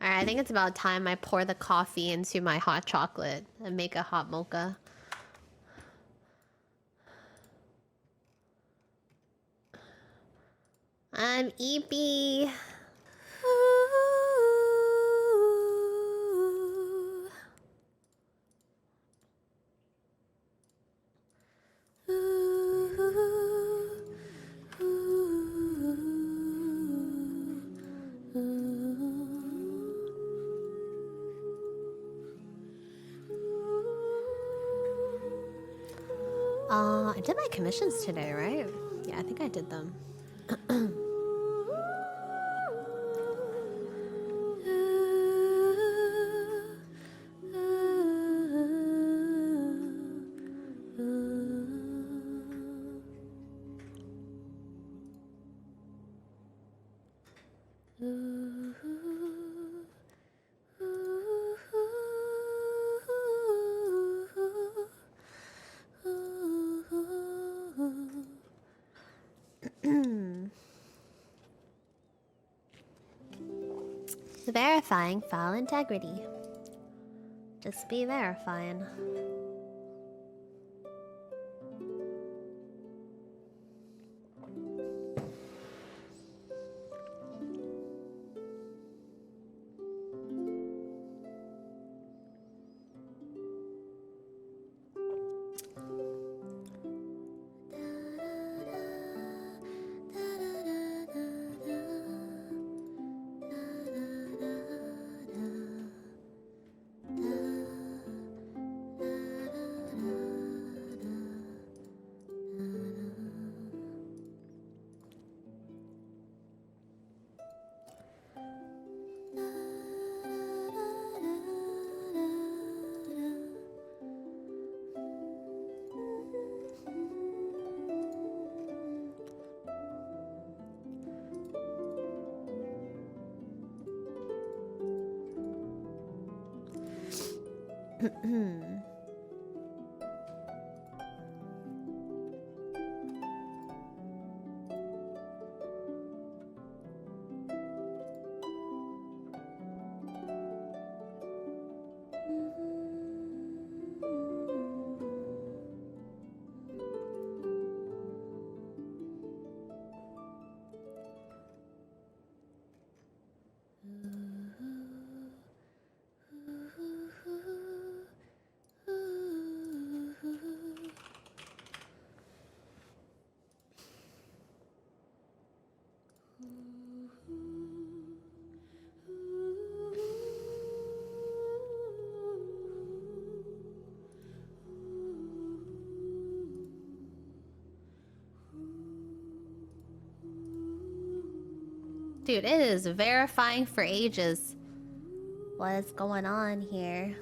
Alright, I think it's about time I pour the coffee into my hot chocolate and make a hot mocha. I'm Eepy. I did my commissions today, right? Yeah, I think I did them. Verifying file integrity. Just be verifying. Dude, it is verifying for ages. What is going on here?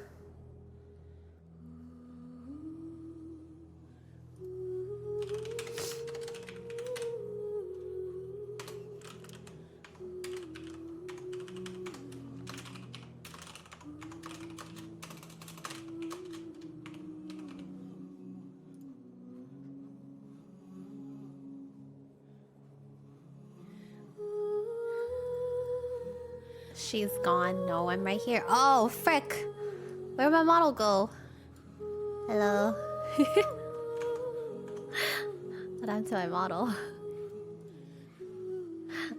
She's gone. No, I'm right here. Oh, frick. Where'd my model go? Hello. What happened to my model?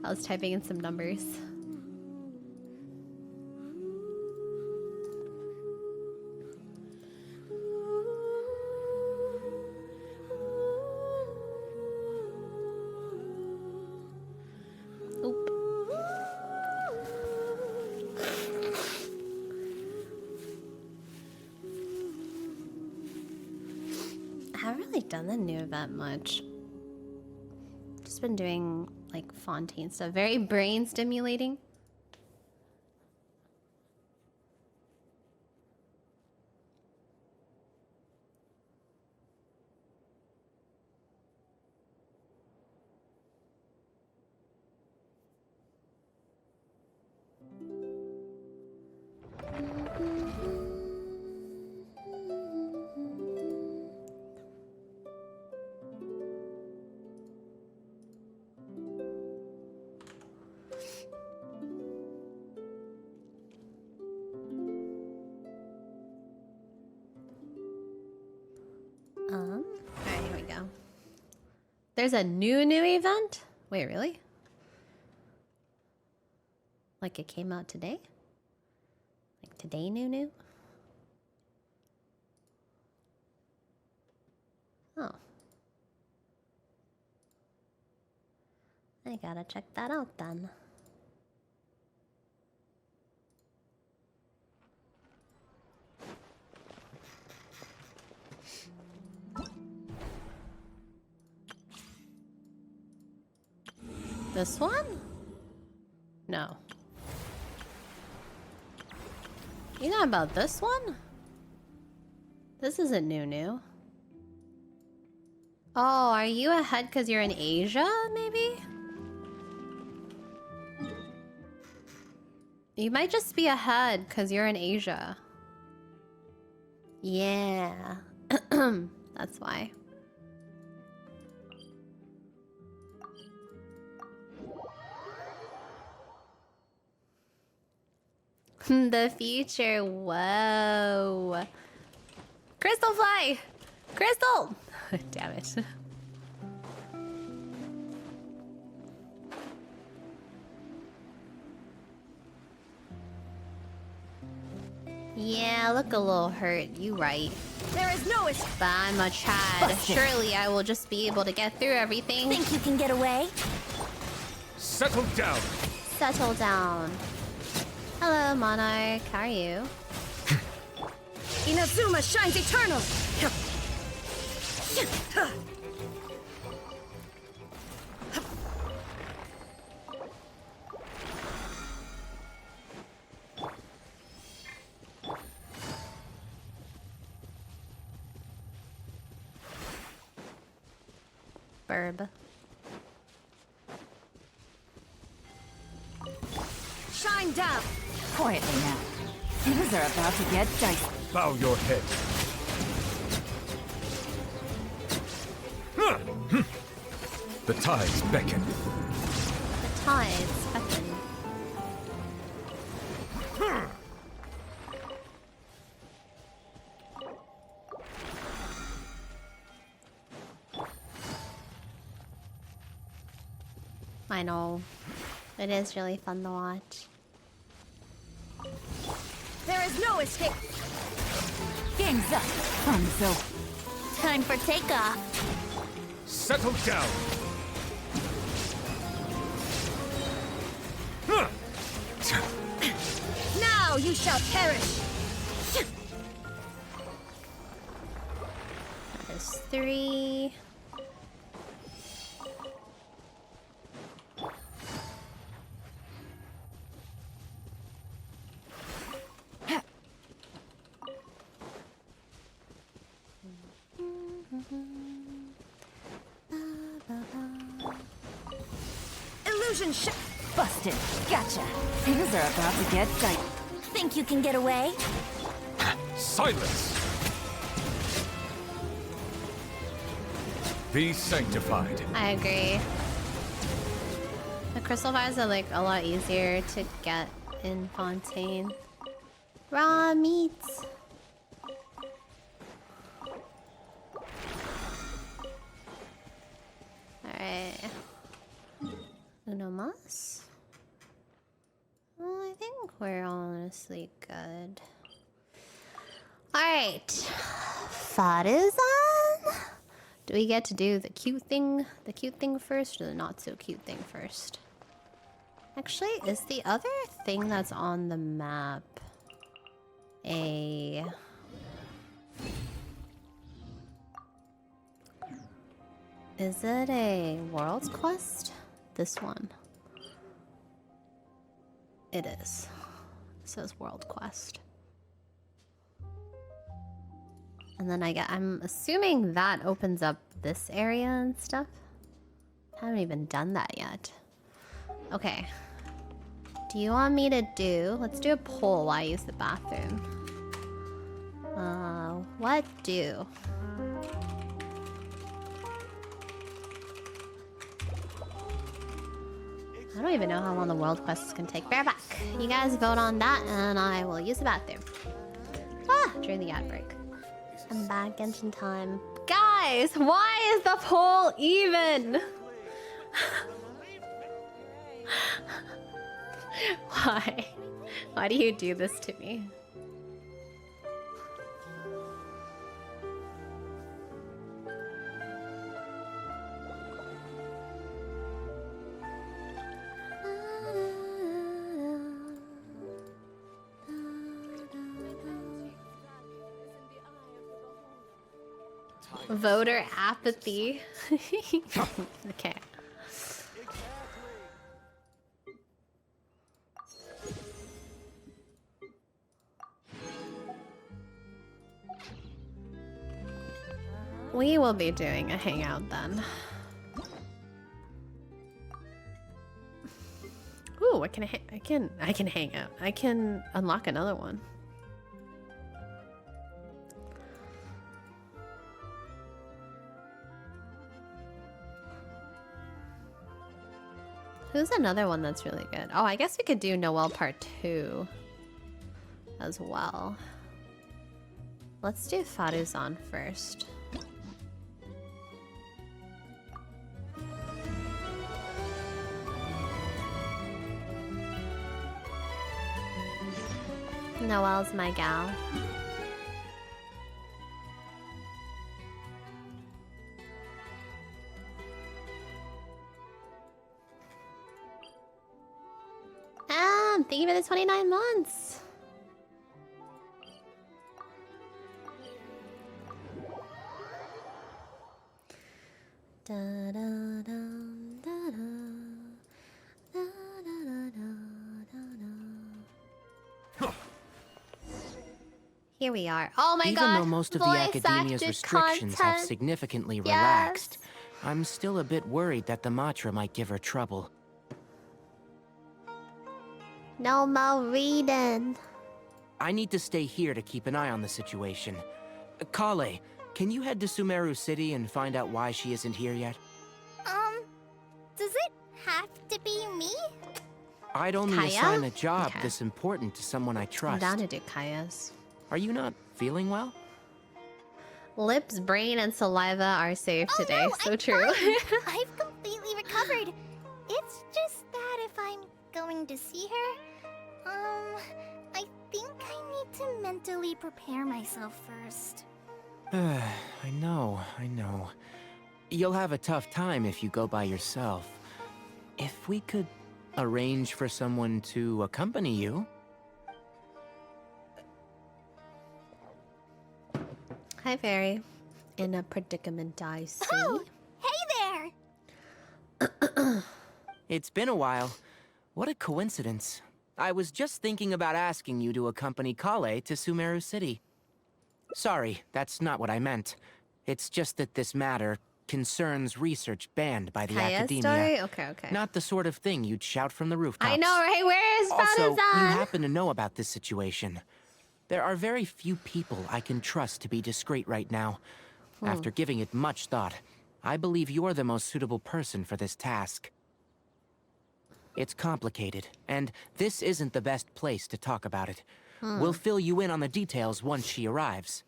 I was typing in some numbers. Done the new event much. Just been doing like Fontaine stuff. Very brain stimulating. There's a new event? Wait, really? Like it came out today? Like today new? Oh. I gotta check that out then. This one? No. You know about this one? This isn't new. Oh, are you ahead because you're in Asia, maybe? You might just be ahead because you're in Asia. Yeah. That's why. The future, whoa. Crystal fly! Crystal! Damn it. Yeah, look a little hurt. You right. There is no escape. But I'm a Chad. Surely I will just be able to get through everything. Think you can get away? Settle down. Settle down. Hello, Monarch. How are you? Inazuma shines eternal. Burb. Shine down. Quietly now. Things are about to get dicey. Bow your head. The tides beckon. The tides beckon. I know. It is really fun to watch. There is no escape. Game's up. Fun's over. Time for takeoff. Settle down. Now you shall perish. That is 3. Illusion Busted. Gotcha. Things are about to get dicey. Think you can get away? Silence. Be sanctified. I agree. The crystal vibes are like a lot easier to get in Fontaine. Raw meats. Alright. Uno mas? Well, I think we're honestly good. Alright. VODs on? Do we get to do the cute thing first or the not so cute thing first? Actually, is the other thing that's on the map a... Is it a World's Quest? This one. It is. It says World Quest. And then I'm assuming that opens up this area and stuff. Haven't even done that yet. Okay. Do you want me to do... Let's do a poll while I use the bathroom. What do? I don't even know how long the world quests can take. Bear back. You guys vote on that and I will use the bathroom. During the ad break. I'm back, Genshin time. Guys! Guys, why is the poll even? Why? Why do you do this to me? Voter apathy. Okay. We will be doing a hangout then. Ooh, I can hang out. I can unlock another one. Who's another one that's really good? Oh, I guess we could do Noelle Part 2 as well. Let's do Faruzan first. Noelle's my gal. Thank you for the 29 months. Da, da, da, da, da. Da, da, da, da, da. Here we are. Oh my god. Even though most of the voice academia's acted restrictions have content. significantly Yes. relaxed, I'm still a bit worried that the Matra might give her trouble. No more reading. I need to stay here to keep an eye on the situation. Kale, can you head to Sumeru City and find out why she isn't here yet? Does it have to be me? I'd only Kaya? assign a job Okay. this important to someone I I'm trust. down to do Kaya's. Are you not feeling well? Lips, brain, and saliva are safe Oh, today. no, So I'm true. fine. I've completely recovered. It's just that if I'm going to see her, I think I need to mentally prepare myself first. I know. You'll have a tough time if you go by yourself. If we could arrange for someone to accompany you... Hi, Fairy. In a predicament, I see. Oh, hey there! It's been a while. What a coincidence. I was just thinking about asking you to accompany Kale to Sumeru City. Sorry, that's not what I meant. It's just that this matter concerns research banned by the Kaya's academia. story? Okay. Not the sort of thing you'd shout from the rooftops. I know, right? Where is Also, you Faruzan? happen to know about this situation. There are very few people I can trust to be discreet right now. After giving it much thought, I believe you're the most suitable person for this task. It's complicated, and this isn't the best place to talk about it. We'll fill you in on the details once she arrives.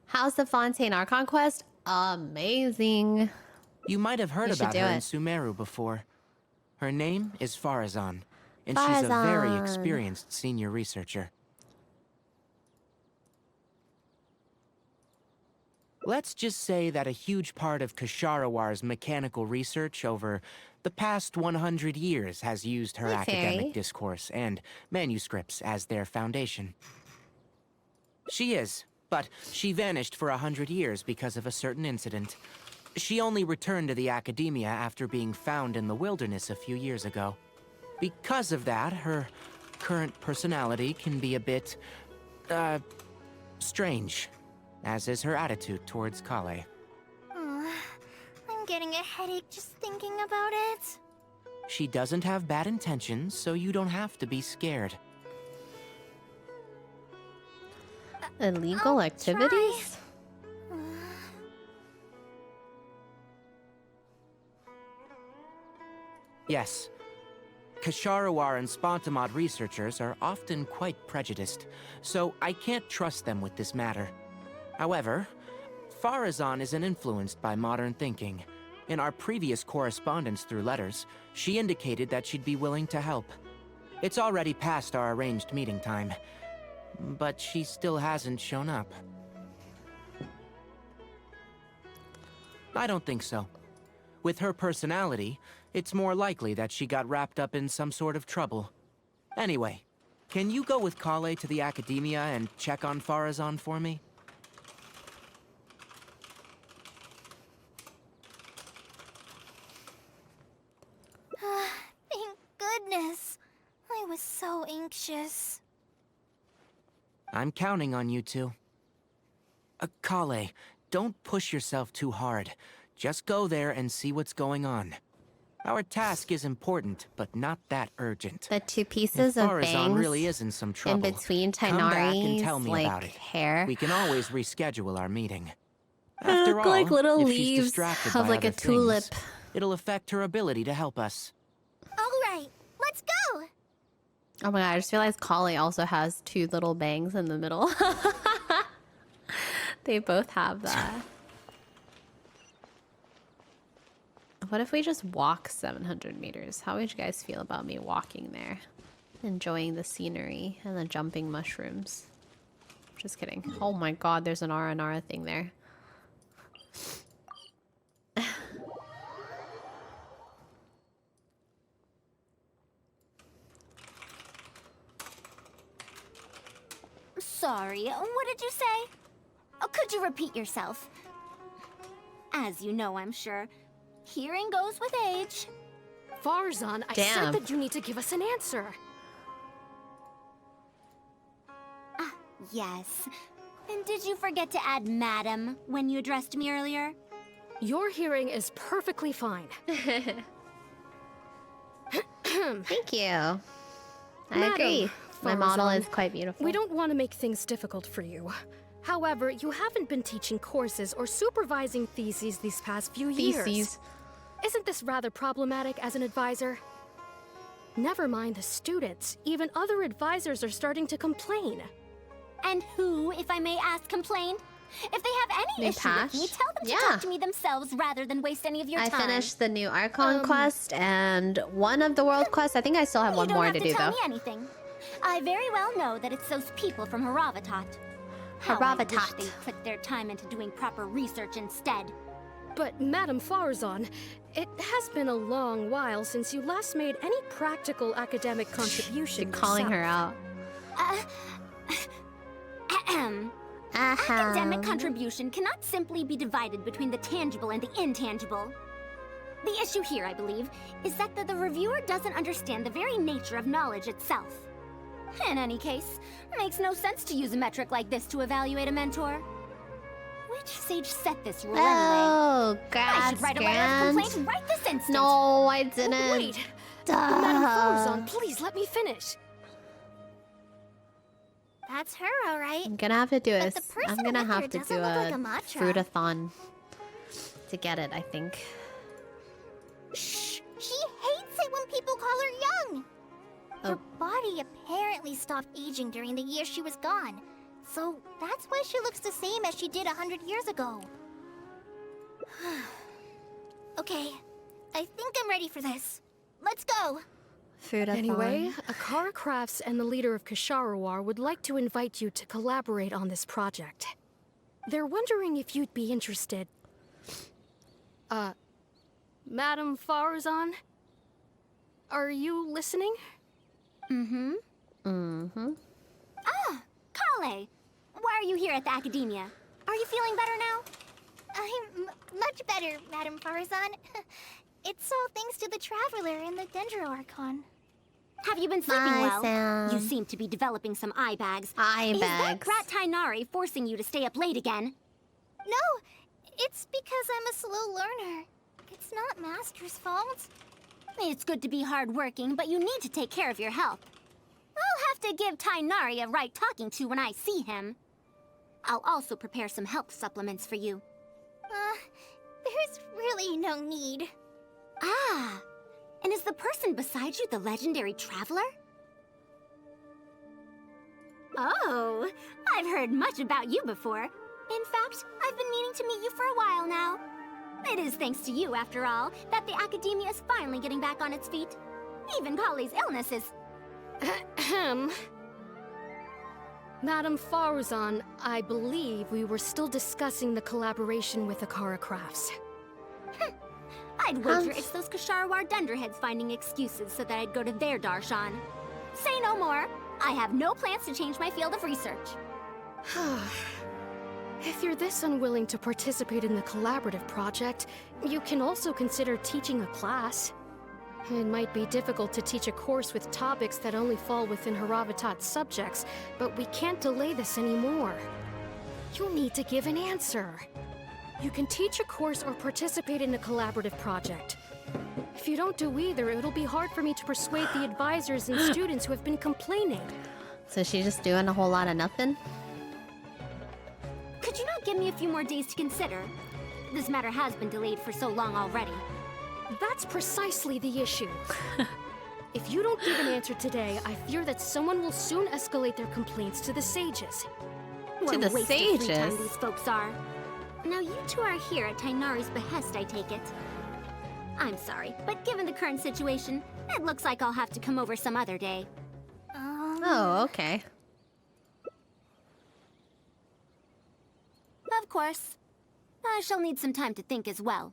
House of Fontaine Archon quest? Amazing. You might have heard You should about do her in it. Sumeru before. Her name is Faruzan, and she's a very Faruzan. experienced senior researcher. Let's just say that a huge part of Kasharawar's mechanical research over the past 100 years has used her Hi, Fairy. academic discourse and manuscripts as their foundation. She is, but she vanished for 100 years because of a certain incident. She only returned to the academia after being found in the wilderness a few years ago. Because of that, her current personality can be a bit, strange, as is her attitude towards Kale. I'm getting a headache just thinking about it. She doesn't have bad intentions, so you don't have to be scared. Illegal activities? Yes. Kasharawar and Spontamod researchers are often quite prejudiced, so I can't trust them with this matter. However, Farazan isn't influenced by modern thinking. In our previous correspondence through letters, she indicated that she'd be willing to help. It's already past our arranged meeting time, but she still hasn't shown up. I don't think so. With her personality, it's more likely that she got wrapped up in some sort of trouble. Anyway, can you go with Kale to the Academia and check on Farazan for me? Thank goodness. I was so anxious. I'm counting on you two. Kale, don't push yourself too hard. Just go there and see what's going on. Our task is important, but not that urgent. The two pieces If of Farazan bangs really is in some trouble, in between come back and tell Tighnari's me about like it. hair. We can always reschedule our meeting. They After look all, like little if she's leaves distracted of by like a other tulip. things, it'll affect her ability to help us. Alright, let's go! Oh my god, I just realized Kali also has two little bangs in the middle. They both have that. What if we just walk 700 meters? How would you guys feel about me walking there? Enjoying the scenery and the jumping mushrooms. Just kidding. Oh my god, there's an Aranara thing there. Sorry, what did you say? Oh, could you repeat yourself? As you know, I'm sure, hearing goes with age. Farazan, I Damn. said that you need to give us an answer. Ah, yes. And did you forget to add madam when you addressed me earlier? Your hearing is perfectly fine. Thank you. I Madam agree. My model Farazan, is quite beautiful. We don't want to make things difficult for you. However, you haven't been teaching courses or supervising theses these past few years. Theses. Isn't this rather problematic as an advisor? Never mind the students. Even other advisors are starting to complain. And who, if I may ask, complained? If they have any issue with me, Natasha? tell them to Yeah. talk to me themselves rather than waste any of your I time. finished the new Archon quest and one of the world quests. I think I still have one more to do You don't though. have to tell me anything. I very well know that it's those people from Haravatat. How I wish Haravatat. they'd put their time into doing proper research instead. But, Madam Farazan, it has been a long while since you last made any practical academic contribution. You're calling her yourself. out. Ahem. Academic contribution cannot simply be divided between the tangible and the intangible. The issue here, I believe, is that the reviewer doesn't understand the very nature of knowledge itself. In any case, it makes no sense to use a metric like this to evaluate a mentor. Which sage set this rule anyway? Oh, I God, should write a letter of complaint right this instant. No, I didn't. Wait! Duh. Madam Farazan, please let me finish. That's her, all right. I'm gonna have to do But a. the person I'm gonna with her have to doesn't do look a like a matcha. fruitathon to get it. I think. Shh! She hates it when people call her young. Her body apparently stopped aging during the year she was gone. So that's why she looks the same as she did 100 years ago. Okay, I think I'm ready for this. Let's go! Fruitathon. Anyway, Akara Crafts and the leader of Kasharawar would like to invite you to collaborate on this project. They're wondering if you'd be interested. Madam Farazan? Are you listening? Mm-hmm. Mm-hmm. Ah, Kale! Why are you here at the Academia? Are you feeling better now? I'm much better, Madam Farazan. It's all thanks to the Traveler and the Dendro Archon. Have you been sleeping Bye, well? Sam. You seem to be developing some eye bags. Eye Is that bags. brat Tighnari forcing you to stay up late again? No, it's because I'm a slow learner. It's not Master's fault. It's good to be hardworking, but you need to take care of your health. I'll have to give Tighnari a right talking to when I see him. I'll also prepare some health supplements for you. There's really no need. Ah, and is the person beside you the legendary Traveler? Oh, I've heard much about you before. In fact, I've been meaning to meet you for a while now. It is thanks to you, after all, that the academia is finally getting back on its feet. Even Kali's illness is... Ahem. Madame Faruzan, I believe we were still discussing the collaboration with Akara Crafts. I'd wager it's those Kasharawar dunderheads finding excuses so that I'd go to their darshan. Say no more. I have no plans to change my field of research. If you're this unwilling to participate in the collaborative project, you can also consider teaching a class. It might be difficult to teach a course with topics that only fall within Haravatat's subjects, but we can't delay this anymore. You need to give an answer. You can teach a course or participate in a collaborative project. If you don't do either, it'll be hard for me to persuade the advisors and students who have been complaining. So she's just doing a whole lot of nothing? Could you not give me a few more days to consider? This matter has been delayed for so long already. That's precisely the issue. If you don't give an answer today, I fear that someone will soon escalate their complaints to the sages. What the a waste of free time sages? these folks are. Now you two are here at Tainari's behest, I take it. I'm sorry, but given the current situation, it looks like I'll have to come over some other day. Oh, okay. Of course. I shall need some time to think as well.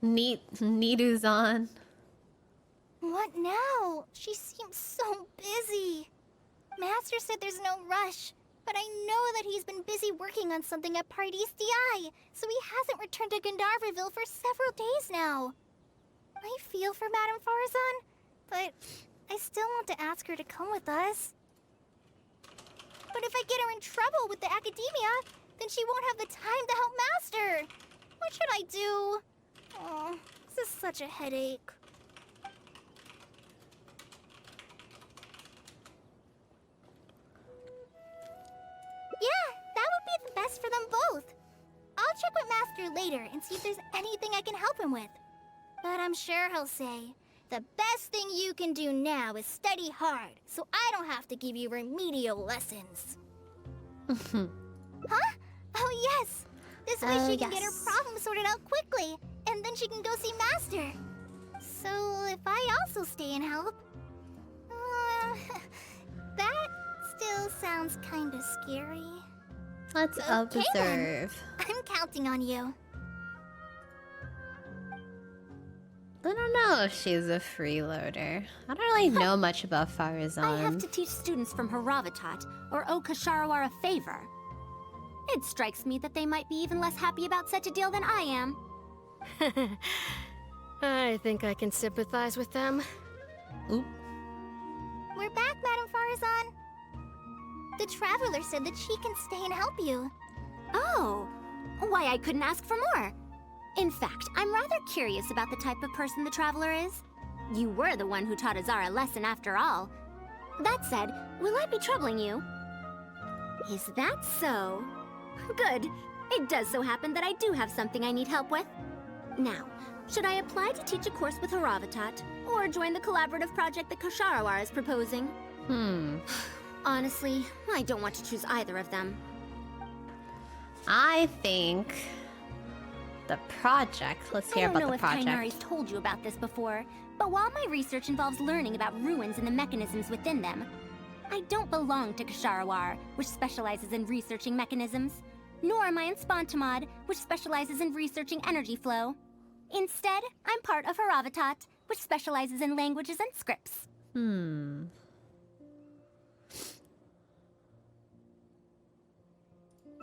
Nidu's on. What now? She seems so busy. Master said there's no rush, but I know that he's been busy working on something at Paradise DI, so he hasn't returned to Gandharvaville for several days now. I feel for Madame Farazan, but I still want to ask her to come with us. But if I get her in trouble with the academia, then she won't have the time to help Master. What should I do? Oh, this is such a headache. Yeah, that would be the best for them both. I'll check with Master later and see if there's anything I can help him with. But I'm sure he'll say, the best thing you can do now is study hard, so I don't have to give you remedial lessons. Huh? Oh, yes. This way she can get her problem sorted out quickly, and then she can go see Master. So if I also stay and help... that still sounds kinda scary. Let's Okay, then. observe. I'm counting on you. I don't know if she's a freeloader. I don't really know much about Farazan. I have to teach students from Haravatat, or owe Kasharawar a favor. It strikes me that they might be even less happy about such a deal than I am. I think I can sympathize with them. Oop. We're back, Madame Farazan. The Traveler said that she can stay and help you. Oh, why I couldn't ask for more. In fact, I'm rather curious about the type of person the Traveler is. You were the one who taught Azara a lesson after all. That said, will I be troubling you? Is that so? Good. It does so happen that I do have something I need help with. Now, should I apply to teach a course with Haravatat, or join the collaborative project that Kasharawar is proposing? Honestly, I don't want to choose either of them. I think the project. Let's hear about the I don't know if project. Tainari's told you about this before, but while my research involves learning about ruins and the mechanisms within them, I don't belong to Kasharawar, which specializes in researching mechanisms, nor am I in Spontamod, which specializes in researching energy flow. Instead, I'm part of Haravatat, which specializes in languages and scripts.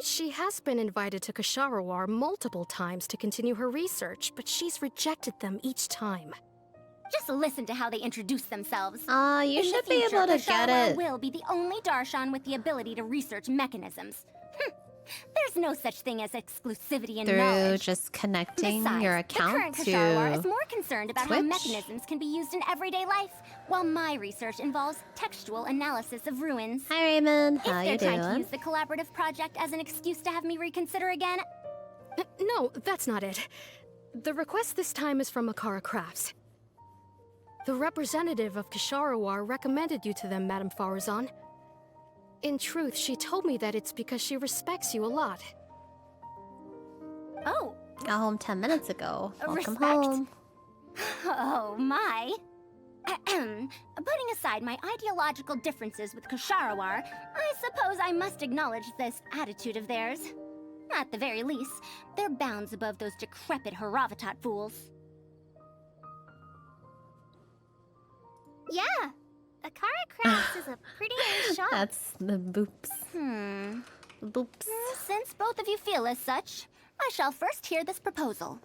She has been invited to Kasharawar multiple times to continue her research, but she's rejected them each time. Just listen to how they introduce themselves. You In the should be future, able to Kasharawar get it will be the only Darshan with the ability to research mechanisms. There's no such thing as exclusivity in through knowledge. just connecting Besides, your the account current to Kasharawar is more concerned about how Twitch? mechanisms can be used in everyday life, while my research involves textual analysis of ruins. Hi Raymond, how If you they're trying to doing? use the collaborative project as an excuse to have me reconsider again, No, that's not it. The request this time is from Akara Crafts. The representative of Kasharawar recommended you to them, Madame Farazan. In truth, she told me that it's because she respects you a lot. Oh, Got home 10 minutes ago. Welcome Respect? home. oh my. Putting aside my ideological differences with Ksharawar, I suppose I must acknowledge this attitude of theirs. At the very least, they're bounds above those decrepit Haravatat fools. Yeah, Akara Crafts is a pretty nice shop. That's the boops. Boops. Since both of you feel as such, I shall first hear this proposal.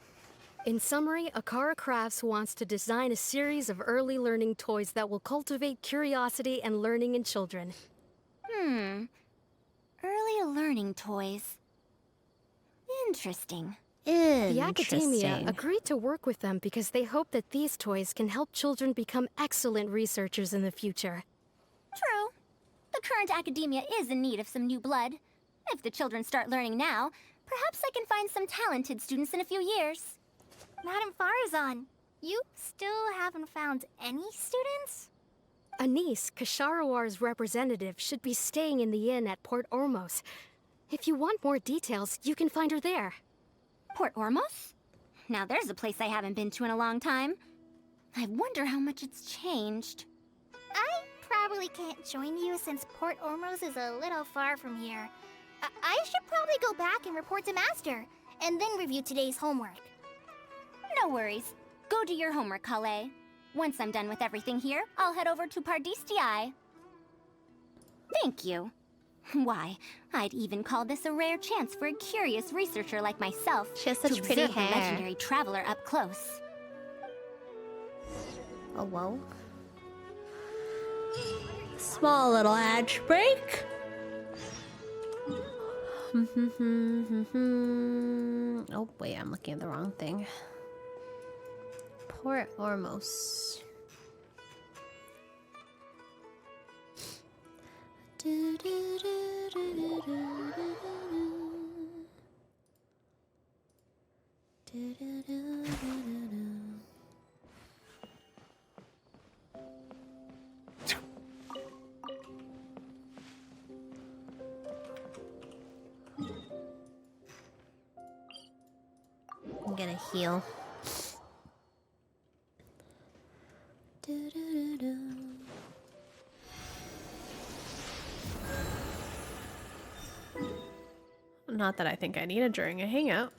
In summary, Akara Crafts wants to design a series of early learning toys that will cultivate curiosity and learning in children. Early learning toys. Interesting. The Academia agreed to work with them because they hope that these toys can help children become excellent researchers in the future. True. The current Academia is in need of some new blood. If the children start learning now, perhaps I can find some talented students in a few years. Madam Farazan, you still haven't found any students? Anise, Kasharawar's representative, should be staying in the inn at Port Ormos. If you want more details, you can find her there. Port Ormos? Now there's a place I haven't been to in a long time. I wonder how much it's changed. I probably can't join you since Port Ormos is a little far from here. I should probably go back and report to Master, and then review today's homework. No worries. Go do your homework, Kale. Once I'm done with everything here, I'll head over to Pardistii. Thank you. Why, I'd even call this a rare chance for a curious researcher like myself She has such to pretty observe the hair. legendary traveler up close. Oh, whoa. Small little ad break. Oh, wait, I'm looking at the wrong thing. Port Ormos. I'm gonna heal. Not that I think I need it during a hangout.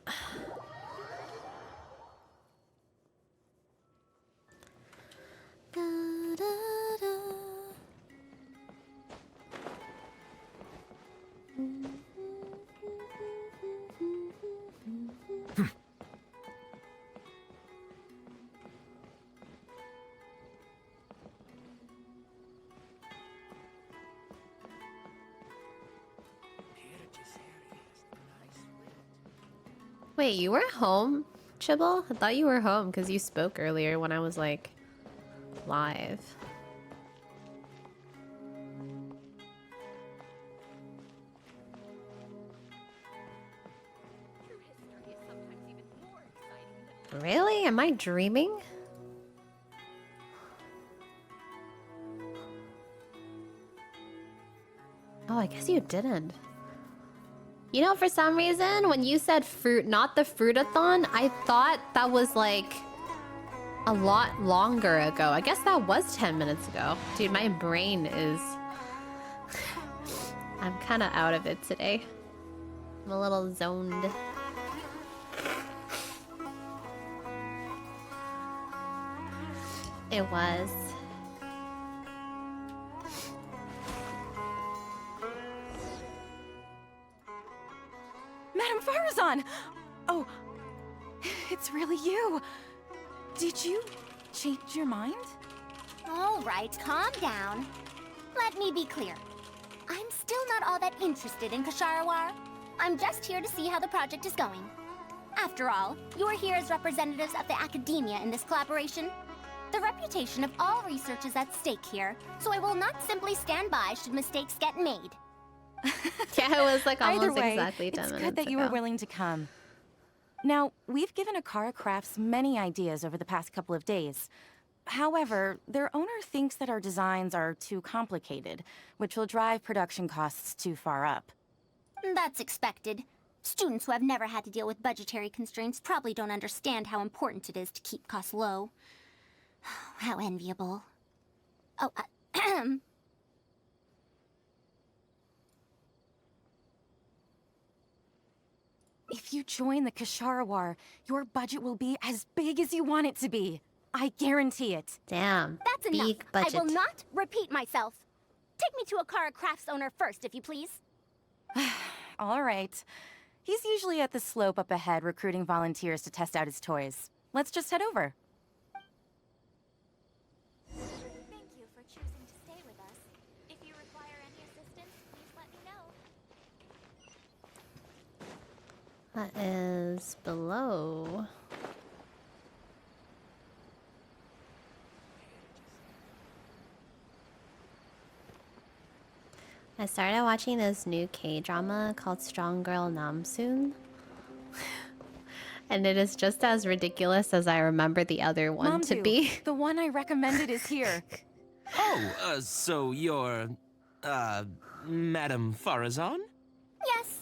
Wait, you were home, Chibble? I thought you were home because you spoke earlier when I was like live. Really? Am I dreaming? Oh, I guess you didn't. You know, for some reason, when you said fruit, not the fruitathon, I thought that was like a lot longer ago. I guess that was 10 minutes ago. Dude, my brain is... I'm kind of out of it today. I'm a little zoned. It was. Madam Farazan! Oh, it's really you. Did you change your mind? All right, calm down. Let me be clear. I'm still not all that interested in Ksharawar. I'm just here to see how the project is going. After all, you're here as representatives of the Academia in this collaboration. The reputation of all research is at stake here, so I will not simply stand by should mistakes get made. Yeah, it was like almost Either way, exactly 10 it's minutes good that you ago. were willing to come. Now, we've given Akara Crafts many ideas over the past couple of days. However, their owner thinks that our designs are too complicated, which will drive production costs too far up. That's expected. Students who have never had to deal with budgetary constraints probably don't understand how important it is to keep costs low. How enviable. Oh, If you join the Kashara War, your budget will be as big as you want it to be. I guarantee it. Damn. that's enough. Big budget. I will not repeat myself. Take me to Akara Crafts owner first, if you please. All right. He's usually at the slope up ahead recruiting volunteers to test out his toys. Let's just head over. Thank you for choosing to stay with us. If you require any assistance, please let me know. That is below. I started watching this new K-drama called Strong Girl Namsoon. And it is just as ridiculous as I remember the other one to Mamdu, be. the one I recommended is here. Oh, so you're, Madame Farazan? Yes,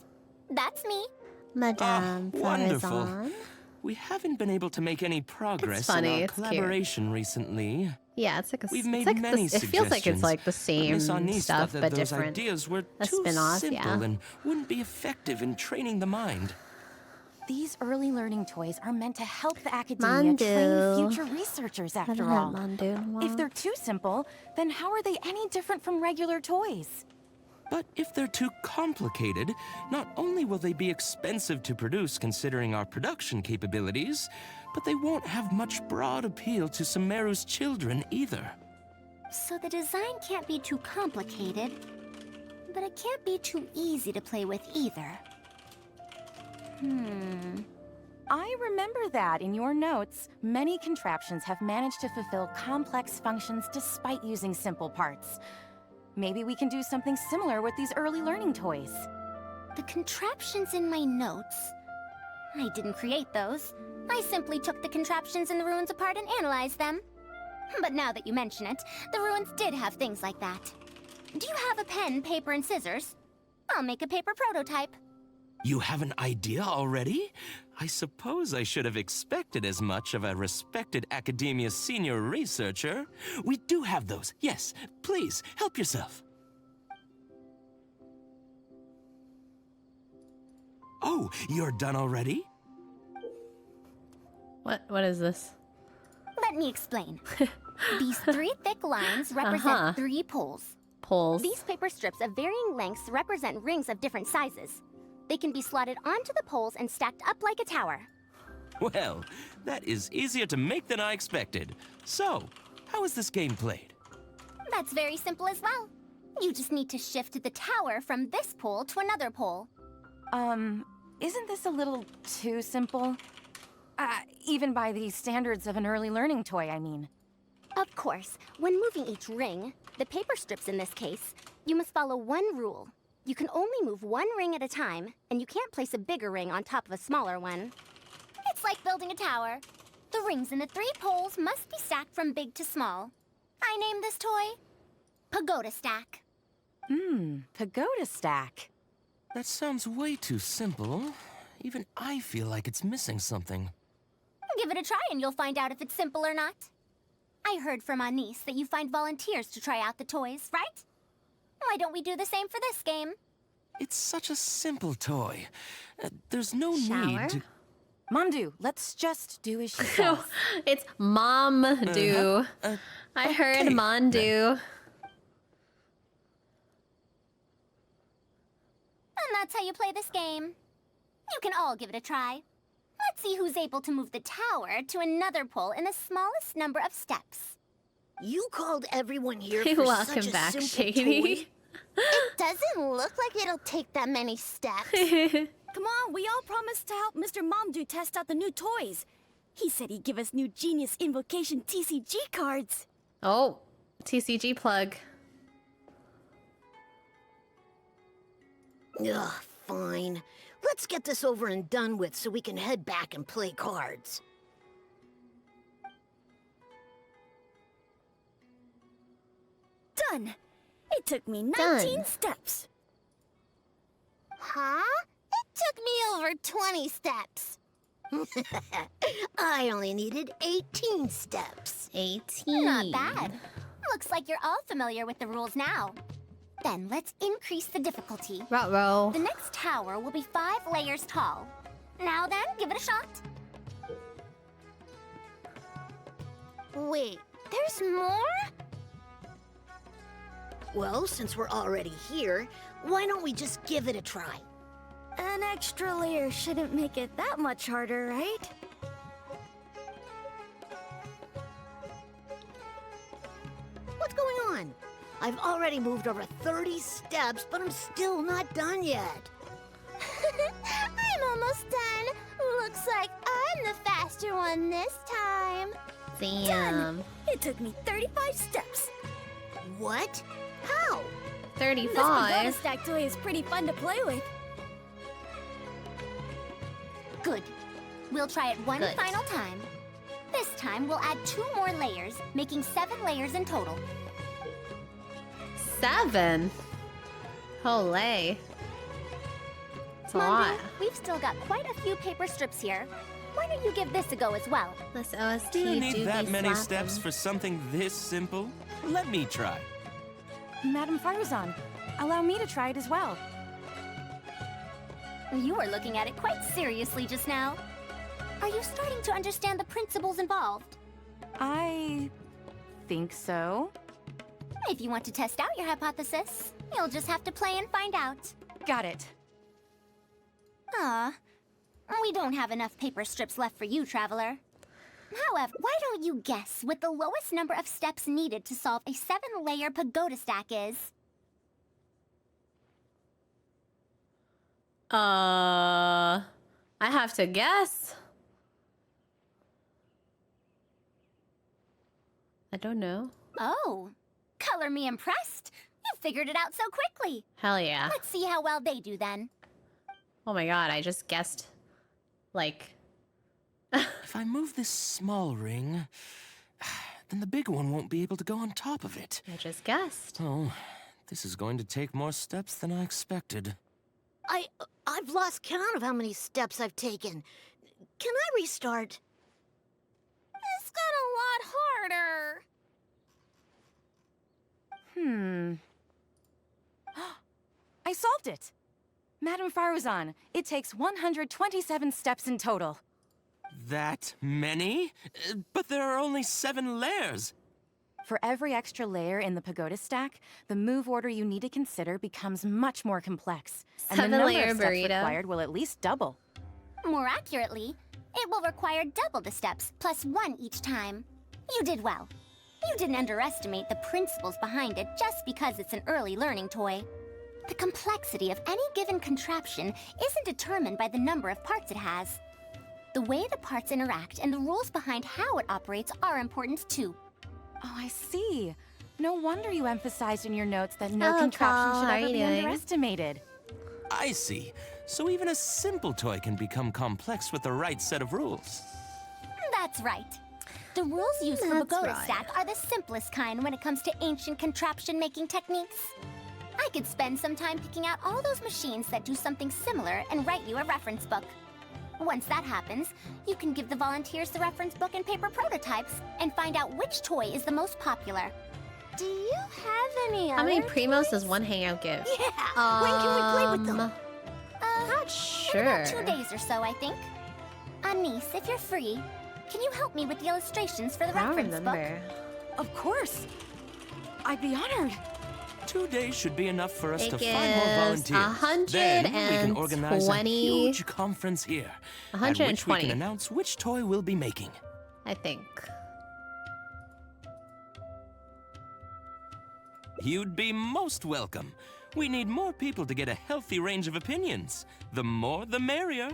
that's me. Madame wonderful. Farazan. We haven't been able to make any progress funny, in our it's cute. collaboration recently. Yeah, it's like a. We've it's made like many it feels like it's suggestions, like the but same Miss Anis stuff, thought that but those different. ideas were A too spin-off, simple yeah. and wouldn't be effective in training the mind. These early learning toys are meant to help the academia Mandu. train future researchers I after haven't had all. Mandu in a while. If they're too simple, then how are they any different from regular toys? But if they're too complicated, not only will they be expensive to produce considering our production capabilities, but they won't have much broad appeal to Sumeru's children either. So the design can't be too complicated, but it can't be too easy to play with either. I remember that in your notes, many contraptions have managed to fulfill complex functions despite using simple parts. Maybe we can do something similar with these early learning toys. The contraptions in my notes. I didn't create those. I simply took the contraptions in the ruins apart and analyzed them. But now that you mention it, the ruins did have things like that. Do you have a pen, paper, and scissors? I'll make a paper prototype. You have an idea already? I suppose I should have expected as much of a respected academia senior researcher. We do have those. Yes, please, help yourself. Oh, you're done already? What is this? Let me explain. These 3 thick lines represent 3 poles. Poles. These paper strips of varying lengths represent rings of different sizes. They can be slotted onto the poles and stacked up like a tower. Well, that is easier to make than I expected. So, how is this game played? That's very simple as well. You just need to shift the tower from this pole to another pole. Isn't this a little too simple? Even by the standards of an early learning toy, I mean. Of course, when moving each ring, the paper strips in this case, you must follow one rule. You can only move one ring at a time, and you can't place a bigger ring on top of a smaller one. It's like building a tower. The rings in the 3 poles must be stacked from big to small. I named this toy Pagoda Stack. Pagoda stack. That sounds way too simple. Even I feel like it's missing something. Give it a try and you'll find out if it's simple or not. I heard from Anis that you find volunteers to try out the toys, right? Why don't we do the same for this game? It's such a simple toy. There's no Shower? need to... Mandu, let's just do as she says. It's Mom Do. I heard okay, Mandu. And that's how you play this game. You can all give it a try. Let's see who's able to move the tower to another pole in the smallest number of steps. You called everyone here for Welcome such a back, simple Shady. toy? It doesn't look like it'll take that many steps. Come on, we all promised to help Mr. Mamdu test out the new toys. He said he'd give us new Genius Invocation TCG cards. Oh, TCG plug. Ugh, fine. Let's get this over and done with so we can head back and play cards. Done. It took me 19 Done. steps. Huh? It took me over 20 steps. I only needed 18 steps. 18. Not bad. Looks like you're all familiar with the rules now. Then let's increase the difficulty. Ruh-roh. The next tower will be 5 layers tall. Now then, give it a shot. Wait, there's more? Well, since we're already here, why don't we just give it a try? An extra layer shouldn't make it that much harder, right? What's going on? I've already moved over 30 steps, but I'm still not done yet. I'm almost done. Looks like I'm the faster one this time. Damn. It took me 35 steps. What? How? This pagoda 35. stack toy is pretty fun to play with. Good. We'll try it one Good. final time. This time, we'll add 2 more layers, making 7 layers in total. 7. Olay. It's a lot. Mondu, we've still got quite a few paper strips here. Why don't you give this a go as well? This OST Do you do need be that many slapping. steps for something this simple? Let me try. Madam Faruzan, allow me to try it as well. You were looking at it quite seriously just now. Are you starting to understand the principles involved? I think so. If you want to test out your hypothesis, you'll just have to play and find out. Got it. We don't have enough paper strips left for you, Traveler. However, why don't you guess what the lowest number of steps needed to solve a 7-layer pagoda stack is? I have to guess. I don't know. Oh, color me impressed. You figured it out so quickly. Hell yeah. Let's see how well they do then. Oh my god, I just guessed, like... If I move this small ring, then the big one won't be able to go on top of it. I just guessed. Oh, this is going to take more steps than I expected. I've lost count of how many steps I've taken. Can I restart? This got a lot harder. I solved it! Madam Faruzan, it takes 127 steps in total. That many? But there are only 7 layers. For every extra layer in the pagoda stack, the move order you need to consider becomes much more complex. And the number 7-layer of steps burrito. required will at least double. More accurately, it will require double the steps, plus 1 each time. You did well. You didn't underestimate the principles behind it just because it's an early learning toy. The complexity of any given contraption isn't determined by the number of parts it has. The way the parts interact and the rules behind how it operates are important too. Oh, I see. No wonder you emphasized in your notes that no Hello, contraption Paul. should How ever are be you doing? underestimated. I see. So even a simple toy can become complex with the right set of rules. That's right. The rules used for That's pagoda right. stack are the simplest kind when it comes to ancient contraption-making techniques. I could spend some time picking out all those machines that do something similar and write you a reference book. Once that happens, you can give the volunteers the reference book and paper prototypes and find out which toy is the most popular. Do you have any How many other primos toys? does one hangout give? Yeah! When can we play with them? Not In sure. about 2 days or so, I think. Niece, if you're free, can you help me with the illustrations for the I don't reference book? remember. Of course. I'd be honored. 2 days should be enough for us It to find more gives volunteers. Then we can organize a 120 huge conference here, at which we 120. can announce which toy we'll be making. I think. You'd be most welcome. We need more people to get a healthy range of opinions. The more, the merrier.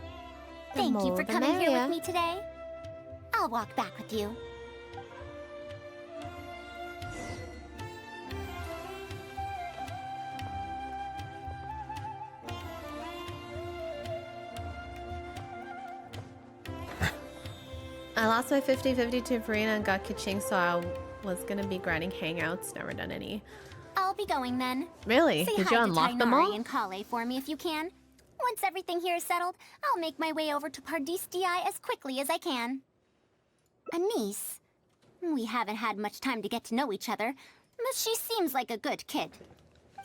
Thank you more for the coming here merrier. with me today. I'll walk back with you. I lost my 50-50 to Farina and got Kaching, so I was gonna be grinding hangouts. Never done any. I'll be going then. Really? Say Did hi you to unlock them Tainari all? and Kale for me if you can. Once everything here is settled, I'll make my way over to Pardistii as quickly as I can. Anise. We haven't had much time to get to know each other, but she seems like a good kid.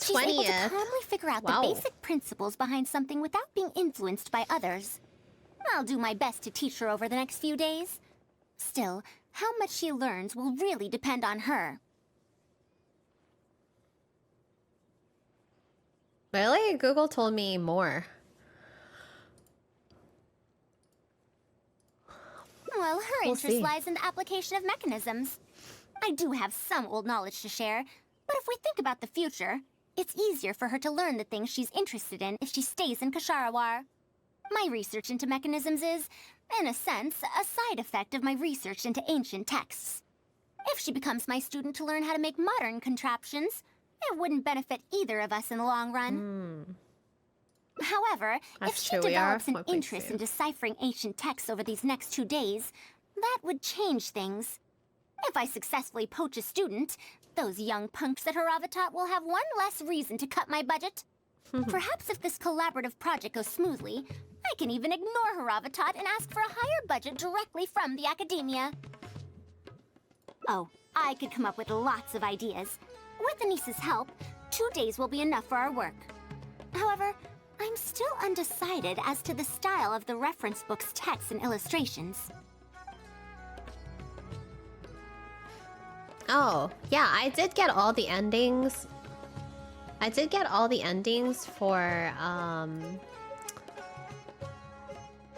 She's able to 20th. calmly figure out Wow. the basic principles behind something without being influenced by others. I'll do my best to teach her over the next few days. Still, how much she learns will really depend on her. Really? Google told me more. Well, her We'll interest see. lies in the application of mechanisms. I do have some old knowledge to share, but if we think about the future, it's easier for her to learn the things she's interested in if she stays in Kasharawar. My research into mechanisms is, in a sense, a side effect of my research into ancient texts. If she becomes my student to learn how to make modern contraptions, it wouldn't benefit either of us in the long run. However, if That's she true, we are develops an quite interest soon. in deciphering ancient texts over these next 2 days, that would change things. If I successfully poach a student, those young punks at Haravatat will have one less reason to cut my budget. Perhaps if this collaborative project goes smoothly, I can even ignore Haravatat and ask for a higher budget directly from the academia. Oh, I could come up with lots of ideas. With Anise's help, 2 days will be enough for our work. However, I'm still undecided as to the style of the reference book's text and illustrations. Oh, yeah, I did get all the endings. I did get all the endings for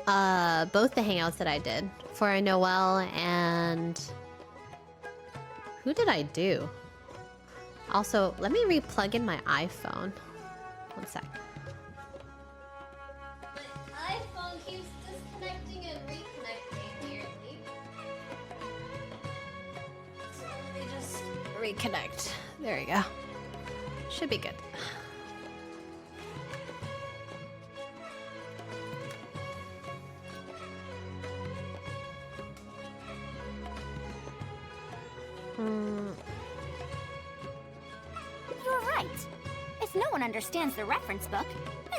both the hangouts that I did. For Noelle and who did I do? Also, let me re-plug in my iPhone. One sec. My iPhone keeps disconnecting and reconnecting weirdly. So let me just reconnect. There we go. Should be good. You're right. If no one understands the reference book,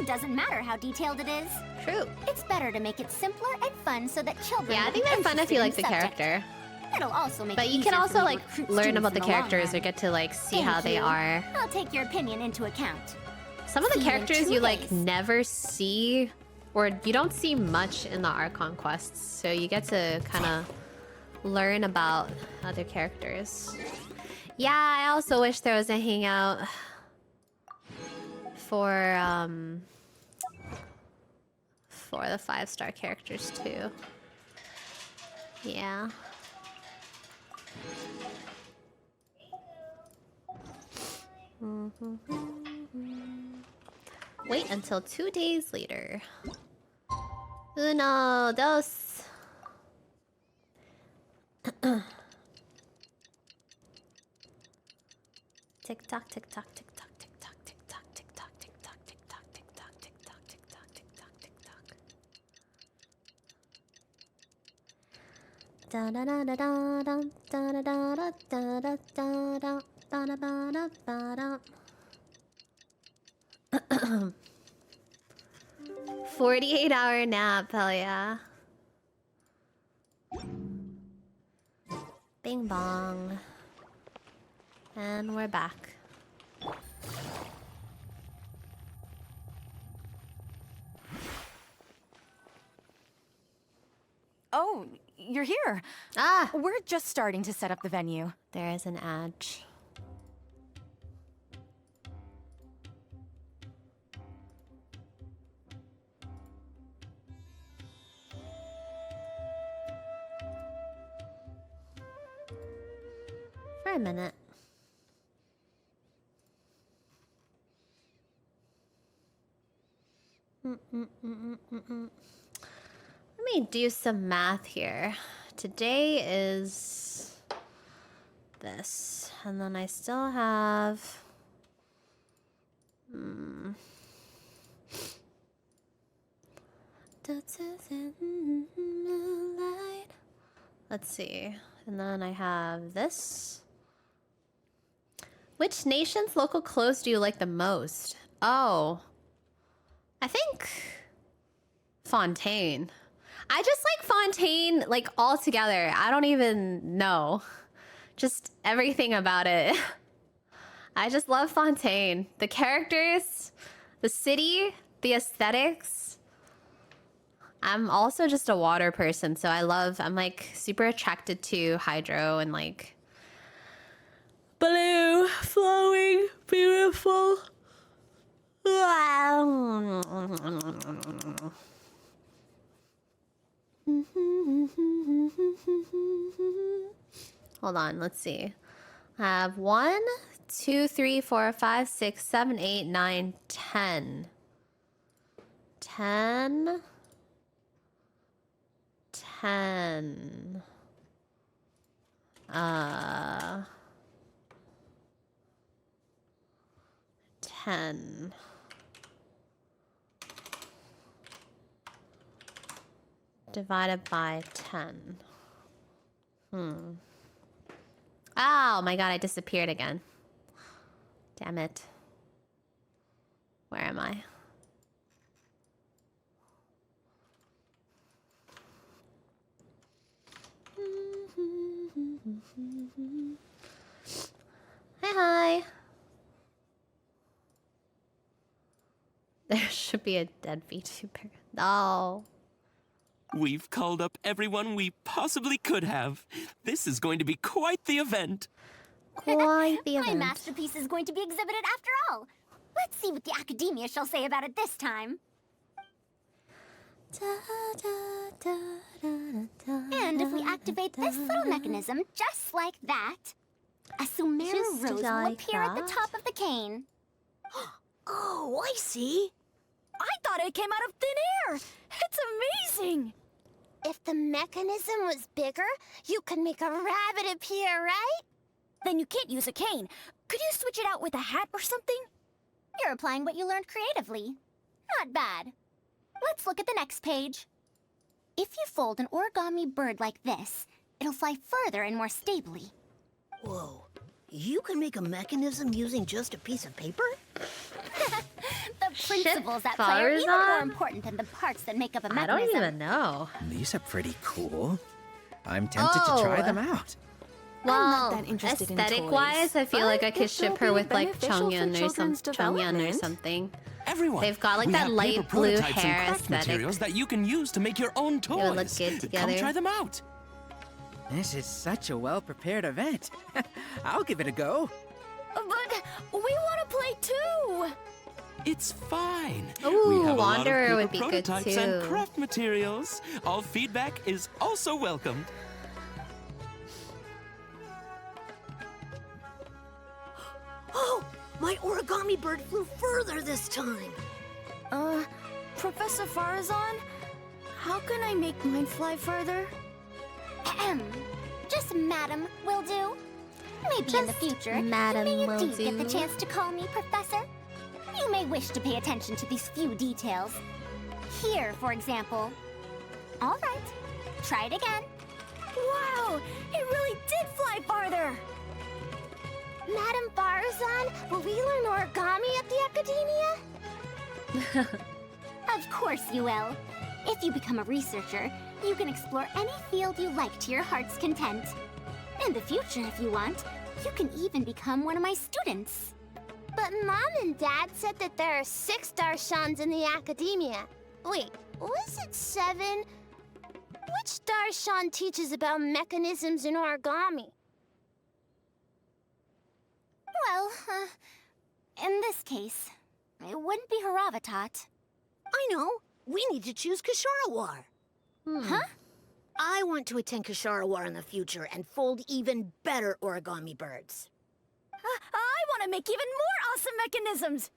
it doesn't matter how detailed it is. True. It's better to make it simpler and fun so that children Yeah, I will think be they're fun if you like the interested in subject. character. It'll also make But it you can easier for also me to like recruit learn students about the in long characters run. or get to like see Thank how they you. are. I'll take your opinion into account. Some of the See you in characters 2 you like days. never see, or you don't see much in the Archon quests, so you get to kind of learn about other characters. Yeah, I also wish there was a hangout for the 5-star characters too. Yeah. Wait until 2 days later. Uno, dos. Tick tock, tick tock, tick tock, tick tock, tick tock, tick tock, tick tock, tick tock, tick tock, tick tock, tick tock, tick tock, tick tock. Da da da da da da da da da da da da da da da da da da. 48-hour nap, hell yeah. Bing bong. And we're back. Oh, you're here. Ah! We're just starting to set up the venue. There is an edge. For a minute. Let me do some math here. Today is this, and then I still have let's see, and then I have this, Which nation's local clothes do you like the most? Oh, I think Fontaine. I just like Fontaine, like, all together. I don't even know. Just everything about it. I just love Fontaine. The characters, the city, the aesthetics. I'm also just a water person, so I'm like super attracted to hydro and like blue, flowing, beautiful. Hold on, let's see. I have 1, 2, 3, 4, 5, 6, 7, 8, 9, 10. 10. 10. 10. Divided by 10. Oh my god, I disappeared again. Damn it. Where am I? Hi. There should be a dead VTuber. No. We've called up everyone we possibly could have. This is going to be quite the event. Quite the My event. masterpiece is going to be exhibited after all. Let's see what the academia shall say about it this time. And if we activate this little mechanism just like that, a Sumeru Just rose will like appear at the that? top of the cane. Oh, I see. I thought it came out of thin air! It's amazing! If the mechanism was bigger, you could make a rabbit appear, right? Then you can't use a cane. Could you switch it out with a hat or something? You're applying what you learned creatively. Not bad. Let's look at the next page. If you fold an origami bird like this, it'll fly further and more stably. Whoa. You can make a mechanism using just a piece of paper? The principles at play are even more Farzan? important than the parts that make up a I mechanism. don't even know. These are pretty cool. I'm tempted to try them out. Well, that interested in aesthetic-wise, I feel toys, like I but could if they'll ship her be with like beneficial for Chongyun or children's Chongyun or development. something. Everyone, They've got like we that have paper light blue prototypes and hair craft aesthetic. materials that you can use to make your own toys. would look good together. Come try them out. This is such a well-prepared event. I'll give it a go. But we want to play too! It's fine. Ooh, we have a lot Wanderer of paper would be good prototypes and too. craft materials. All feedback is also welcomed. Oh, my origami bird flew further this time. Professor Farazan? How can I make mine fly further? Ahem. Just Madam will do. Maybe in the future, Madam you may will indeed get the do. chance to call me Professor. You may wish to pay attention to these few details. Here, for example. All right, try it again. Wow! It really did fly farther! Madam Farazan, will we learn origami at the Academia? Of course you will. If you become a researcher, you can explore any field you like to your heart's content. In the future, if you want, you can even become one of my students. But Mom and Dad said that there are 6 Darshans in the Academia. Wait, was it 7? Which Darshan teaches about mechanisms in origami? Well, in this case, it wouldn't be Haravatat. I know. We need to choose Kasharawar. Huh? I want to attend Kasharawar in the future and fold even better origami birds. I want to make even more awesome mechanisms!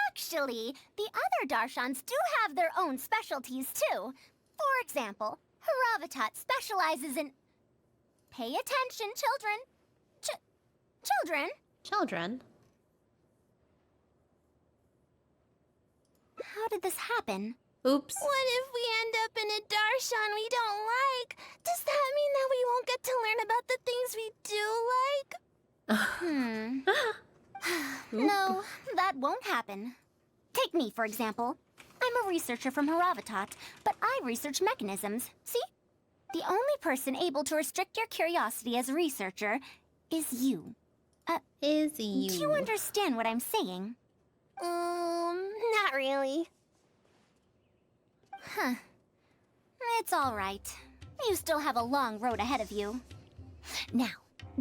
Actually, the other Darshans do have their own specialties, too. For example, Haravatat specializes in... Pay attention, children. Children? Children? How did this happen? Oops. What if we end up in a Darshan we don't like? Does that mean that we won't get to learn about the things we do like? No, that won't happen. Take me, for example. I'm a researcher from Haravatat, but I research mechanisms. See? The only person able to restrict your curiosity as a researcher is you. Is you. Do you understand what I'm saying? Not really. Huh. It's all right. You still have a long road ahead of you. Now,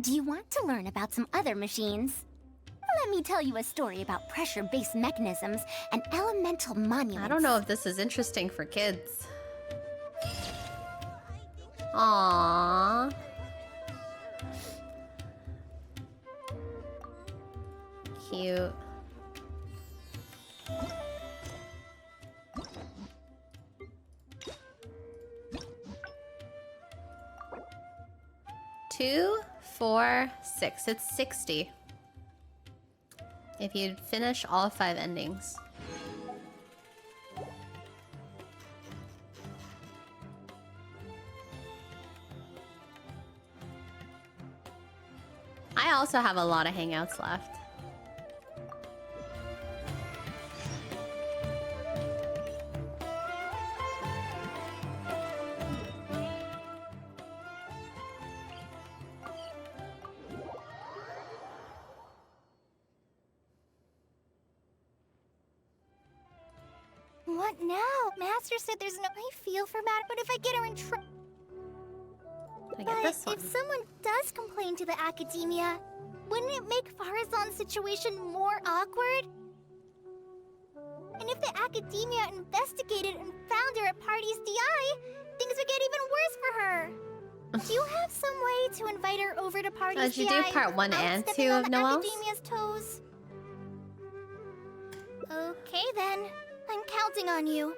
do you want to learn about some other machines? Let me tell you a story about pressure-based mechanisms and elemental monuments. I don't know if this is interesting for kids. Aww. Cute. Two, 4, 6. It's 60. If you'd finish all 5 endings. I also have a lot of hangouts left. What now? Master said there's no... I feel for Matt, but if I get her in trouble... I get this one. If someone does complain to the academia, wouldn't it make Farazan's situation more awkward? And if the academia investigated and found her at Party's DI, things would get even worse for her. Do you have some way to invite her over to Party's Did DI? you do part 1 and 2 of Noel's? Academia's toes. Okay then, I'm counting on you.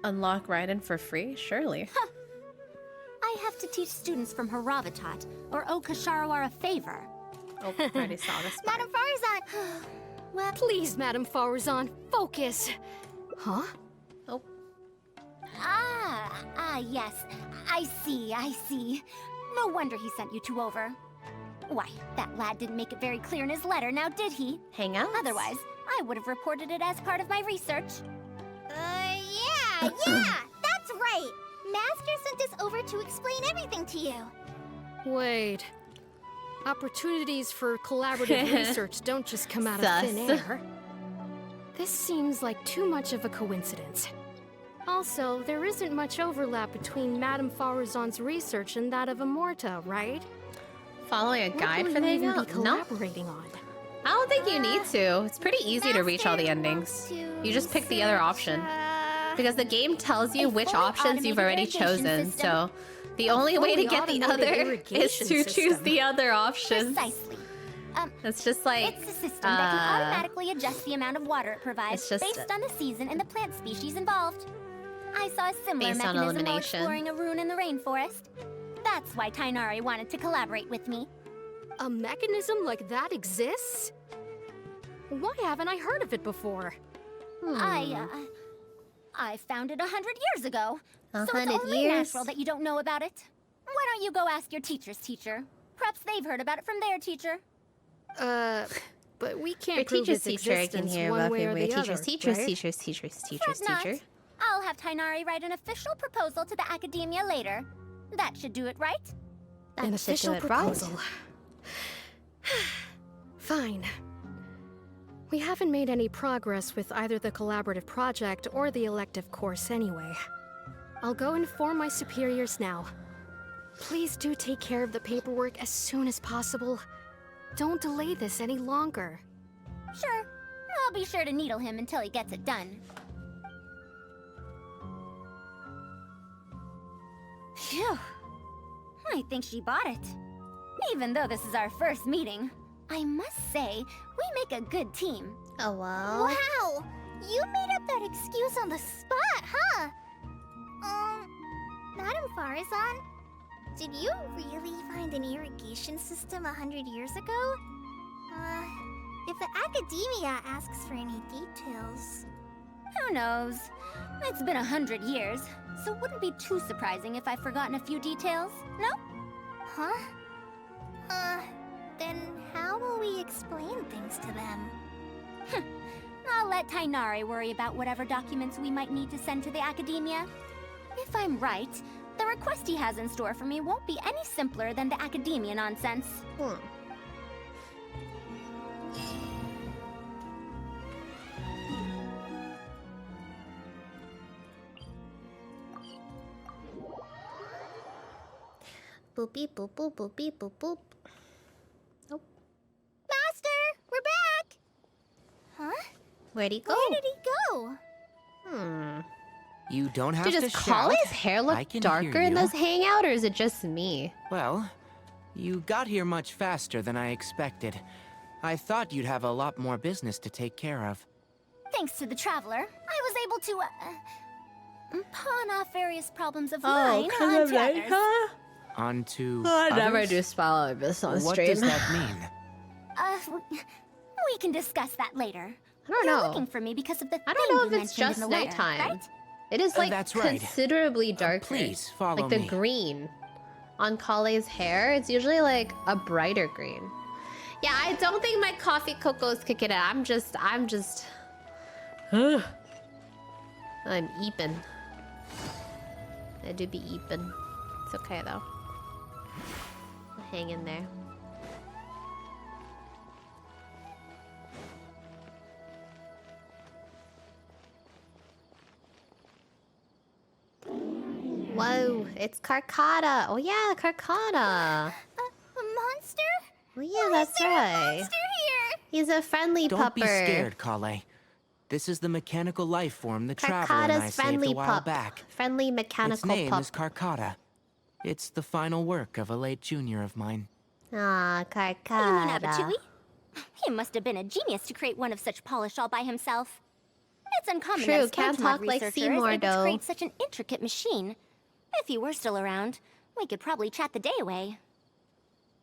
Unlock Raiden for free? Surely. I have to teach students from Haravatat, or owe Kasharawar a favor. Oh, I already saw this part. Madam Farazan! Well, please, Madam Farazan, focus. Huh? Oh. Yes. I see. No wonder he sent you two over. Why, that lad didn't make it very clear in his letter, now did he? Hangouts? Otherwise, I would have reported it as part of my research. Yeah, that's right! Master sent us over to explain everything to you. Wait. Opportunities for collaborative research don't just come out of thin air. This seems like too much of a coincidence. Also, there isn't much overlap between Madame Farazan's research and that of Amorta, right? Following a guide for the even be hangout? No. collaborating on? I don't think you need to. It's pretty easy to reach all the endings. You just pick the other option. Because the game tells you which options you've already chosen, so the only way to get the other is to choose the other options. Precisely. It's just like... It's a system that can automatically adjust the amount of water it provides it's just based on the season and the plant species involved. I saw a similar Based on mechanism while elimination. exploring a rune in the rainforest. That's why Tainari wanted to collaborate with me. A mechanism like that exists? Why haven't I heard of it before? I found it 100 years ago. So it's 100 only years? natural that you don't know about it. Why don't you go ask your teacher's teacher? Perhaps they've heard about it from their teacher. But we can't Your prove teacher's its teacher can existence hear one about way or your the teacher's other, teacher's right? teacher's teacher. Fret not. I'll have Tainari write an official proposal to the academia later. That should do it, right? An official proposal. Fine. We haven't made any progress with either the collaborative project or the elective course anyway. I'll go inform my superiors now. Please do take care of the paperwork as soon as possible. Don't delay this any longer. Sure. I'll be sure to needle him until he gets it done. Phew. I think she bought it. Even though this is our first meeting, I must say, we make a good team. Oh, well. Wow! You made up that excuse on the spot, huh? Madam Farazan, did you really find an irrigation system 100 years ago? If the academia asks for any details... Who knows? It's been 100 years, so it wouldn't be too surprising if I've forgotten a few details, no? Huh? Then how will we explain things to them? I'll let Tainari worry about whatever documents we might need to send to the Academia. If I'm right, the request he has in store for me won't be any simpler than the Academia nonsense. Boop beep boop boop boop beep boop boop. Nope. Master, we're back! Huh? Where'd he go? Where did he go? You don't have Dude, to does shout. Kale's hair I look can darker hear in you. this hangout, or is it just me? Well, you got here much faster than I expected. I thought you'd have a lot more business to take care of. Thanks to the Traveler, I was able to, pawn off various problems of Oh, mine onto others. Onto I never others? do spell like this on What stream. does that mean? We can discuss that later. I don't You're know. looking for me because of the I thing don't know you if it's mentioned just in the letter, nighttime. right? It is like That's right. considerably darker. Please follow like the me. green on Kale's hair. It's usually like a brighter green. Yeah, I don't think my coffee cocoa's kicking in. I'm just. I'm eeping. I do be eeping. It's okay though. I'll hang in there. Whoa, it's Carcata. Oh yeah, Carcata. A monster? Oh yeah, Why is that's there a right. monster here? He's a friendly Don't pupper. be scared, Kale. This is the mechanical life form the Traveler and I Carcata's saved friendly a while pup. back. Friendly Its mechanical name pup. is Carcata. It's the final work of a late junior of mine. Ah, You mean Carcata. Abatui? He must have been a genius to create one of such polish all by himself. It's uncommon True, that a can't sponge mod talk like researcher Seymour, is able though. to create such an intricate machine. If he were still around, we could probably chat the day away.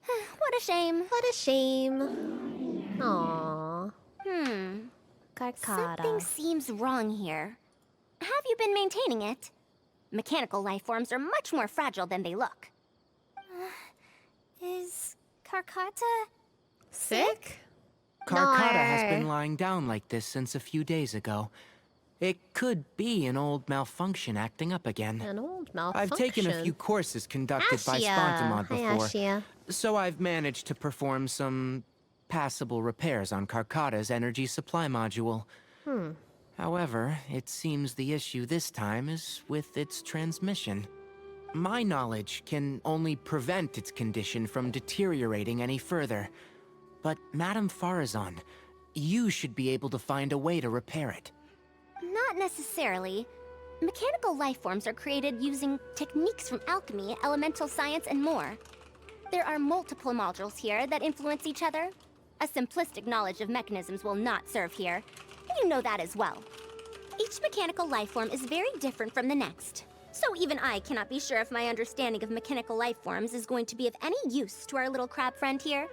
What a shame. What a shame. Aww. Carcata. Something seems wrong here. Have you been maintaining it? Mechanical life forms are much more fragile than they look. Is Carcata Sick? Carcata has No. been lying down like this since a few days ago. It could be an old malfunction acting up again. An old malfunction. I've taken a few courses conducted by Ashia. Spontamod Hi, before, Ashia. so I've managed to perform some passable repairs on Carcata's energy supply module. However, it seems the issue this time is with its transmission. My knowledge can only prevent its condition from deteriorating any further. But Madame Farazan, you should be able to find a way to repair it. Not necessarily. Mechanical life forms are created using techniques from alchemy, elemental science, and more. There are multiple modules here that influence each other. A simplistic knowledge of mechanisms will not serve here. You know that as well. Each mechanical life form is very different from the next. So even I cannot be sure if my understanding of mechanical life forms is going to be of any use to our little crab friend here.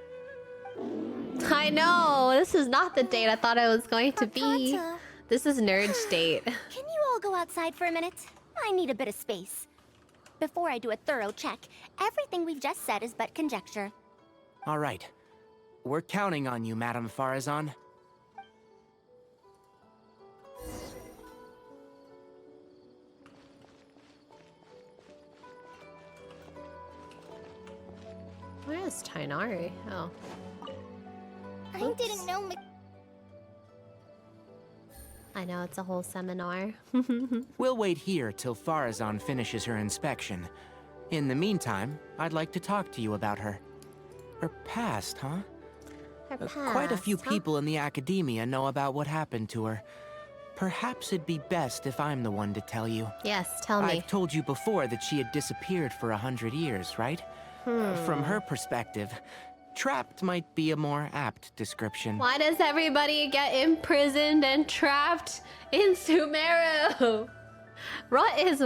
I know. This is not the date I thought it was going to be. Carcata. This is nerd state. Can you all go outside for a minute? I need a bit of space. Before I do a thorough check, everything we've just said is but conjecture. All right. We're counting on you, Madame Farazan. Where is Tainari? Oh. I Oops. didn't know I know, it's a whole seminar. We'll wait here till Farazan finishes her inspection. In the meantime, I'd like to talk to you about her. Her past, huh? Quite a few past, huh? people in the academia know about what happened to her. Perhaps it'd be best if I'm the one to tell you. Yes, tell me. I've told you before that she had disappeared for 100 years, right? From her perspective, trapped might be a more apt description. Why does everybody get imprisoned and trapped in Sumeru? What is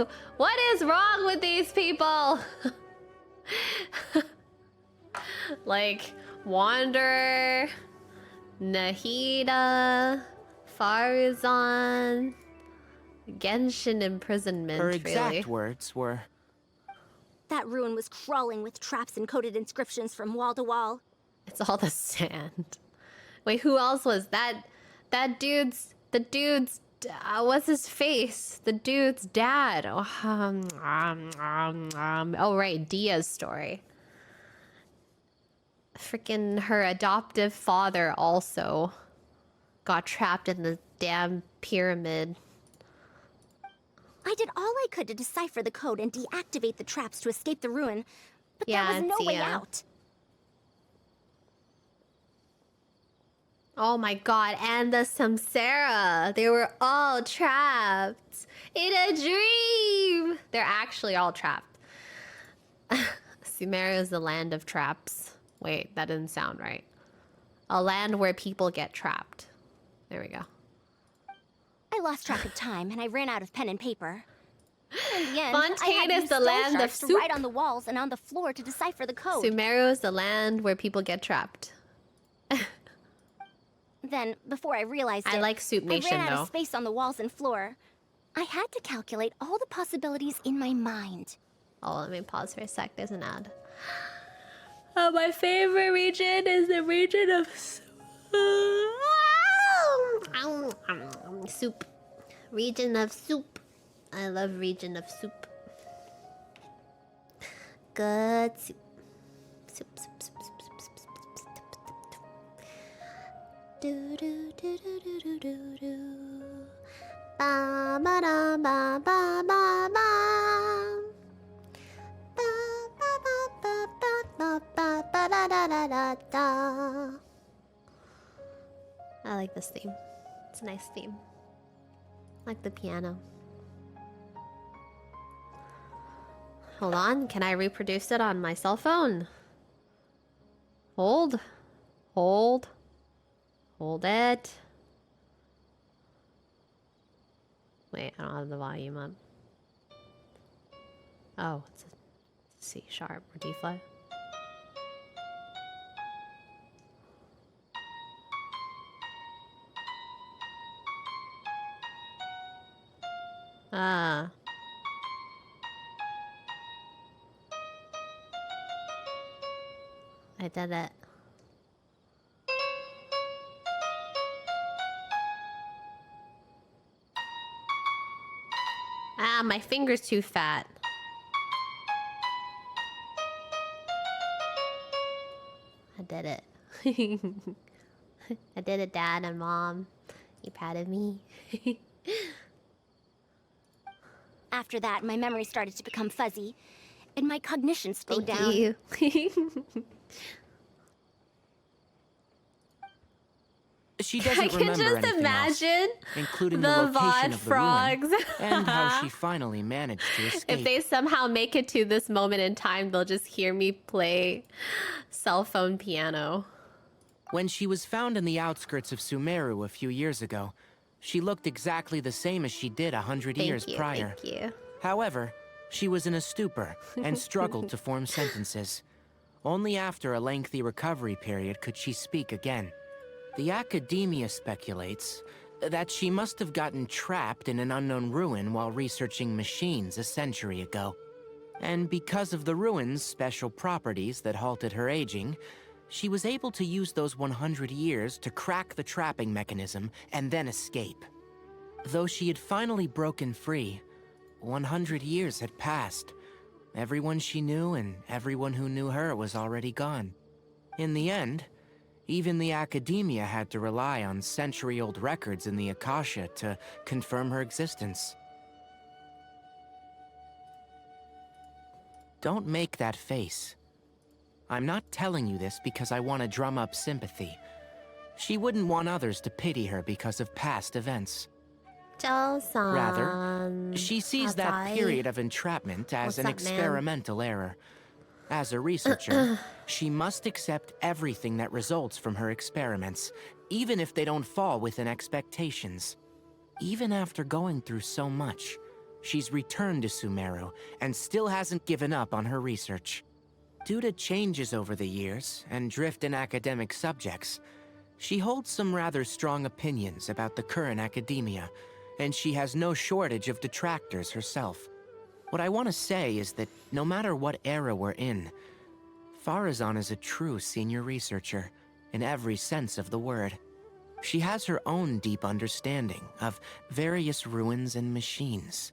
wrong with these people? Like Wanderer, Nahida, Farazan, Genshin imprisonment. Her exact really. words were, That ruin was crawling with traps and coded inscriptions from wall to wall. It's all the sand. Wait, who else was that? The dude's, what's his face? The dude's dad. Oh, oh right, Dia's story. Freaking her adoptive father also got trapped in the damn pyramid. I did all I could to decipher the code and deactivate the traps to escape the ruin, but there was no way out. Oh my god, and the Samsara. They were all trapped in a dream. They're actually all trapped. Sumeria is the land of traps. Wait, that didn't sound right. A land where people get trapped. There we go. I lost track of time and I ran out of pen and paper. In the end, Fontaine is the land of to soup. write on the walls and on the floor to decipher the code. Sumeria is the land where people get trapped. Then, before I realized I like Soup Nation, I ran out though. of space on the walls and floor. I had to calculate all the possibilities in my mind. Oh, let me pause for a sec. There's an ad. My favorite region is the region of soup. Region of soup. I love region of soup. Good soup. Soup, soup, soup, soup, soup, soup, soup, soup, soup. Do do do do do do do do. Ba ba da ba ba ba ba. Ba ba ba ba ba ba ba da da da da da. I like this theme. It's a nice theme. I like the piano. Hold on, can I reproduce it on my cell phone? Hold. Hold. Hold it. Wait, I don't have the volume up. Oh, it's a C sharp or D flat. Ah. I did it. Ah, my finger's too fat. I did it. I did it, Dad and Mom. You proud of me? After that, my memory started to become fuzzy, and my cognition slowed down. You. She doesn't I can remember just anything imagine else, including the the location VOD of the frogs. ruin and how she finally managed to escape. If they somehow make it to this moment in time, they'll just hear me play cell phone piano. When she was found in the outskirts of Sumeru a few years ago, she looked exactly the same as she did 100 years prior. Thank you. However, she was in a stupor and struggled to form sentences. Only after a lengthy recovery period could she speak again. The academia speculates that she must have gotten trapped in an unknown ruin while researching machines a century ago. And because of the ruin's special properties that halted her aging, she was able to use those 100 years to crack the trapping mechanism and then escape. Though she had finally broken free, 100 years had passed. Everyone she knew and everyone who knew her was already gone. In the end, even the academia had to rely on century-old records in the Akasha to confirm her existence. Don't make that face. I'm not telling you this because I want to drum up sympathy. She wouldn't want others to pity her because of past events. Rather, she sees that period of entrapment as an experimental error. As a researcher, she must accept everything that results from her experiments, even if they don't fall within expectations. Even after going through so much, she's returned to Sumeru and still hasn't given up on her research. Due to changes over the years and drift in academic subjects, she holds some rather strong opinions about the current academia, and she has no shortage of detractors herself. What I want to say is that no matter what era we're in, Farazan is a true senior researcher, in every sense of the word. She has her own deep understanding of various ruins and machines.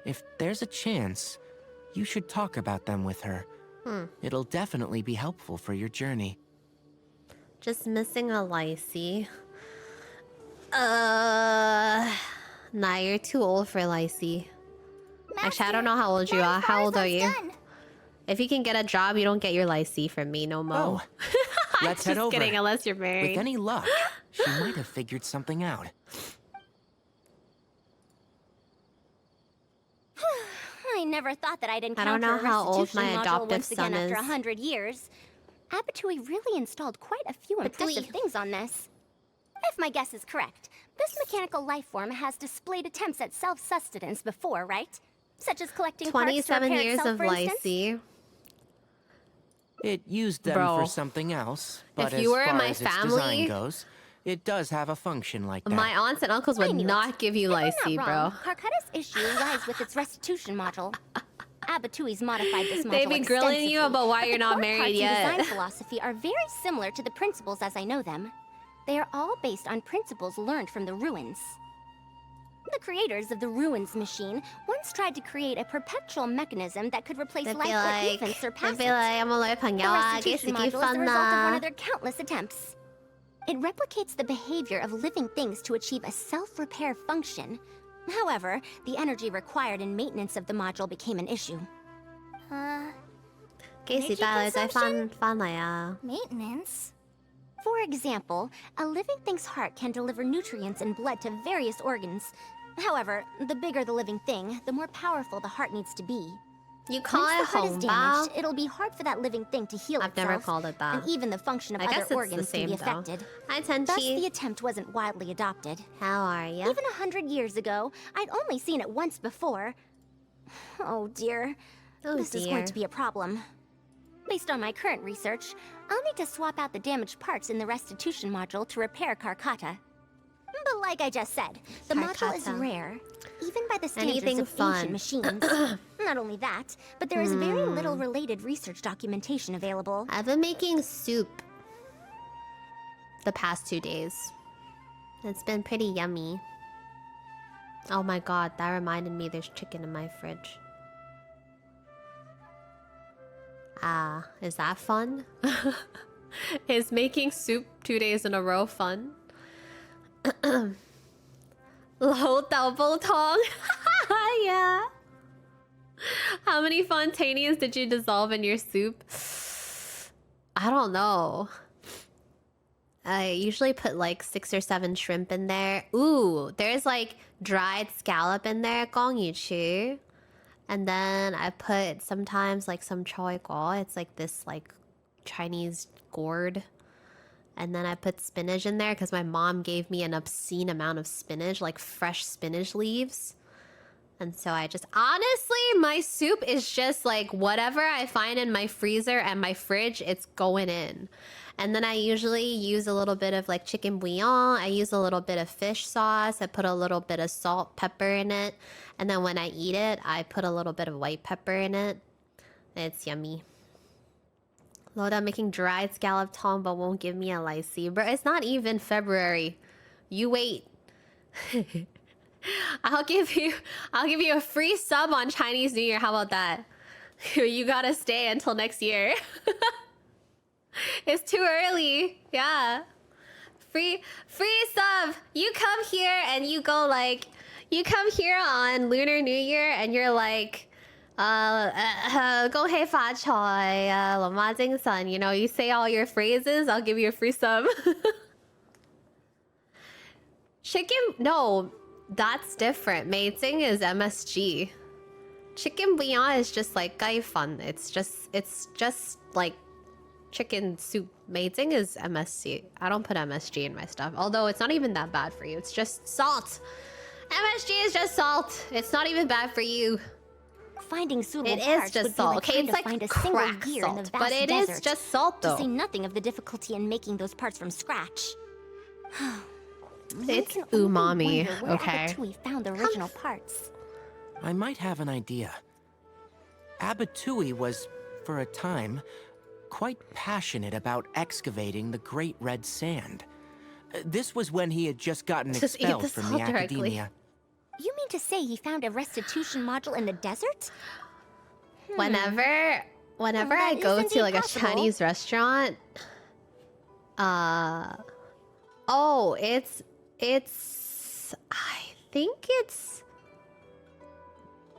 If there's a chance, you should talk about them with her. It'll definitely be helpful for your journey. Just missing a Lysy. Nah, you're too old for Lysy. Actually, I don't know how old you are. How old are you? Done. If you can get a job, you don't get your Lysy from me no more. Oh, let's head over. Just kidding, unless you're married. With any luck, she might have figured something out. I never thought that I'd encounter I don't know a how old restitution my module adoptive once again son after is. 100 years. Abitui really installed quite a few impressive things on this. If my guess is correct, this mechanical life form has displayed attempts at self-sustenance before, right? Such as collecting parts to 27 repair years itself, of for instance? Lysy. It used them Bro. for something else, but If you were as in far my as its family- design goes, it does have a function like that. My aunts and uncles would I knew not it. give you If I'm Lysy, not bro. wrong, Karkata's issue lies with its restitution module. Abitui's modified this module They be grilling you extensively, about why but you're the not core married parts and yet. design philosophy are very similar to the principles as I know them. They are all based on principles learned from the ruins. The creators of the ruins machine once tried to create a perpetual mechanism that could replace They'd life be or like, even surpass they'd be it. like, I'm a 女朋 The 友啊，幾 restitution 時 module 結 is the 婚 result of one 啊 of their countless attempts. It replicates the behavior of living things to achieve a self-repair function. However, the energy required in maintenance of the module became an issue. 幾時帶女仔返嚟啊 Maintenance? For example, a living thing's heart can deliver nutrients and blood to various organs. However, the bigger the living thing, the more powerful the heart needs to be. You call Once it the heart is 紅 damaged, 包 it'll be hard for that living thing to heal I've itself. never called it that. And even the function of I guess other it's the organs same, can be though. affected. Hi, Thus, the Tenchi. attempt wasn't widely adopted. How are ya? Even 100 years ago, I'd only seen it once before. Oh dear. Oh This is dear. going to be a problem. Based on my current research, I'll need to swap out the damaged parts in the restitution module to repair Karkata. But like I just said, the module is Karkata. rare, even by the standards Anything of fun. ancient machines. Not only that, but there is very little related research documentation available. I've been making soup the past 2 days. It's been pretty yummy. Oh my god, that reminded me there's chicken in my fridge. Ah, is that fun? Is making soup 2 days in a row fun? 老豆煲湯 Yeah. How many Fontainians did you dissolve in your soup? I don't know. I usually put like 6 or 7 shrimp in there. Ooh, there's like dried scallop in there, 江魚翅. And then I put sometimes like some choy guo. It's like this like Chinese gourd. And then I put spinach in there because my mom gave me an obscene amount of spinach, like fresh spinach leaves. And so I just, honestly, my soup is just like whatever I find in my freezer and my fridge, it's going in. And then I usually use a little bit of like chicken bouillon. I use a little bit of fish sauce. I put a little bit of salt, pepper in it. And then when I eat it, I put a little bit of white pepper in it. It's yummy. Loda making dried scallop tong but won't give me a lycee. Bro, it's not even February. You wait. I'll give you a free sub on Chinese New Year. How about that? You gotta stay until next year. It's too early. Yeah. Free sub. You come here and you go like, you come here on Lunar New Year and you're like, 恭喜發財, 龍馬精神, you know, you say all your phrases, I'll give you a free sub. Chicken, no, that's different. 味精 is MSG. Chicken bouillon is just like 雞粉. It's just like chicken soup. 味精 is MSG. I don't put MSG in my stuff, although it's not even that bad for you. It's just salt. MSG is just salt. It's not even bad for you. Finding suitable It is parts just would salt. be like Okay, trying it's to like find a single crack year in the salt, vast but it desert. is just salt, though. To say nothing of the difficulty in making those parts from scratch. It's One can only umami, wonder where okay? Abitui found the original parts. I might have an idea. Abatui was, for a time, quite passionate about excavating the Great Red Sand. This was when he had just gotten Just eat expelled this from all the directly. academia. You mean to say he found a restitution module in the desert? Whenever That I is go to indeed like a possible. Chinese restaurant, oh, it's I think it's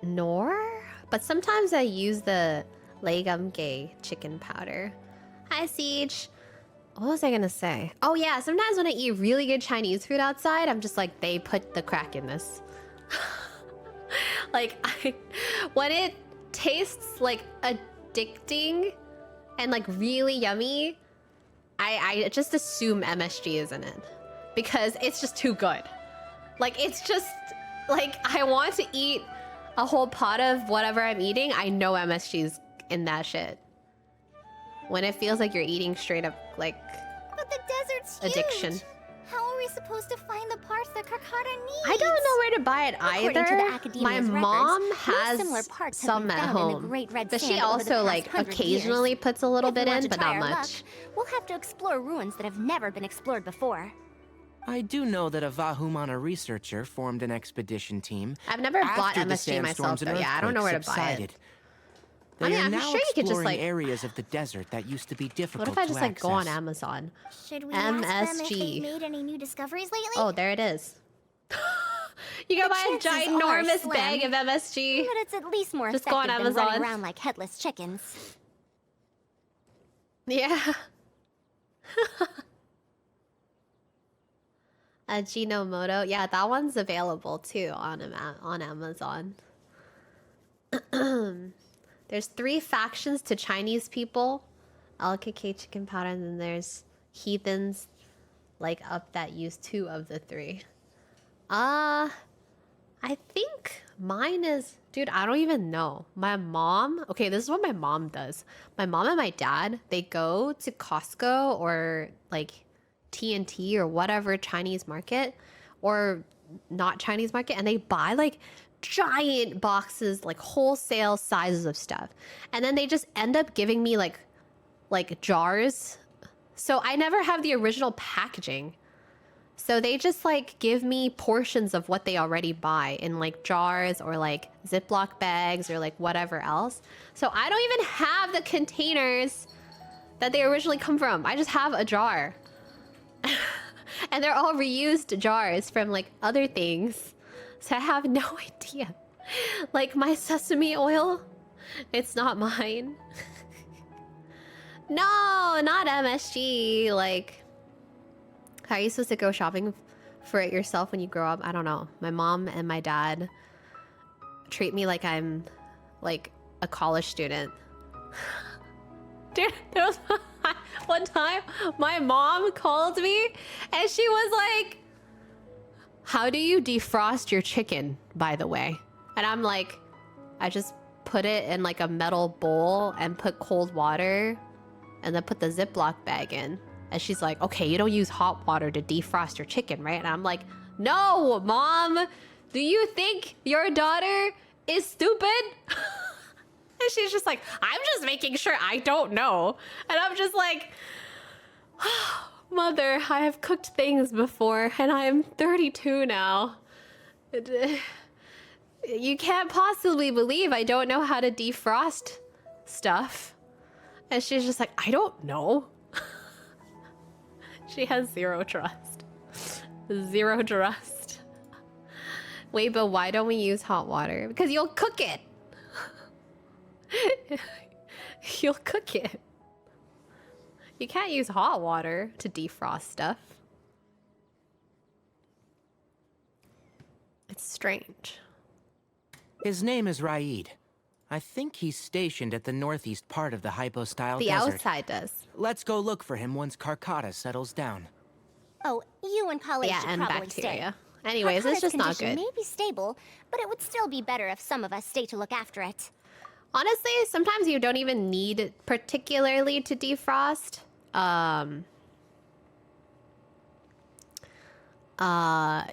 Nor, but sometimes I use the Legamge chicken powder. Hi, Siege. What was I gonna say? Oh yeah, sometimes when I eat really good Chinese food outside, I'm just like, they put the crack in this. Like, when it tastes like addicting and like really yummy, I just assume MSG is in it because it's just too good. Like, it's just like, I want to eat a whole pot of whatever I'm eating. I know MSG is in that shit. When it feels like you're eating straight up like But the desert's huge. addiction. How are we supposed to find the parts that Karkata needs? I don't know where to buy it According to the either. academia's My records, mom no has similar parts have some been at found in the home, Great Red but she Sand over the also past like 100 occasionally years. puts a little If we bit want in, to but try not our much. luck, we'll have to explore ruins that have never been explored before. I do know that a Vahumana researcher formed an expedition team. I've never bought after the MSG myself sandstorms and though. Yeah, I don't know where to earthquakes buy subsided. it. They I mean, are I'm now sure you could just, exploring like- areas of the desert that used to be difficult What if I to just like go on access. Amazon? Should we ask them if MSG. they've made any new discoveries lately? Oh, there it is. You can The buy a chances are ginormous slim. bag of MSG. But it's at least more Just go on effective than running Amazon. around like headless chickens. Yeah. A Ginomoto. Yeah, that one's available too on Amazon. There's 3 factions to Chinese people. LKK chicken powder, and then there's heathens like up that use 2 of the 3. I think mine is, dude, I don't even know. My mom, okay, this is what my mom does. My mom and my dad, they go to Costco or like TNT or whatever Chinese market or not Chinese market, and they buy like giant boxes, like wholesale sizes of stuff. And then they just end up giving me like jars. So I never have the original packaging. So they just like give me portions of what they already buy in like jars or like Ziploc bags or like whatever else. So I don't even have the containers that they originally come from. I just have a jar. And they're all reused jars from like other things. So I have no idea. Like my sesame oil, it's not mine. No, not MSG. Like, how are you supposed to go shopping for it yourself when you grow up? I don't know. My mom and my dad treat me like I'm like a college student. Dude, there was one time my mom called me and she was like, "How do you defrost your chicken, by the way?" And I'm like, I just put it in like a metal bowl and put cold water and then put the Ziploc bag in. And she's like, "Okay, you don't use hot water to defrost your chicken, right?" And I'm like, "No, Mom. Do you think your daughter is stupid?" And she's just like, "I'm just making sure I don't know." And I'm just like, "Mother, I have cooked things before and I am 32 now. You can't possibly believe I don't know how to defrost stuff." And she's just like, "I don't know." She has zero trust. Zero trust. Wait, but why don't we use hot water? Because you'll cook it. You'll cook it. You can't use hot water to defrost stuff. It's strange. His name is Raid. I think he's stationed at the northeast part of the hypostyle The desert. outside does. Let's go look for him once Karkata settles down. Oh, you and College Yeah, should and probably bacteria. stay. Anyways, it's Karkata's just not condition good. may be stable, but it would still be better if some of us stay to look after it. Honestly, sometimes you don't even need it particularly to defrost.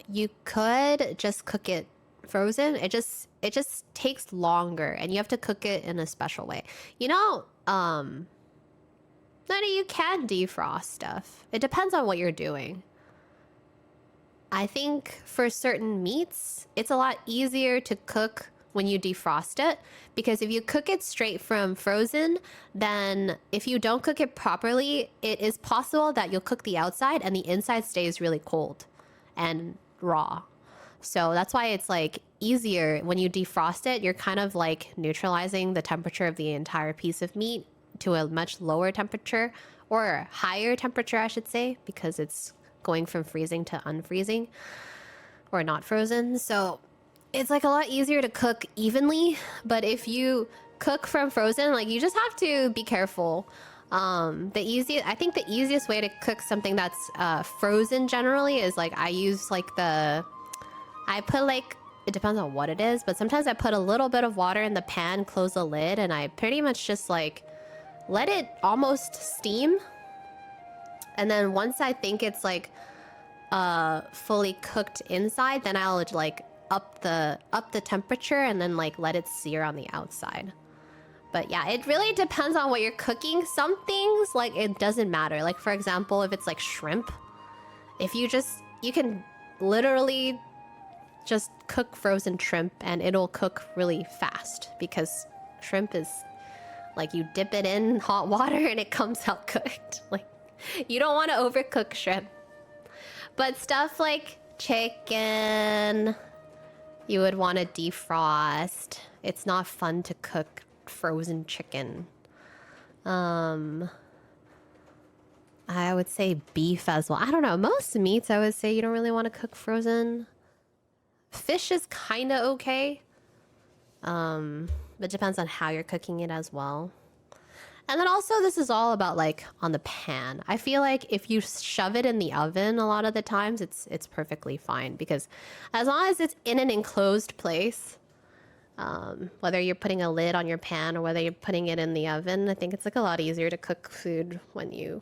You could just cook it frozen, it just takes longer, and you have to cook it in a special way. You know, you can defrost stuff. It depends on what you're doing. I think for certain meats, it's a lot easier to cook when you defrost it, because if you cook it straight from frozen, then if you don't cook it properly, it is possible that you'll cook the outside and the inside stays really cold and raw. So that's why it's like easier when you defrost it. You're kind of like neutralizing the temperature of the entire piece of meat to a much lower temperature, or higher temperature, I should say, because it's going from freezing to unfreezing or not frozen. So it's like a lot easier to cook evenly. But if you cook from frozen, like, you just have to be careful. I think the easiest way to cook something that's frozen generally is like, I put like, it depends on what it is, but sometimes I put a little bit of water in the pan, close the lid, and I pretty much just like let it almost steam. And then once I think it's like fully cooked inside, then I'll like up the temperature and then like let it sear on the outside. But yeah, it really depends on what you're cooking. Some things, like, it doesn't matter. Like, for example, if it's like shrimp, you can literally just cook frozen shrimp and it'll cook really fast, because shrimp is like, you dip it in hot water and it comes out cooked. Like, you don't want to overcook shrimp. But stuff like chicken, you would want to defrost. It's not fun to cook frozen chicken. I would say beef as well. I don't know. Most meats, I would say you don't really want to cook frozen. Fish is kind of okay. But depends on how you're cooking it as well. And then also, this is all about like on the pan. I feel like if you shove it in the oven, a lot of the times it's perfectly fine, because as long as it's in an enclosed place, whether you're putting a lid on your pan or whether you're putting it in the oven, I think it's like a lot easier to cook food when you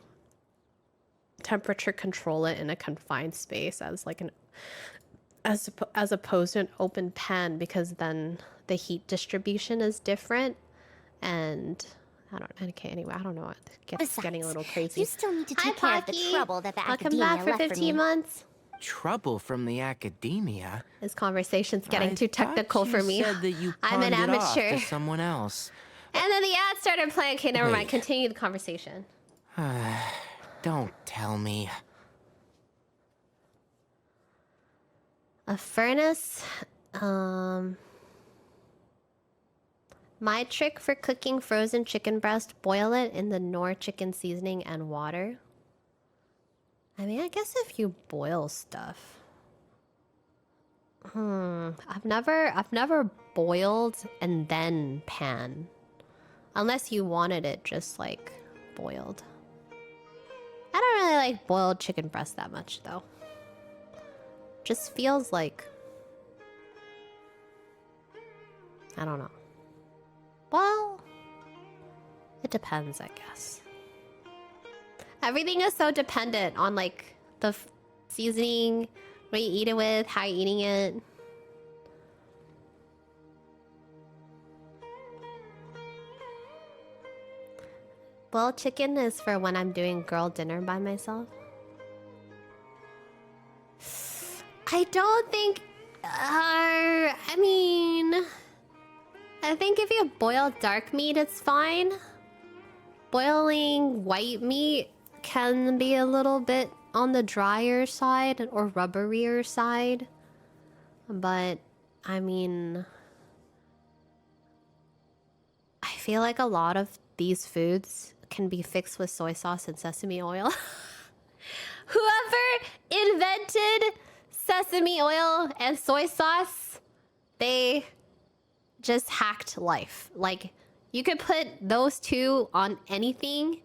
temperature control it in a confined space as opposed to an open pan, because then the heat distribution is different. And I don't know. It's getting a little crazy. You still need to take care of the trouble that the Welcome academia back for left 15 me. months. Trouble from the academia? This conversation's getting too technical thought for you me. said that you I'm an pawned it off amateur. to someone else. And then the ad started playing. Okay, never mind. Wait. Continue the conversation. Don't tell me. A furnace. My trick for cooking frozen chicken breast: boil it in the Knorr chicken seasoning and water. I mean, I guess if you boil stuff. I've never boiled and then pan. Unless you wanted it just like boiled. I don't really like boiled chicken breast that much though. Just feels like, I don't know. Well, it depends, I guess. Everything is so dependent on like the seasoning, what you eat it with, how you're eating it. Boiled chicken is for when I'm doing girl dinner by myself. I don't think... I think if you boil dark meat, it's fine. Boiling white meat can be a little bit on the drier side or rubberier side. But, I mean... I feel like a lot of these foods can be fixed with soy sauce and sesame oil. Whoever invented sesame oil and soy sauce, they just hacked life. Like, you could put those two on anything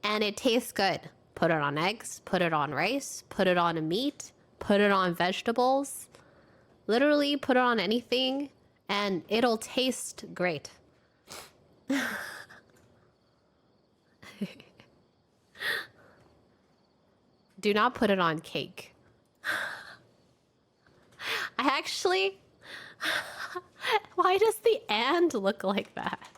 and it tastes good. Put it on eggs, put it on rice, put it on a meat, put it on vegetables. Literally put it on anything and it'll taste great. Do not put it on cake. I Why does the and look like that?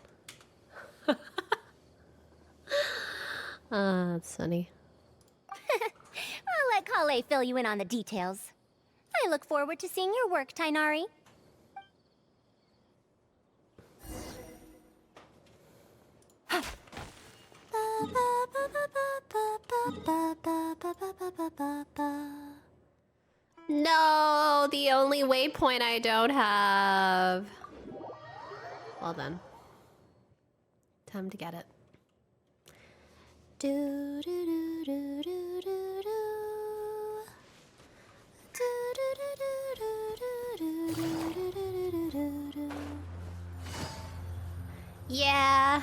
That's funny. I'll let Kale fill you in on the details. I look forward to seeing your work, Tainari. No, the only waypoint I don't have. Well then. Time to get it. Do do do do do do do. Do do do do do do do do do do. Yeah.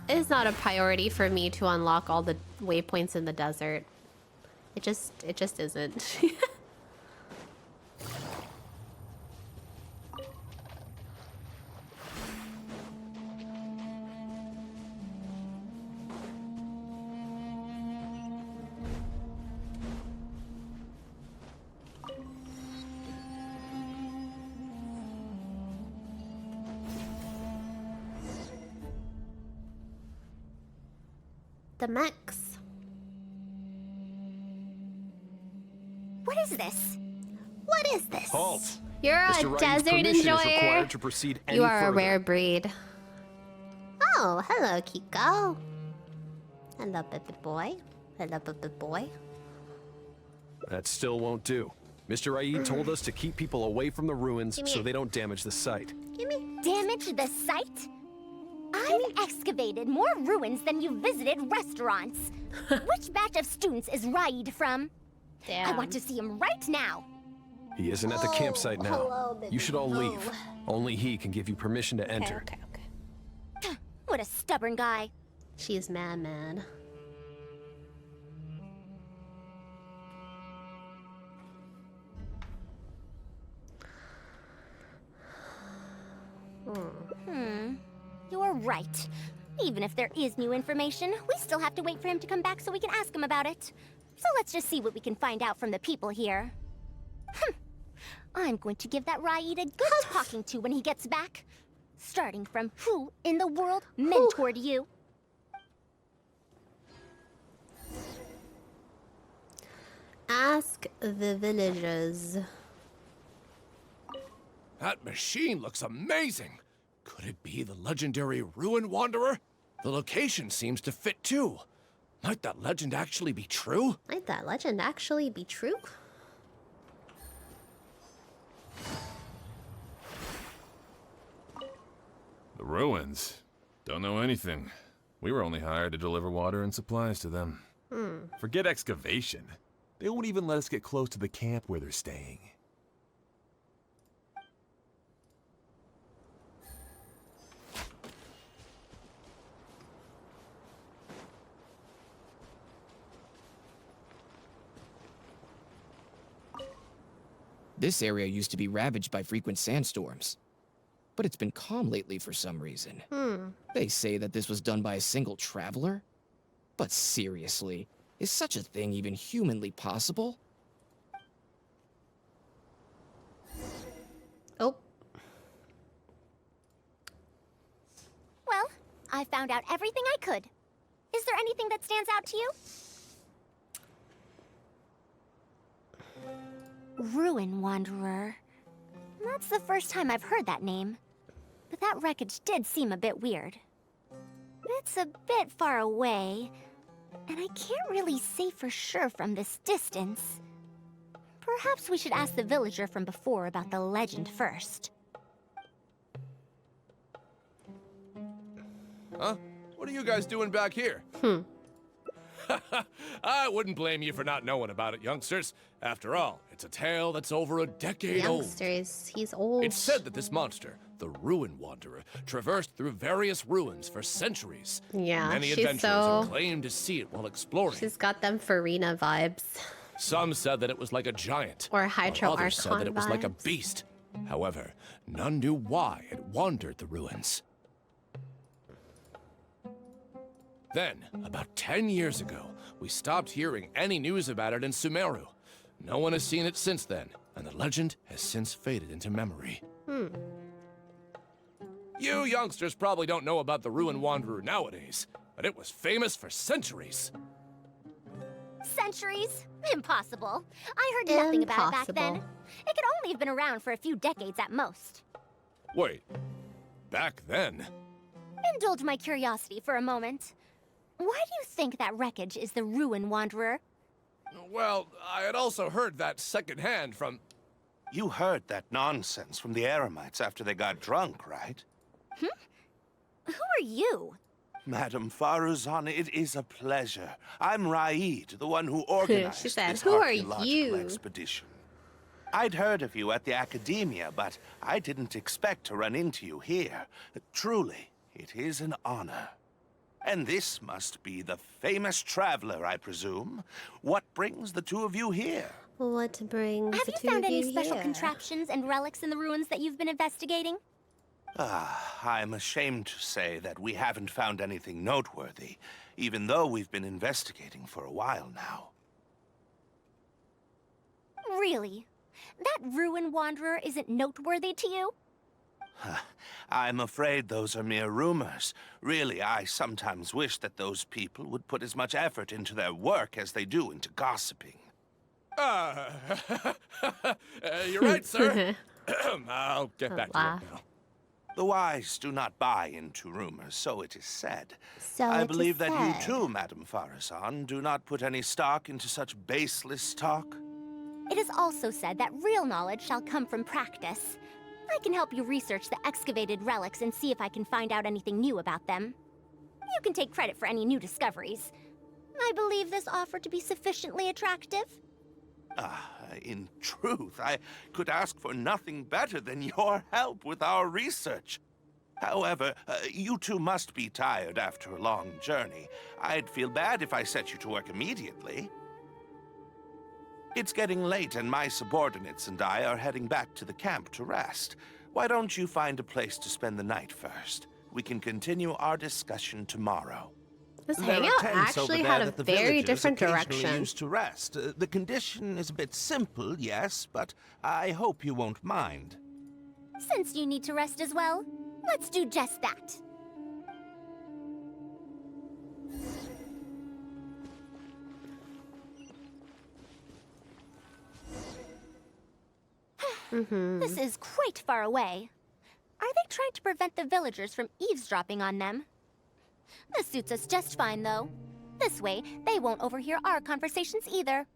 It's not a priority for me to unlock all the waypoints in the desert. It just isn't. The mechs. What is this? What is this? Halt! You're Mr. a Rai's desert permission is enjoyer. required to proceed any You are a further. rare breed. Oh, hello, Kiko. Hello, baby boy. Hello, baby boy. That still won't do. Mr. Rai told us to keep people away from the ruins Gimme so it. they don't damage the site. Gimme. Damage the site? I've excavated more ruins than you visited restaurants. Which batch of students is Raid from? Damn. I want to see him right now. He isn't at the campsite now. hello, baby. You should all leave. Only he can give you permission to enter. Okay. What a stubborn guy. She's mad. You're right. Even if there is new information, we still have to wait for him to come back so we can ask him about it. So let's just see what we can find out from the people here. I'm going to give that Raid a good talking to when he gets back. Starting from who in the world mentored you? Ask the villagers. That machine looks amazing. Could it be the legendary Ruin Wanderer? The location seems to fit too. Might that legend actually be true? Might that legend actually be true? The ruins? Don't know anything. We were only hired to deliver water and supplies to them. Forget excavation. They won't even let us get close to the camp where they're staying. This area used to be ravaged by frequent sandstorms. But it's been calm lately for some reason. They say that this was done by a single traveler? But seriously, is such a thing even humanly possible? Oh. Well, I found out everything I could. Is there anything that stands out to you? Ruin Wanderer. That's the first time I've heard that name. But that wreckage did seem a bit weird. It's a bit far away, and I can't really say for sure from this distance. Perhaps we should ask the villager from before about the legend first. Huh? What are you guys doing back here? I wouldn't blame you for not knowing about it, youngsters. After all, it's a tale that's over a decade old. Youngsters, he's old. It's said that this monster, the Ruin Wanderer, traversed through various ruins for centuries. Yeah, Many she's adventurers so... have claimed to see it while exploring. She's got them Farina vibes. Some said that it was like a giant. Or Hydro while others said that it was like a vibes. beast. However, none knew why it wandered the ruins. Then, about 10 years ago, we stopped hearing any news about it in Sumeru. No one has seen it since then, and the legend has since faded into memory. Hmm. You youngsters probably don't know about the Ruin Wanderer nowadays, but it was famous for centuries. Centuries? Impossible. I heard nothing about it back then. It could only have been around for a few decades at most. Wait, back then? Indulge my curiosity for a moment. Why do you think that wreckage is the Ruin Wanderer? Well, I had also heard that secondhand from... You heard that nonsense from the Eremites after they got drunk, right? Who are you? Madam Faruzan, it is a pleasure. I'm Raid, the one who organized She said, this "Who are archaeological you?" expedition. I'd heard of you at the Academia, but I didn't expect to run into you here. Truly, it is an honor. And this must be the famous traveler, I presume. What brings the two of you here? What brings Have the you two found of any you special here? contraptions and relics in the ruins that you've been investigating? I'm ashamed to say that we haven't found anything noteworthy, even though we've been investigating for a while now. Really? That Ruin Wanderer isn't noteworthy to you? I'm afraid those are mere rumors. Really, I sometimes wish that those people would put as much effort into their work as they do into gossiping. You're right, sir. I'll get back to work now. The wise do not buy into rumors, so it is said. So I it is believe that you said. too, Madam Faruzan, do not put any stock into such baseless talk. It is also said that real knowledge shall come from practice. I can help you research the excavated relics and see if I can find out anything new about them. You can take credit for any new discoveries. I believe this offer to be sufficiently attractive. In truth, I could ask for nothing better than your help with our research. However, you two must be tired after a long journey. I'd feel bad if I set you to work immediately. It's getting late and my subordinates and I are heading back to the camp to rest. Why don't you find a place to spend the night first? We can continue our discussion tomorrow. This There are hangout tents over actually there had a that the very villagers different occasionally direction. use to rest. The condition is a bit simple, yes, but I hope you won't mind. Since you need to rest as well, let's do just that. This is quite far away. Are they trying to prevent the villagers from eavesdropping on them? This suits us just fine, though. This way, they won't overhear our conversations either.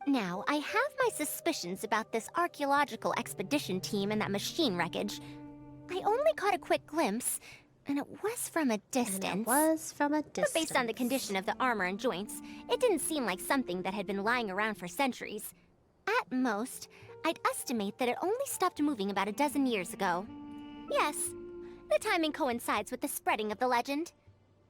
Now, I have my suspicions about this archaeological expedition team and that machine wreckage. I only caught a quick glimpse, and it was from a distance. But based on the condition of the armor and joints, it didn't seem like something that had been lying around for centuries. At most, I'd estimate that it only stopped moving about a dozen years ago. Yes, the timing coincides with the spreading of the legend.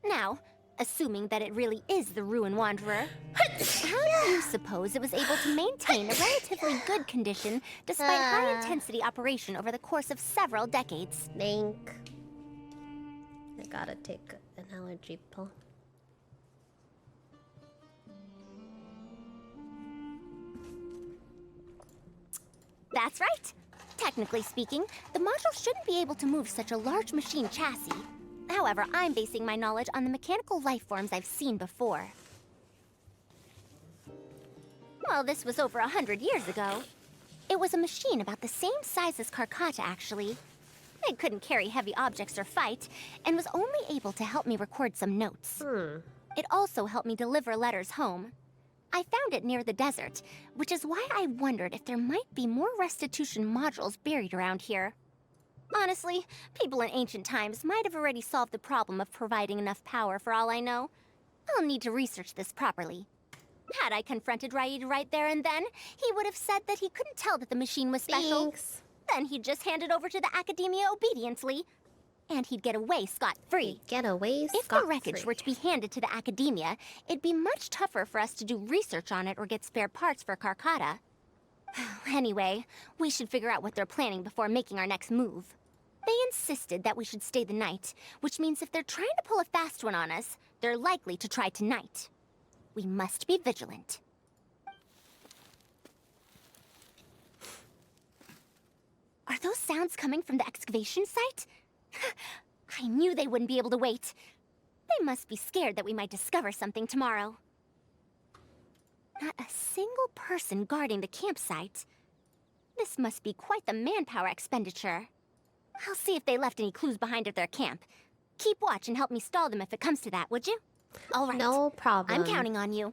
Now, assuming that it really is the Ruin Wanderer, how do you suppose it was able to maintain a relatively good condition despite high-intensity operation over the course of several decades? Think. I gotta take an allergy pill. That's right. Technically speaking, the module shouldn't be able to move such a large machine chassis. However, I'm basing my knowledge on the mechanical life forms I've seen before. Well, this was over 100 years ago. It was a machine about the same size as Karkata, actually. It couldn't carry heavy objects or fight, and was only able to help me record some notes. It also helped me deliver letters home. I found it near the desert, which is why I wondered if there might be more restitution modules buried around here. Honestly, people in ancient times might have already solved the problem of providing enough power for all I know. I'll need to research this properly. Had I confronted Raid right there and then, he would have said that he couldn't tell that the machine was special. Thanks. Then he'd just hand it over to the Academia obediently. And he'd get away scot-free. Get away If the wreckage were to be handed to the Academia, it'd be much tougher for us to do research on it or get spare parts for Karkata. Anyway, we should figure out what they're planning before making our next move. They insisted that we should stay the night, which means if they're trying to pull a fast one on us, they're likely to try tonight. We must be vigilant. those sounds coming from the excavation site? I knew they wouldn't be able to wait. They must be scared that we might discover something tomorrow. Not a single person guarding the campsite. This must be quite the manpower expenditure. I'll see if they left any clues behind at their camp. Keep watch and help me stall them if it comes to that, would you? All right. No problem. I'm counting on you.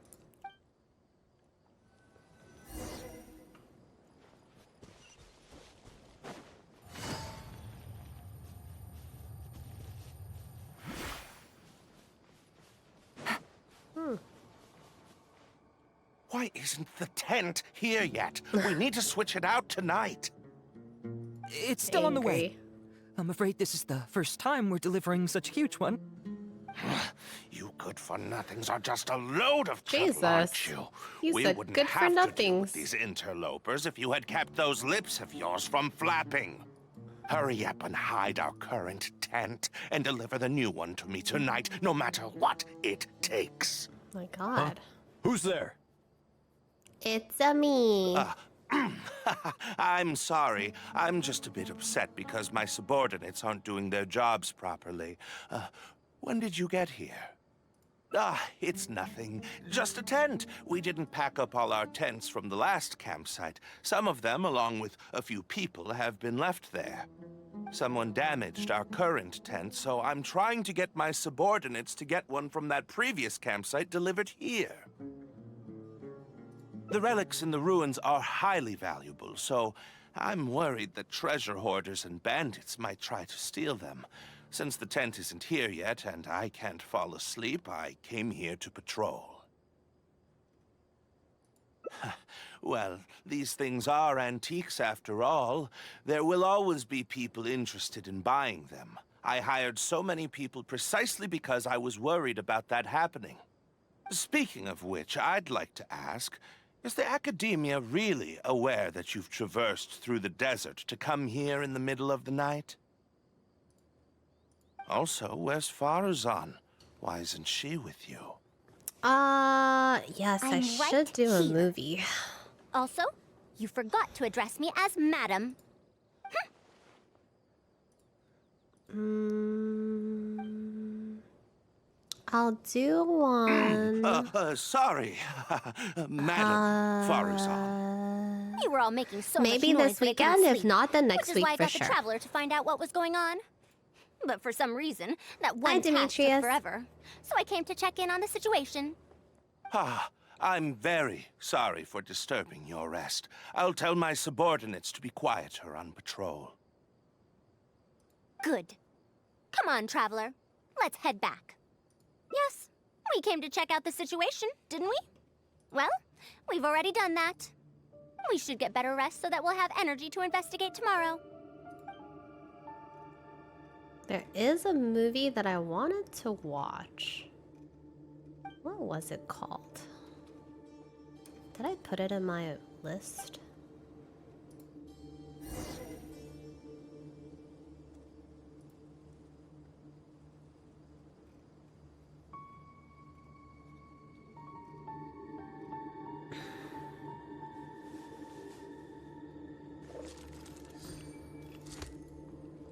Why isn't the tent here yet? We need to switch it out tonight. It's still on the way. I'm afraid this is the first time we're delivering such a huge one. You good-for-nothings are just a load of trouble, Jesus. aren't you? You We said wouldn't have to deal good-for-nothings. with these interlopers if you had kept those lips of yours from flapping. Hurry up and hide our current tent and deliver the new one to me tonight, no matter what it takes. My God. Who's there? It's a me. I'm sorry. I'm just a bit upset because my subordinates aren't doing their jobs properly. When did you get here? It's nothing. Just a tent. We didn't pack up all our tents from the last campsite. Some of them, along with a few people, have been left there. Someone damaged our current tent, so I'm trying to get my subordinates to get one from that previous campsite delivered here. The relics in the ruins are highly valuable, so I'm worried that treasure hoarders and bandits might try to steal them. Since the tent isn't here yet and I can't fall asleep, I came here to patrol. Well, these things are antiques after all. There will always be people interested in buying them. I hired so many people precisely because I was worried about that happening. Speaking of which, I'd like to ask, is the Academia really aware that you've traversed through the desert to come here in the middle of the night? Also, where's Farazan? Why isn't she with you? Yes, I I'm should right do a here. movie. Also, you forgot to address me as Madam. I'll do one. Sorry. Madam Farazan. You were all making so Maybe much noise this that I couldn't weekend, if sleep, not, then next which is week why I for got sure. the Traveler to find out what was going on. But for some reason, that Hi, one task took Demetrius. forever. So I came to check in on the situation. I'm very sorry for disturbing your rest. I'll tell my subordinates to be quieter on patrol. Good. Come on, Traveler. Let's head back. Yes, we came to check out the situation, didn't we? Well, we've already done that. We should get better rest so that we'll have energy to investigate tomorrow. There is a movie that I wanted to watch. What was it called? Did I put it in my list?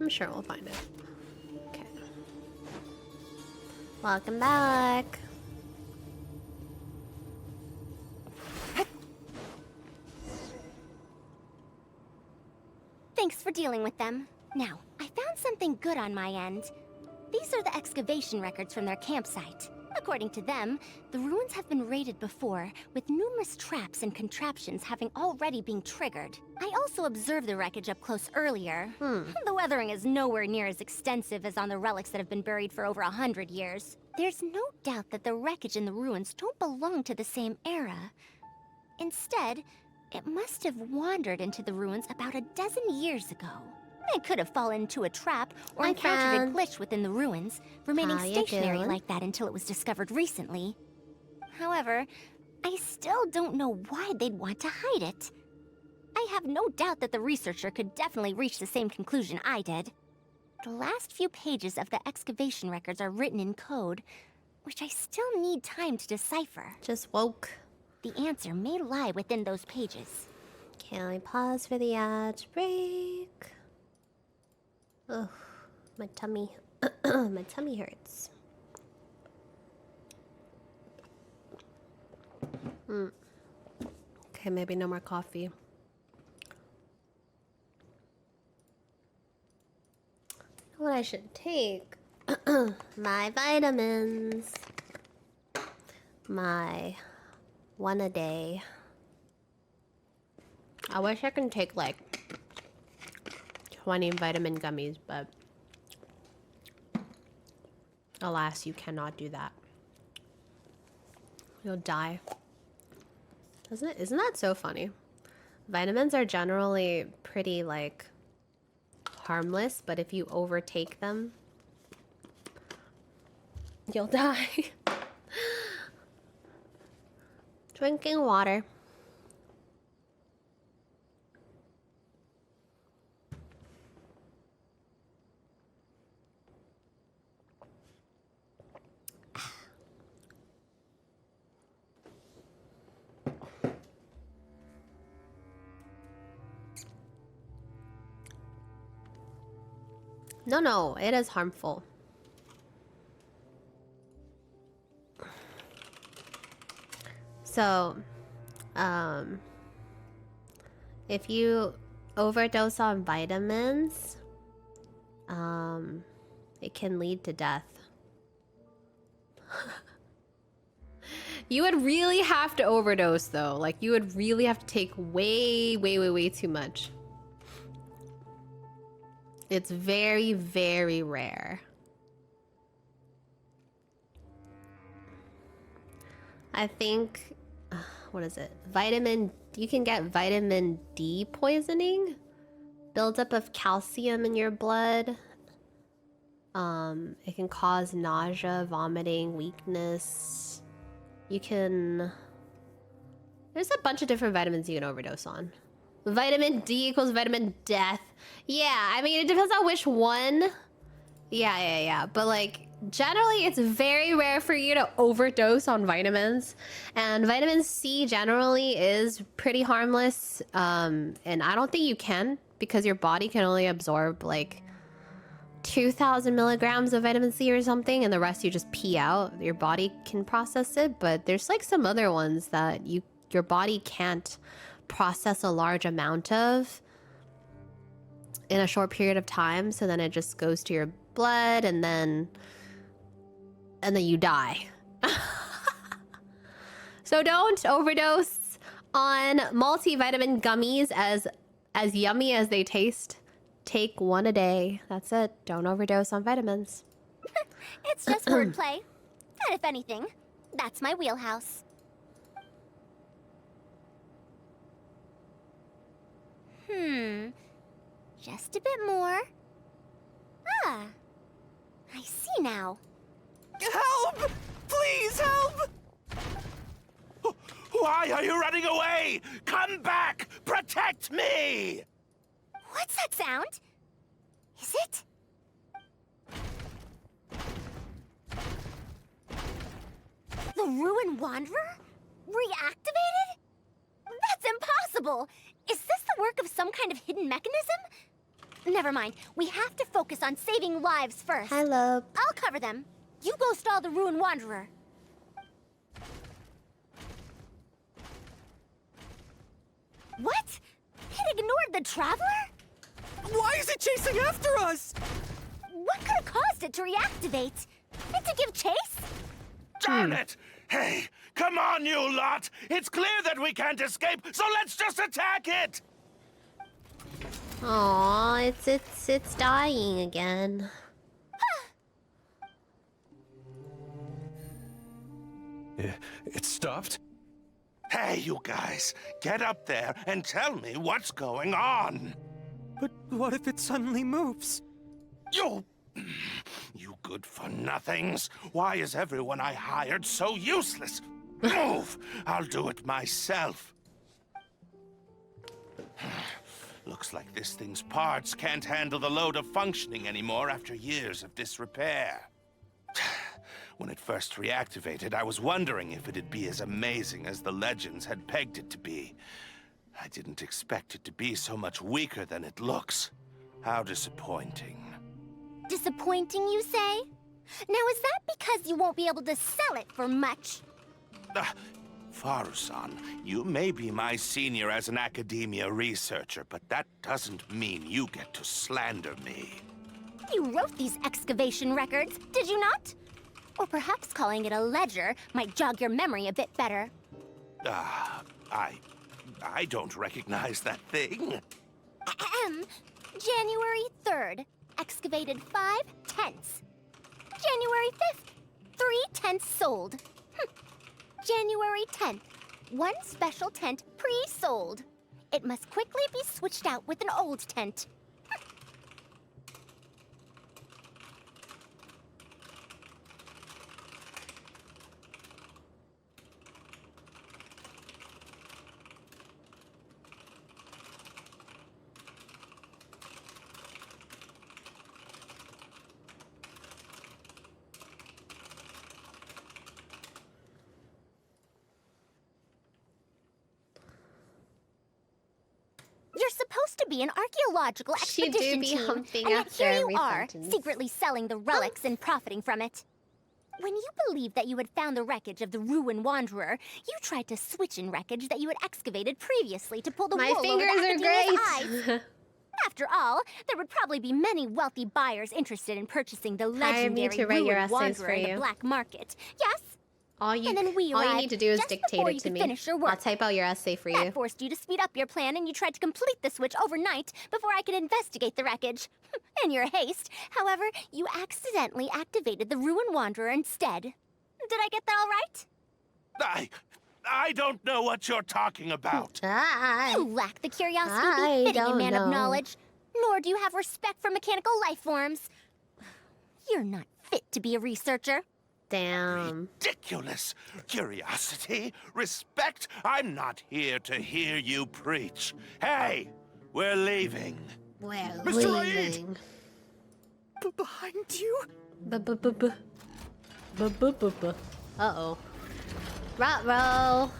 I'm sure we'll find it. Okay. Welcome back. Thanks for dealing with them. Now, I found something good on my end. These are the excavation records from their campsite. According to them, the ruins have been raided before, with numerous traps and contraptions having already been triggered. I also observed the wreckage up close earlier. The weathering is nowhere near as extensive as on the relics that have been buried for over 100 years. There's no doubt that the wreckage in the ruins don't belong to the same era. Instead, it must have wandered into the ruins about a dozen years ago. It could have fallen into a trap or encountered a glitch within the ruins, remaining How you stationary doing? like that until it was discovered recently. However, I still don't know why they'd want to hide it. I have no doubt that the researcher could definitely reach the same conclusion I did. The last few pages of the excavation records are written in code, which I still need time to decipher. Just woke. The answer may lie within those pages. Can we pause for the ad break? Ugh, my tummy. My tummy hurts. Okay, maybe no more coffee. What I should take? My vitamins. My one a day. I wish I could take like 20 vitamin gummies, but alas, you cannot do that. You'll die. Isn't that so funny? Vitamins are generally pretty like harmless, but if you overtake them, you'll die. Drinking water. No, it is harmful. So, if you overdose on vitamins, it can lead to death. You would really have to overdose though. Like, you would really have to take way too much. It's very, very rare. I think, what is it? You can get vitamin D poisoning. Buildup of calcium in your blood. It can cause nausea, vomiting, weakness. There's a bunch of different vitamins you can overdose on. Vitamin D equals vitamin death. Yeah, I mean, it depends on which one. Yeah. But like, generally, it's very rare for you to overdose on vitamins. And vitamin C generally is pretty harmless. And I don't think you can, because your body can only absorb like 2,000 milligrams of vitamin C or something, and the rest you just pee out. Your body can process it, but there's like some other ones that your body can't process a large amount of in a short period of time, so then it just goes to your blood and then you die. So don't overdose on multivitamin gummies, as yummy as they taste. Take one a day. That's it. Don't overdose on vitamins. It's just wordplay. And if anything, that's my wheelhouse. Just a bit more. Ah, I see now. Help! Please help! Why are you running away? Come back! Protect me! What's that sound? Is it? The Ruined Wanderer? Reactivated? That's impossible! Is this the work of some kind of hidden mechanism? Never mind. We have to focus on saving lives first. Hello. I'll cover them. You go stall the Ruined Wanderer. What? It ignored the Traveler? Why is it chasing after us? What could have caused it to reactivate? And to give chase? Darn it! Hey, come on, you lot! It's clear that we can't escape, so let's just attack it! Aw, it's dying again. It stopped? Hey, you guys, get up there and tell me what's going on. But what if it suddenly moves? You good-for-nothings. Why is everyone I hired so useless? Move! I'll do it myself. Looks like this thing's parts can't handle the load of functioning anymore after years of disrepair. When it first reactivated, I was wondering if it'd be as amazing as the legends had pegged it to be. I didn't expect it to be so much weaker than it looks. How disappointing. Disappointing, you say? Now, is that because you won't be able to sell it for much? Faru-san, you may be my senior as an academia researcher, but that doesn't mean you get to slander me. You wrote these excavation records, did you not? Or perhaps calling it a ledger might jog your memory a bit better. I don't recognize that thing. January 3rd, excavated 5 tents. January 5th, 3 tents sold. January 10th, 1 special tent pre-sold. It must quickly be switched out with an old tent. You're supposed to be an archaeological expedition team, and yet here you are, secretly selling the relics and profiting from it. When you believed that you had found the wreckage of the Ruin Wanderer, you tried to switch in wreckage that you had excavated previously to pull the wool over the Academia's eyes. After all, there would probably be many wealthy buyers interested in purchasing the legendary Ruin Wanderer in the black market. Yes? All you need to do is dictate it to me. I'll type out your essay for you. That forced you to speed up your plan, and you tried to complete the switch overnight before I could investigate the wreckage. In your haste, however, you accidentally activated the Ruin Wanderer instead. Did I get that all right? I don't know what you're talking about. You lack the curiosity befitting a man of knowledge, nor do you have respect for mechanical life forms. You're not fit to be a researcher. Damn. Ridiculous. Curiosity? Respect? I'm not here to hear you preach. Hey, we're leaving. We're Mr. leaving. Behind you? Uh-oh. Ruh-roh.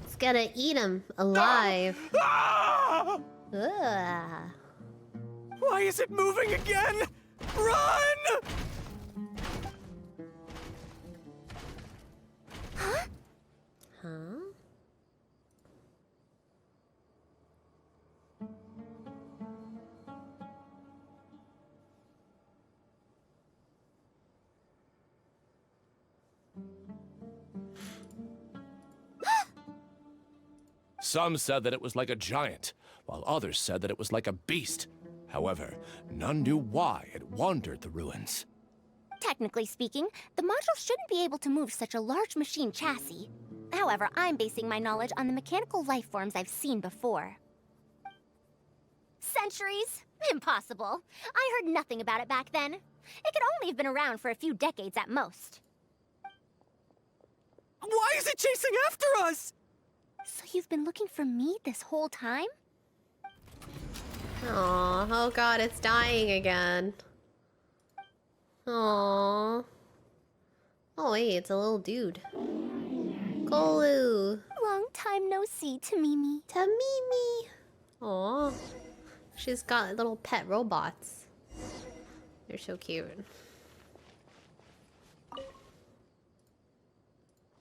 It's gonna eat him alive. Ah! Ugh. Why is it moving again? Run! Huh? Some said that it was like a giant, while others said that it was like a beast. However, none knew why it wandered the ruins. Technically speaking, the module shouldn't be able to move such a large machine chassis. However, I'm basing my knowledge on the mechanical life forms I've seen before. Centuries? Impossible. I heard nothing about it back then. It could only have been around for a few decades at most. Why is it chasing after us? So you've been looking for me this whole time? Aw, oh god, it's dying again. Aww. Oh wait, it's a little dude. Kolu. Long time no see, Tamimi. Tamimi. Aw. She's got little pet robots. They're so cute.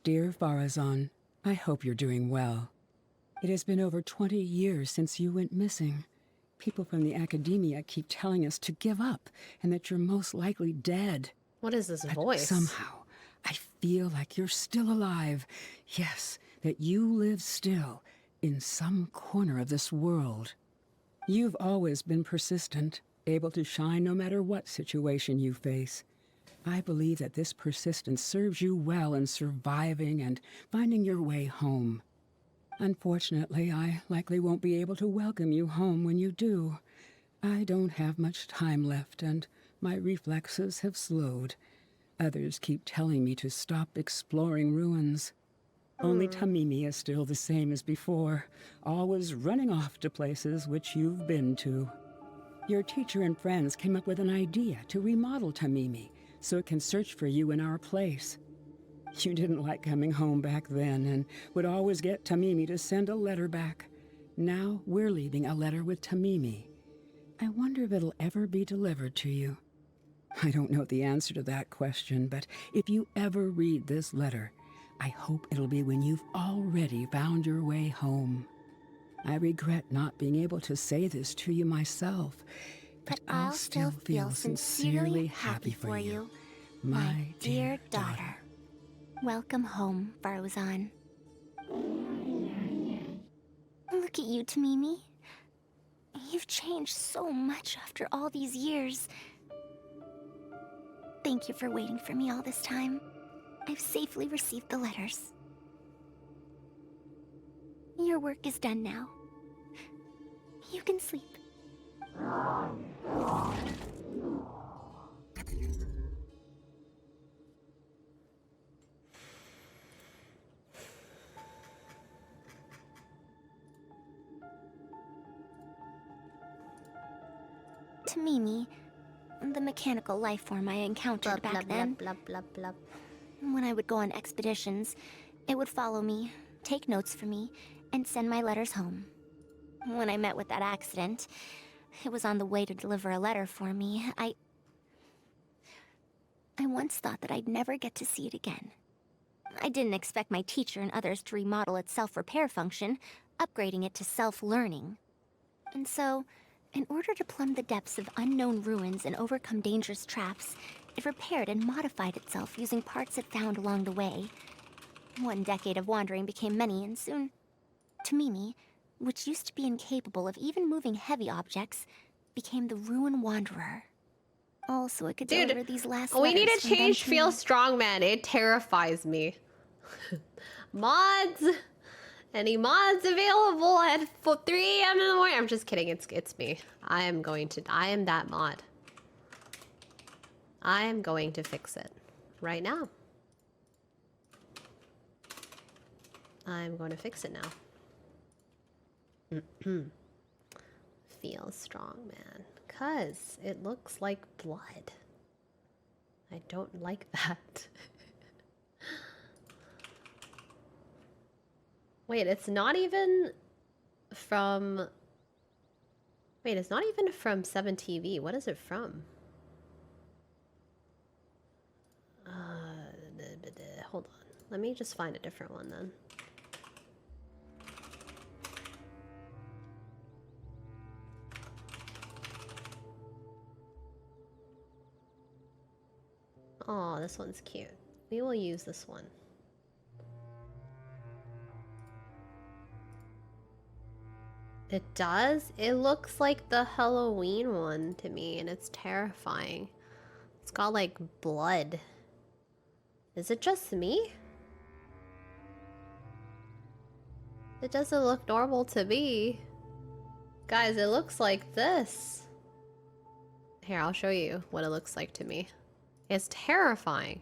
Dear Farazan, I hope you're doing well. It has been over 20 years since you went missing. People from the academia keep telling us to give up and that you're most likely dead. What is this But voice? somehow, I feel like you're still alive. Yes, that you live still in some corner of this world. You've always been persistent, able to shine no matter what situation you face. I believe that this persistence serves you well in surviving and finding your way home. Unfortunately, I likely won't be able to welcome you home when you do. I don't have much time left, and my reflexes have slowed. Others keep telling me to stop exploring ruins. Only Tamimi is still the same as before, always running off to places which you've been to. Your teacher and friends came up with an idea to remodel Tamimi, so it can search for you in our place. You didn't like coming home back then and would always get Tamimi to send a letter back. Now we're leaving a letter with Tamimi. I wonder if it'll ever be delivered to you. I don't know the answer to that question, but if you ever read this letter, I hope it'll be when you've already found your way home. I regret not being able to say this to you myself, but I'll still feel sincerely happy for you, my dear daughter. Welcome home, Faruzan. Look at you, Tamimi. You've changed so much after all these years. Thank you for waiting for me all this time. I've safely received the letters. Your work is done now. You can sleep. Tamimi, the mechanical life form I encountered back then. When I would go on expeditions, it would follow me, take notes for me, and send my letters home. When I met with that accident, it was on the way to deliver a letter for me. I once thought that I'd never get to see it again. I didn't expect my teacher and others to remodel its self-repair function, upgrading it to self-learning. And so, in order to plumb the depths of unknown ruins and overcome dangerous traps, it repaired and modified itself using parts it found along the way. One decade of wandering became many, and soon, Tamimi, which used to be incapable of even moving heavy objects, became the Ruin Wanderer. All so it could deliver these last letters. We need to from change them Feel me. Strongman. It terrifies me. Mods? Any mods available at 3 a.m. in the morning? I'm just kidding. It's me. I am that mod. I am going to fix it right now. I'm going to fix it now. Feel strong, man. 'Cause it looks like blood. I don't like that. Wait, it's not even from... Wait, it's not even from 7TV. What is it from? Hold on. Let me just find a different one then. Oh, this one's cute. We will use this one. It does? It looks like the Halloween one to me, and it's terrifying. It's got like blood. Is it just me? It doesn't look normal to me. Guys, it looks like this. Here, I'll show you what it looks like to me. It's terrifying.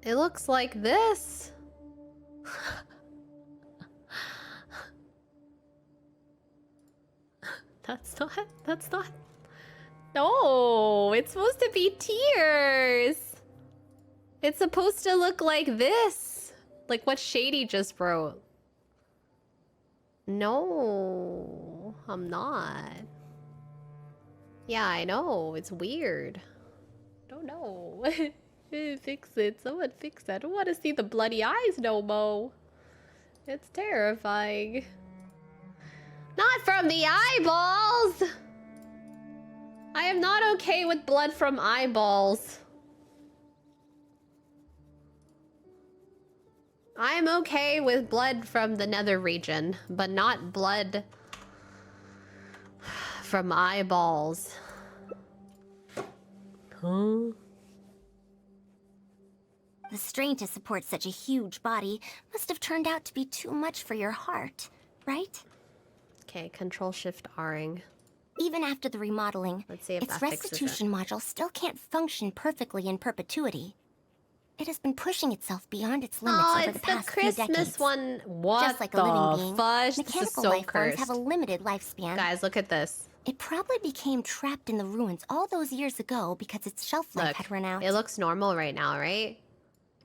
It looks like this. That's not. No, it's supposed to be tears. It's supposed to look like this. Like what Shady just wrote. No, I'm not. Yeah, I know. It's weird. Don't know. Fix it. Someone fix that. I don't want to see the bloody eyes no more. It's terrifying. Not from the eyeballs! I am not okay with blood from eyeballs. I am okay with blood from the nether region, but not blood from eyeballs. Huh? The strain to support such a huge body must have turned out to be too much for your heart, right? Okay, control shift R-ing. Even after the remodeling, Let's see if its that fixes it. restitution module still can't function perfectly in perpetuity. It has been pushing itself beyond its limits Oh, over it's the past the few Christmas decades. one. What Just like the a living being, fudge? This is mechanical so life forms cursed. have a limited lifespan. Guys, look at this. It probably became trapped in the ruins all those years ago because its shelf life Look, had run out. it looks normal right now, right?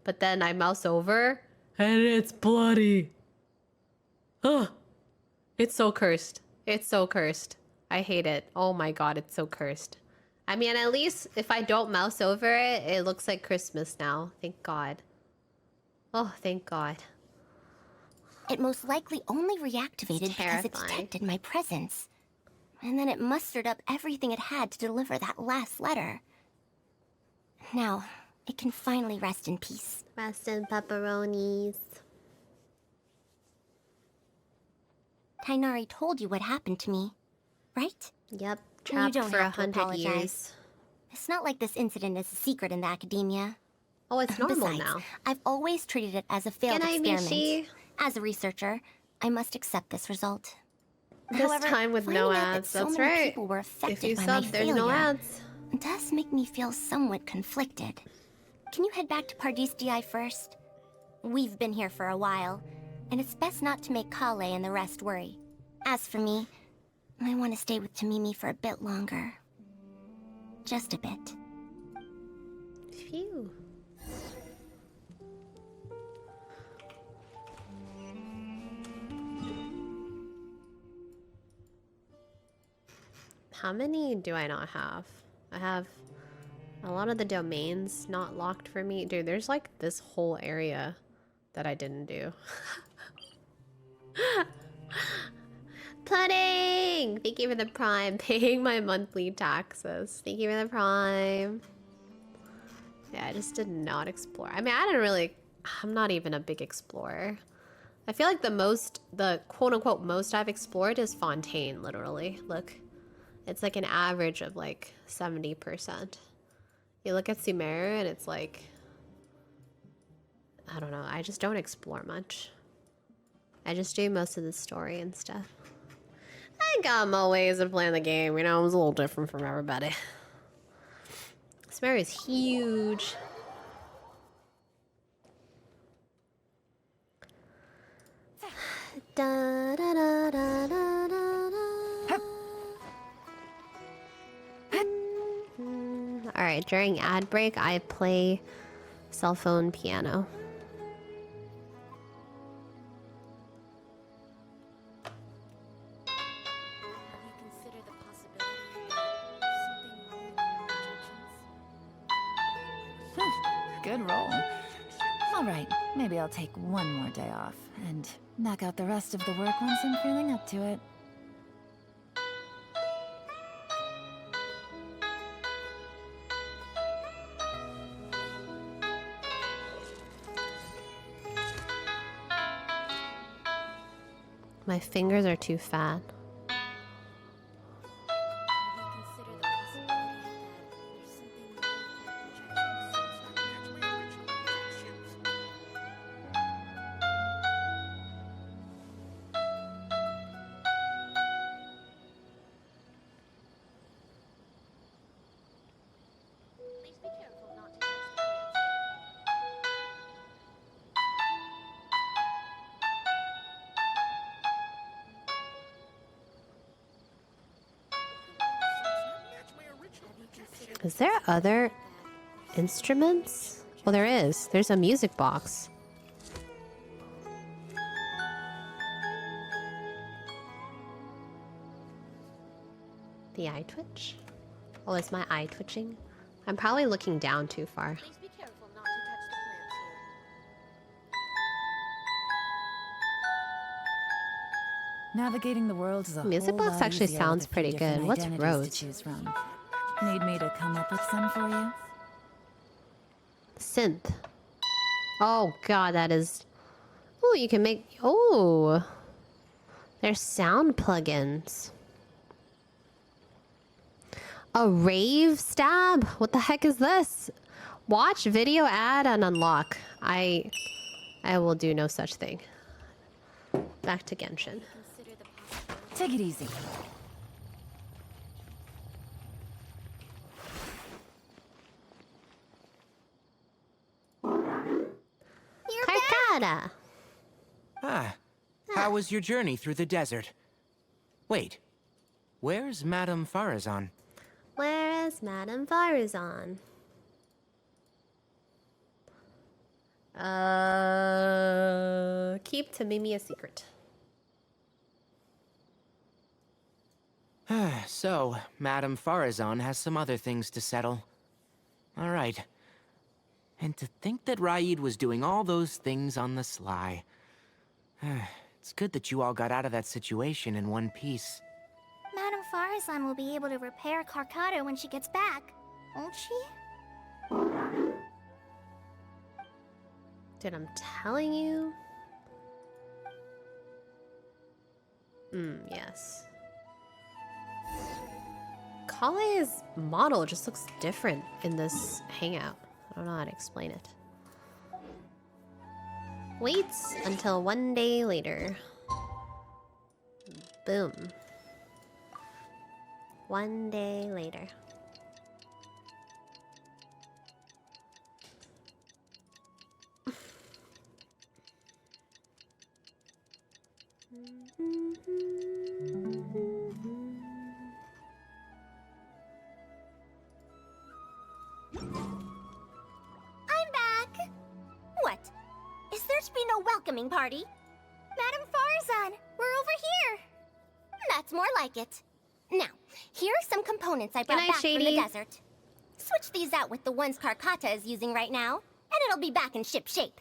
But then I mouse over, and it's bloody. Ugh. It's so cursed. It's so cursed. I hate it. Oh my god, it's so cursed. I mean, at least if I don't mouse over it, it looks like Christmas now. Thank God. Oh, thank God. It most likely only reactivated because it detected my presence. And then it mustered up everything it had to deliver that last letter. Now, it can finally rest in peace. Rest in pepperonis. Tainari told you what happened to me, right? Yep, You trapped don't for have to 100 apologize. years. It's not like this incident is a secret in the academia. Oh, it's normal Besides, now. I've always treated it as a failed Good night, experiment. Mishi. As a researcher, I must accept this result. This However, time with no finding out that ads, so that's many right. people were affected If you by sub, my there's failure no ads. does make me feel somewhat conflicted. Can you head back to Pardistii first? We've been here for a while, and it's best not to make Kale and the rest worry. As for me, I want to stay with Tamimi for a bit longer. Just a bit. Phew. How many do I not have? I have a lot of the domains not locked for me. Dude, there's like this whole area that I didn't do. Pudding! Thank you for the prime. Paying my monthly taxes. Thank you for the prime. Yeah, I just did not explore. I mean, I'm not even a big explorer. I feel like the quote-unquote most I've explored is Fontaine, literally. Look. It's like an average of like 70%. You look at Sumeru and it's like, I don't know, I just don't explore much. I just do most of the story and stuff. I got my ways of playing the game, you know, it was a little different from everybody. Sumeru is huge. Da, da, da, da, da, da. Alright, during ad break, I play cell phone piano. Good roll. All right, maybe I'll take one more day off and knock out the rest of the work once I'm feeling up to it. My fingers are too fat. Is there other instruments? Well, there is. There's a music box. The eye twitch? Oh, is my eye twitching? I'm probably looking down too far. Navigating the world is a Music whole box lot actually easier sounds with a few pretty different good. What's identities Rose? to choose from. Need me to come up with some for you? Synth. Oh god, that is... Oh, you can make... Oh! There's sound plugins. A rave stab? What the heck is this? Watch, video, ad, and unlock. I will do no such thing. Back to Genshin. Take it easy. Karkata! Ah, how was your journey through the desert? Wait, where's Madame Farazan? Where is Madame Farazan? Keep Tamimi a secret. So, Madame Farazan has some other things to settle. All right. And to think that Raid was doing all those things on the sly. It's good that you all got out of that situation in one piece. Madame Farazan will be able to repair Karkata when she gets back, won't she? Dude, I'm telling you. Yes. Kale's model just looks different in this hangout. I don't know how to explain it. Waits until one day later. Boom. One day later. I'm back! What? Is there to be no welcoming party? Madame Farazan, we're over here! That's more like it. Now, here are some components I brought night, back from Shady. the desert. Switch these out with the ones Karkata is using right now, and it'll be back in ship shape.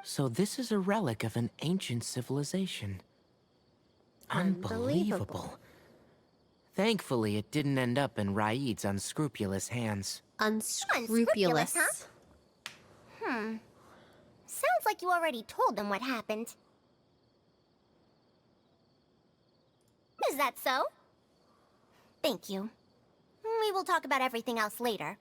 So this is a relic of an ancient civilization. Unbelievable. Thankfully, it didn't end up in Raid's unscrupulous hands. Unscrupulous. Huh? Sounds like you already told them what happened. Is that so? Thank you. We will talk about everything else later.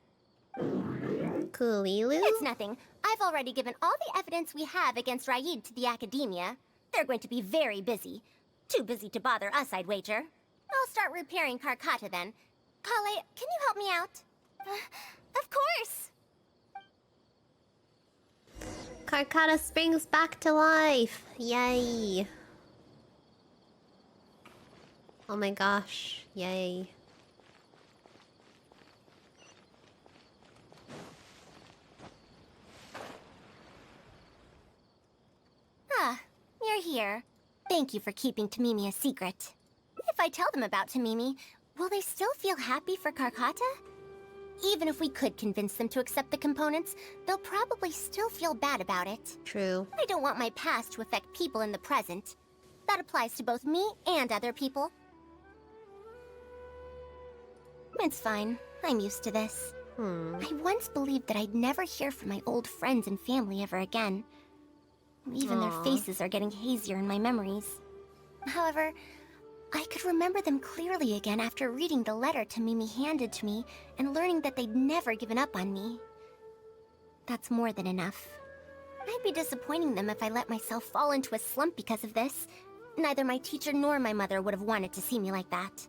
Coolilu? It's nothing. I've already given all the evidence we have against Raid to the Academia. They're going to be very busy. Too busy to bother us, I'd wager. I'll start repairing Karkata then. Kale, can you help me out? Of course! Karkata springs back to life. Yay. Oh my gosh. Yay. Ah, you're here. Thank you for keeping Tamimi a secret. If I tell them about Tamimi, will they still feel happy for Karkata? Even if we could convince them to accept the components, they'll probably still feel bad about it. True. I don't want my past to affect people in the present. That applies to both me and other people. It's fine. I'm used to this. I once believed that I'd never hear from my old friends and family ever again. Even their faces are getting hazier in my memories. However, I could remember them clearly again after reading the letter Tamimi handed to me and learning that they'd never given up on me. That's more than enough. I'd be disappointing them if I let myself fall into a slump because of this. Neither my teacher nor my mother would have wanted to see me like that.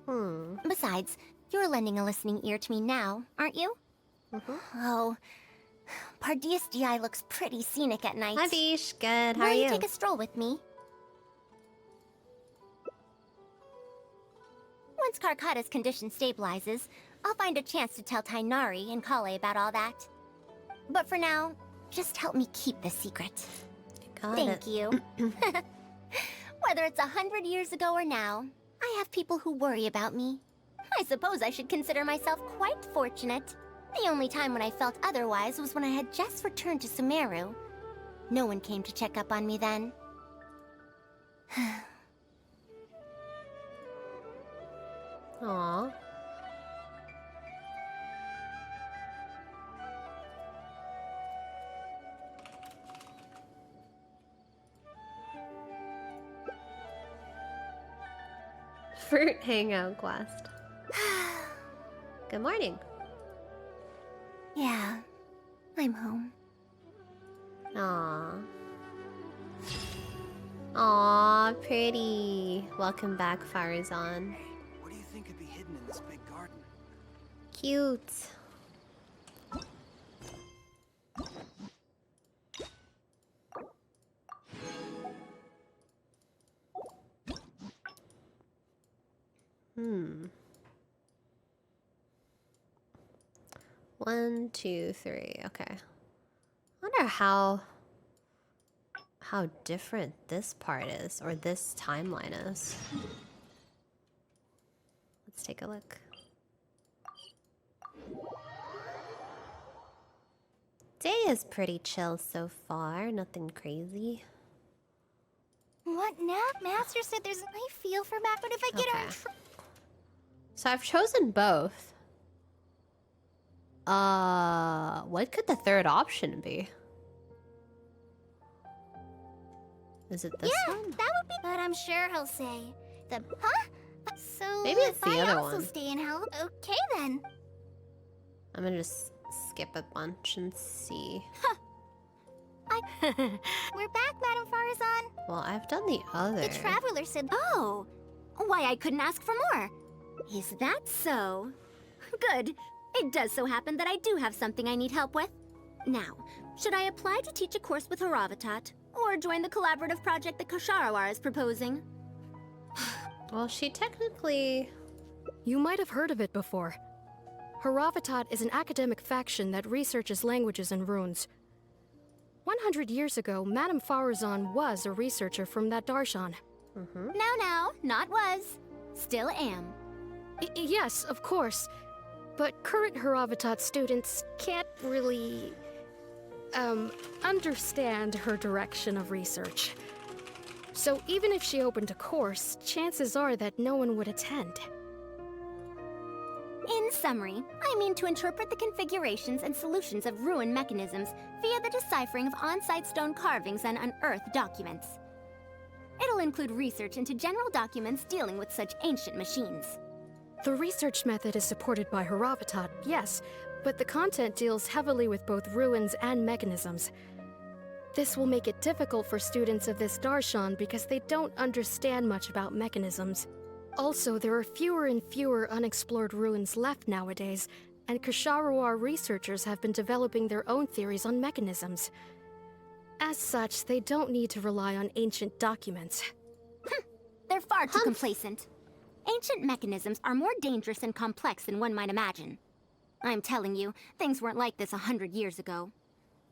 Besides, you're lending a listening ear to me now, aren't you? Oh, Pardees DI looks pretty scenic at night. Hi, Bish. Good. How Will are you? take a stroll with me? Once Karkata's condition stabilizes, I'll find a chance to tell Tainari and Kale about all that. But for now, just help me keep this secret. Thank you. Whether it's 100 years ago or now, I have people who worry about me. I suppose I should consider myself quite fortunate. The only time when I felt otherwise was when I had just returned to Sumeru. No one came to check up on me then. Aww. Fruit hangout quest. Good morning. Yeah, I'm home. Aww. Aww, pretty. Welcome back, Farazan. What do you think could be hidden in this big garden? Cute. One, two, three. Okay. I wonder how different this part is, or this timeline is. Let's take a look. Day is pretty chill so far, nothing crazy. What now? Master said there's... I feel for Matt, but if I get her in trouble... So I've chosen both. What could the third option be? Is it this one? Yeah, that would be... But I'm sure he'll say... Huh? So Maybe it's if the I other also one. stay and help, okay then. I'm gonna just skip a bunch and see. We're back, Madame Farazan. Well, I've done the other. The Traveler said... Oh! Why, I couldn't ask for more. Is that so? Good. It does so happen that I do have something I need help with. Now, should I apply to teach a course with Haravatat, or join the collaborative project that Kosharawar is proposing? Well, she technically... You might have heard of it before. Haravatat is an academic faction that researches languages and runes. 100 years ago, Madame Farazan was a researcher from that darshan. Now, not was. Still am. Yes, of course. But current Haravatat students can't really... understand her direction of research. So even if she opened a course, chances are that no one would attend. In summary, I mean to interpret the configurations and solutions of ruin mechanisms via the deciphering of on-site stone carvings and unearthed documents. It'll include research into general documents dealing with such ancient machines. The research method is supported by Haravatat, yes, but the content deals heavily with both ruins and mechanisms. This will make it difficult for students of this darshan because they don't understand much about mechanisms. Also, there are fewer and fewer unexplored ruins left nowadays, and Kosharawar researchers have been developing their own theories on mechanisms. As such, they don't need to rely on ancient documents. They're far too complacent. Ancient mechanisms are more dangerous and complex than one might imagine. I'm telling you, things weren't like this 100 years ago.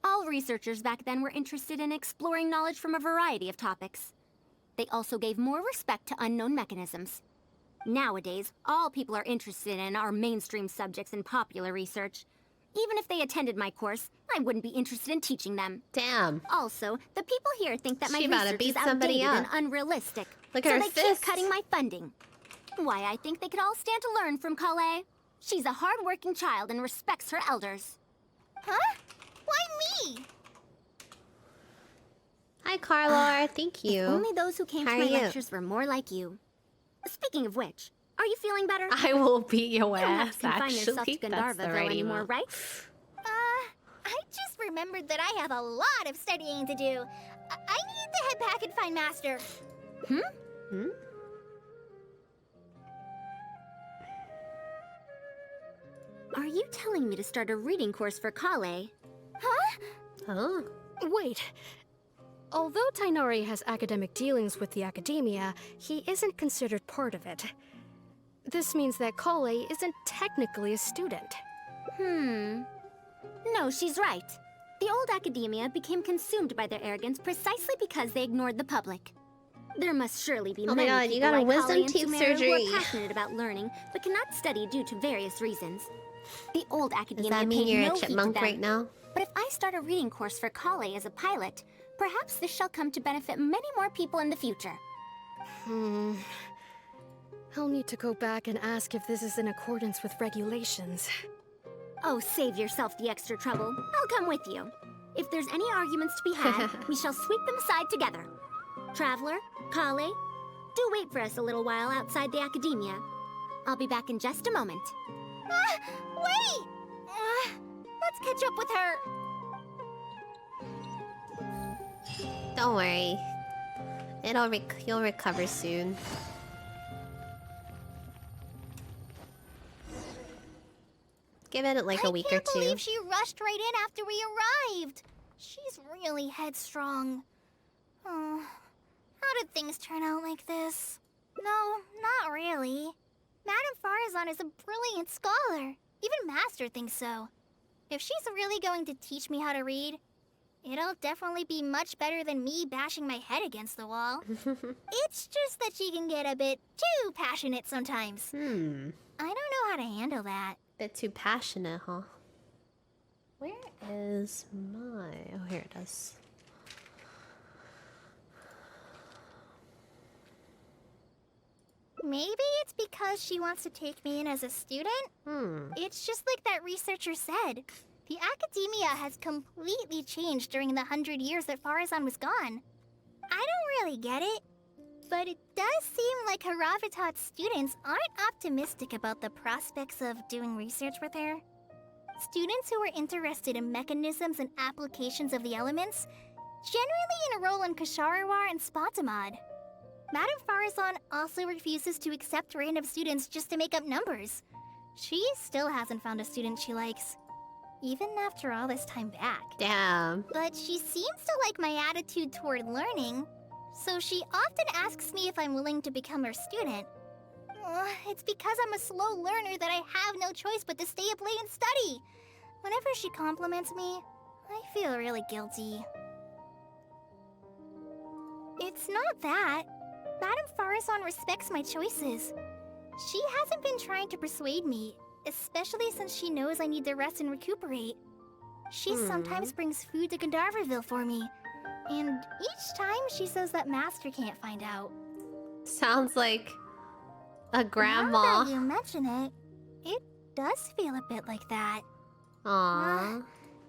All researchers back then were interested in exploring knowledge from a variety of topics. They also gave more respect to unknown mechanisms. Nowadays, all people are interested in are mainstream subjects in popular research. Even if they attended my course, I wouldn't be interested in teaching them. Damn. Also, the people here think that my She about to research beat is somebody outdated up. and unrealistic. Look at her so they fist. keep cutting my funding. Why, I think they could all stand to learn from Kale. She's a hard-working child and respects her elders. Huh? Why me? Hi, Carlor. Thank you. If only those who came How to are my you? lectures were more like you. Speaking of which, are you feeling better? I will beat your You don't have ass, to confine yourself actually. to That's the Gandharva right anymore, email. right? I just remembered that I have a lot of studying to do. I need to head back and find Master. Are you telling me to start a reading course for Kale? Huh? Oh. Wait. Although Tainari has academic dealings with the academia, he isn't considered part of it. This means that Kale isn't technically a student. No, she's right. The old academia became consumed by their arrogance precisely because they ignored the public. There must surely be Oh my many God, people you got a like wisdom Kale and teeth Sumeru surgery. who are passionate about learning but cannot study due to various reasons. The old academia Does that mean paid you're no a heed to chipmunk them. right now? But if I start a reading course for Kale as a pilot, perhaps this shall come to benefit many more people in the future. I'll need to go back and ask if this is in accordance with regulations. Oh, save yourself the extra trouble. I'll come with you. If there's any arguments to be had, we shall sweep them aside together. Traveler, Kale, do wait for us a little while outside the academia. I'll be back in just a moment. Wait! Let's catch up with her. Don't worry. You'll recover soon. Give it like a week or I can't two. believe she rushed right in after we arrived. She's really headstrong. Oh, how did things turn out like this? No, not really. Madame Farazan is a brilliant scholar. Even Master thinks so. If she's really going to teach me how to read, it'll definitely be much better than me bashing my head against the wall. It's just that she can get a bit too passionate sometimes. I don't know how to handle that. Bit too passionate, huh? Where is my... Oh, here it is. Maybe it's because she wants to take me in as a student? It's just like that researcher said. The academia has completely changed during the 100 years that Farazan was gone. I don't really get it, but it does seem like Haravatat's students aren't optimistic about the prospects of doing research with her. Students who are interested in mechanisms and applications of the elements generally enroll in Kasharawar and Spatamad. Madame Farazan also refuses to accept random students just to make up numbers. She still hasn't found a student she likes, even after all this time back. Damn. But she seems to like my attitude toward learning, so she often asks me if I'm willing to become her student. It's because I'm a slow learner that I have no choice but to stay up late and study. Whenever she compliments me, I feel really guilty. It's not that. Madame Farazan respects my choices. She hasn't been trying to persuade me, especially since she knows I need to rest and recuperate. She sometimes brings food to Gandharvaville for me, and each time she says that Master can't find out. Sounds like a grandma. Now that you mention it, it does feel a bit like that. Aww.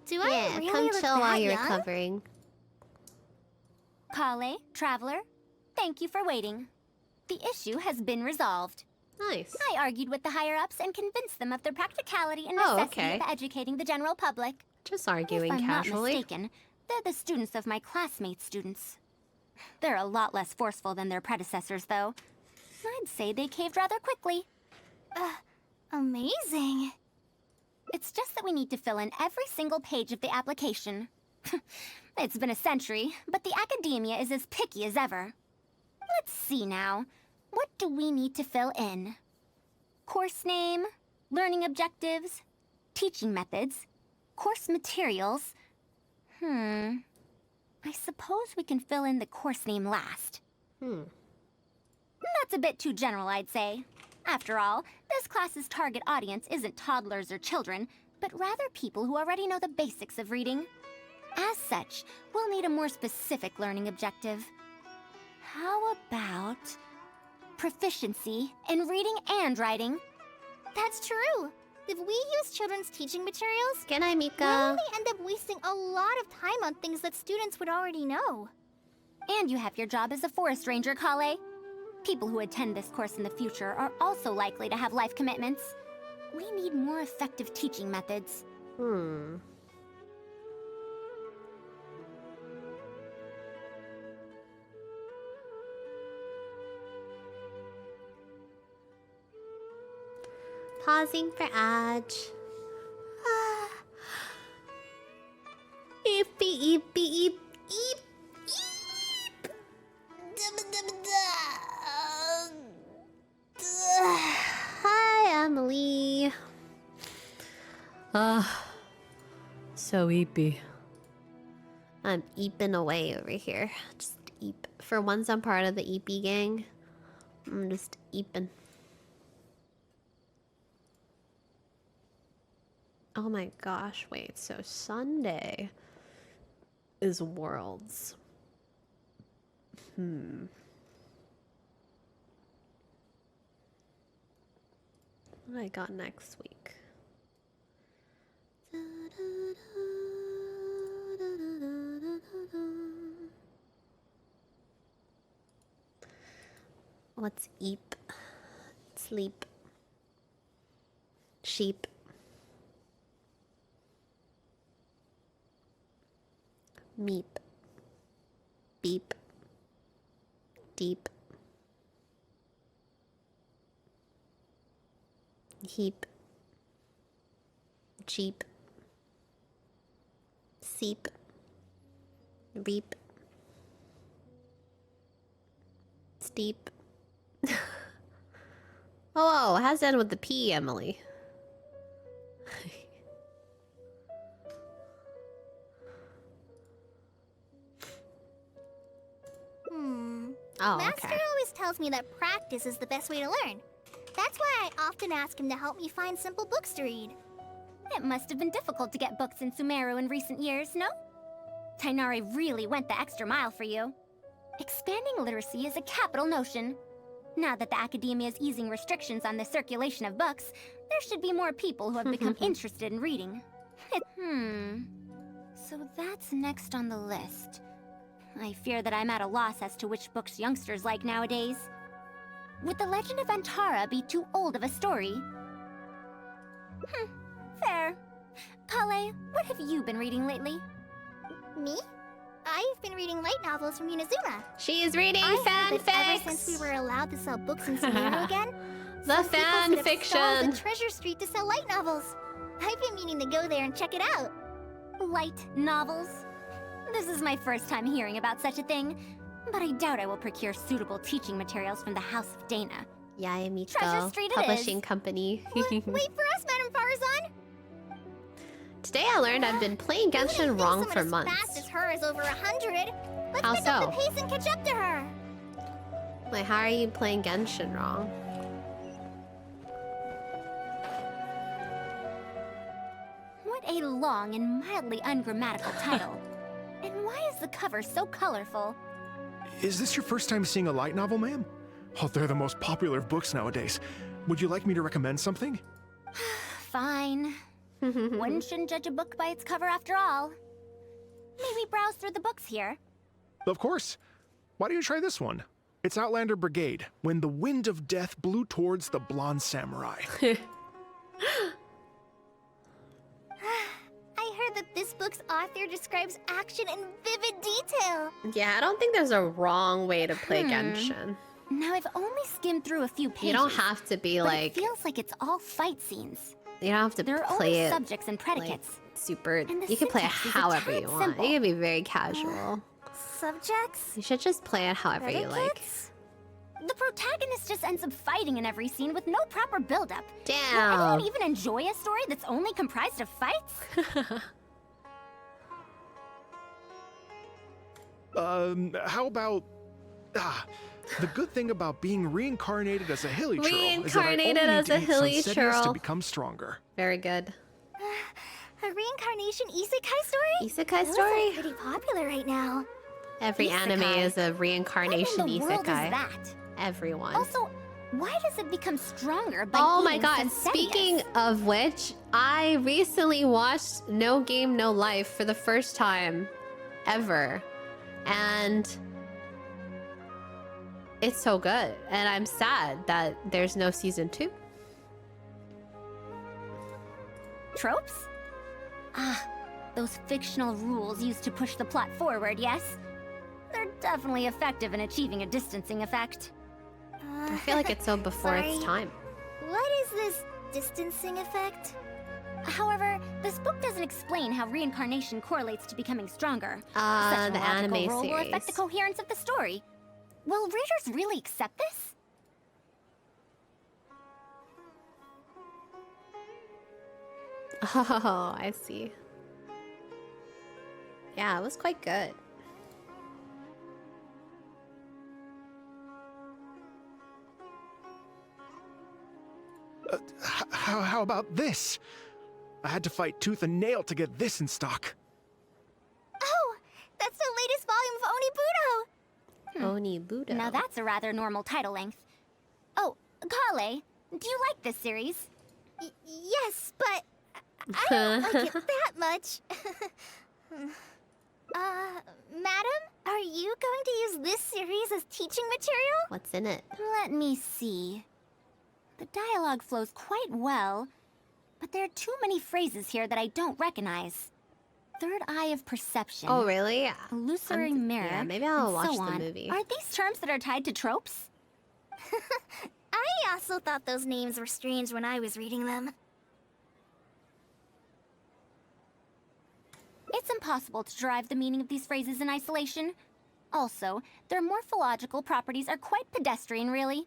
Do I Yeah, really come look chill while that you're young? recovering. Kale, Traveler, thank you for waiting. The issue has been resolved. Nice. I argued with the higher-ups and convinced them of the practicality and Oh, necessity okay. of educating the general public. Just arguing if I'm casually. not mistaken, they're the students of my classmates' students. They're a lot less forceful than their predecessors, though. I'd say they caved rather quickly. Amazing. It's just that we need to fill in every single page of the application. It's been a century, but the academia is as picky as ever. Let's see now. What do we need to fill in? Course name, learning objectives, teaching methods, course materials. I suppose we can fill in the course name last. That's a bit too general, I'd say. After all, this class's target audience isn't toddlers or children, but rather people who already know the basics of reading. As such, we'll need a more specific learning objective. How about proficiency in reading and writing? That's true. If we use children's teaching materials, Good night, we Mika. only end up wasting a lot of time on things that students would already know. And you have your job as a forest ranger, Kale. People who attend this course in the future are also likely to have life commitments. We need more effective teaching methods. Pausing for Aj. Eepy, eepy, eep, eep, eep. Hi, Emily. So eepy. I'm eeping away over here. Just eep. For once I'm part of the eepy gang, I'm just eeping. Oh my gosh, wait, so Sunday is Worlds. What I got next week? Let's eep. Sleep. Sheep. Meep. Beep. Deep. Heap. Cheap. Seep. Reap. Steep. Oh, it has to end with the P, Emily. Oh, Master okay. always tells me that practice is the best way to learn. That's why I often ask him to help me find simple books to read. It must have been difficult to get books in Sumeru in recent years, no? Tainari really went the extra mile for you. Expanding literacy is a capital notion. Now that the academia is easing restrictions on the circulation of books, there should be more people who have become interested in reading. So that's next on the list. I fear that I'm at a loss as to which books youngsters like nowadays. Would The Legend of Antara be too old of a story? Fair. Kale, what have you been reading lately? Me? I've been reading light novels from Inazuma. She is reading Ever fanfics. since we were allowed to sell books in Sumeru again. The some people fan set up fiction. stalls at Treasure Street to sell light novels. I've been meaning to go there and check it out. Light novels? This is my first time hearing about such a thing, but I doubt I will procure suitable teaching materials from the House of Dana. Yae Treasure Street it Publishing is. Company. Wait for us, Madame Farazan. Today I learned I've been playing Genshin wrong for months. As fast as her is over 100. Let's How pick up so? the pace and catch up to her. Wait, how are you playing Genshin wrong? What a long and mildly ungrammatical title. And why is the cover so colorful? Is this your first time seeing a light novel, ma'am? Oh, they're the most popular of books nowadays. Would you like me to recommend something? Fine. One shouldn't judge a book by its cover after all. Maybe browse through the books here. Of course. Why don't you try this one? It's Outlander Brigade, When the Wind of Death Blew Towards the Blonde Samurai. I heard that this book's author describes action in vivid detail. Yeah, I don't think there's a wrong way to play Genshin. Now I've only skimmed through a few pages. You don't have to be but like. It feels like it's all fight scenes. You don't have to There are play only it subjects and predicates. like, super. And the You can play it syntax is a however tad you want. simple. You can be very casual. Subjects? You should just play it however you like. Predicates? The protagonist just ends up fighting in every scene with no proper build-up. Damn. Will anyone even enjoy a story that's only comprised of fights? How about... the good thing about being reincarnated as a hilly churl is that I only Reincarnated need as to a eat hilly Sunsetias churl. to become stronger. Very good. A reincarnation isekai story? Isekai Those story? are pretty popular right now. Every anime is a reincarnation What in the world is isekai. that? Everyone. Also, why does it become stronger by Oh my eating god, Sunsetias? speaking of which, I recently watched No Game No Life for the first time ever. And it's so good. And I'm sad that there's no season 2. Tropes? Ah, those fictional rules used to push the plot forward, yes? They're definitely effective in achieving a distancing effect. I feel like it's so before its sorry. time. What is this distancing effect? However, this book doesn't explain how reincarnation correlates to becoming stronger. Such The a logical anime role will affect the series. coherence of the story. Will readers really accept this? Oh, I see. Yeah, it was quite good. How about this? I had to fight tooth and nail to get this in stock. Oh, that's the latest volume of Onibudo. Now that's a rather normal title length. Oh, Kale, do you like this series? Yes, but I don't like it that much. Madam, are you going to use this series as teaching material? What's in it? Let me see. The dialogue flows quite well, but there are too many phrases here that I don't recognize. Third eye of perception. Oh, really? Illusory I'm- mirror. yeah, maybe I'll and watch so the on. movie. Are these terms that are tied to tropes? I also thought those names were strange when I was reading them. It's impossible to derive the meaning of these phrases in isolation. Also, their morphological properties are quite pedestrian, really.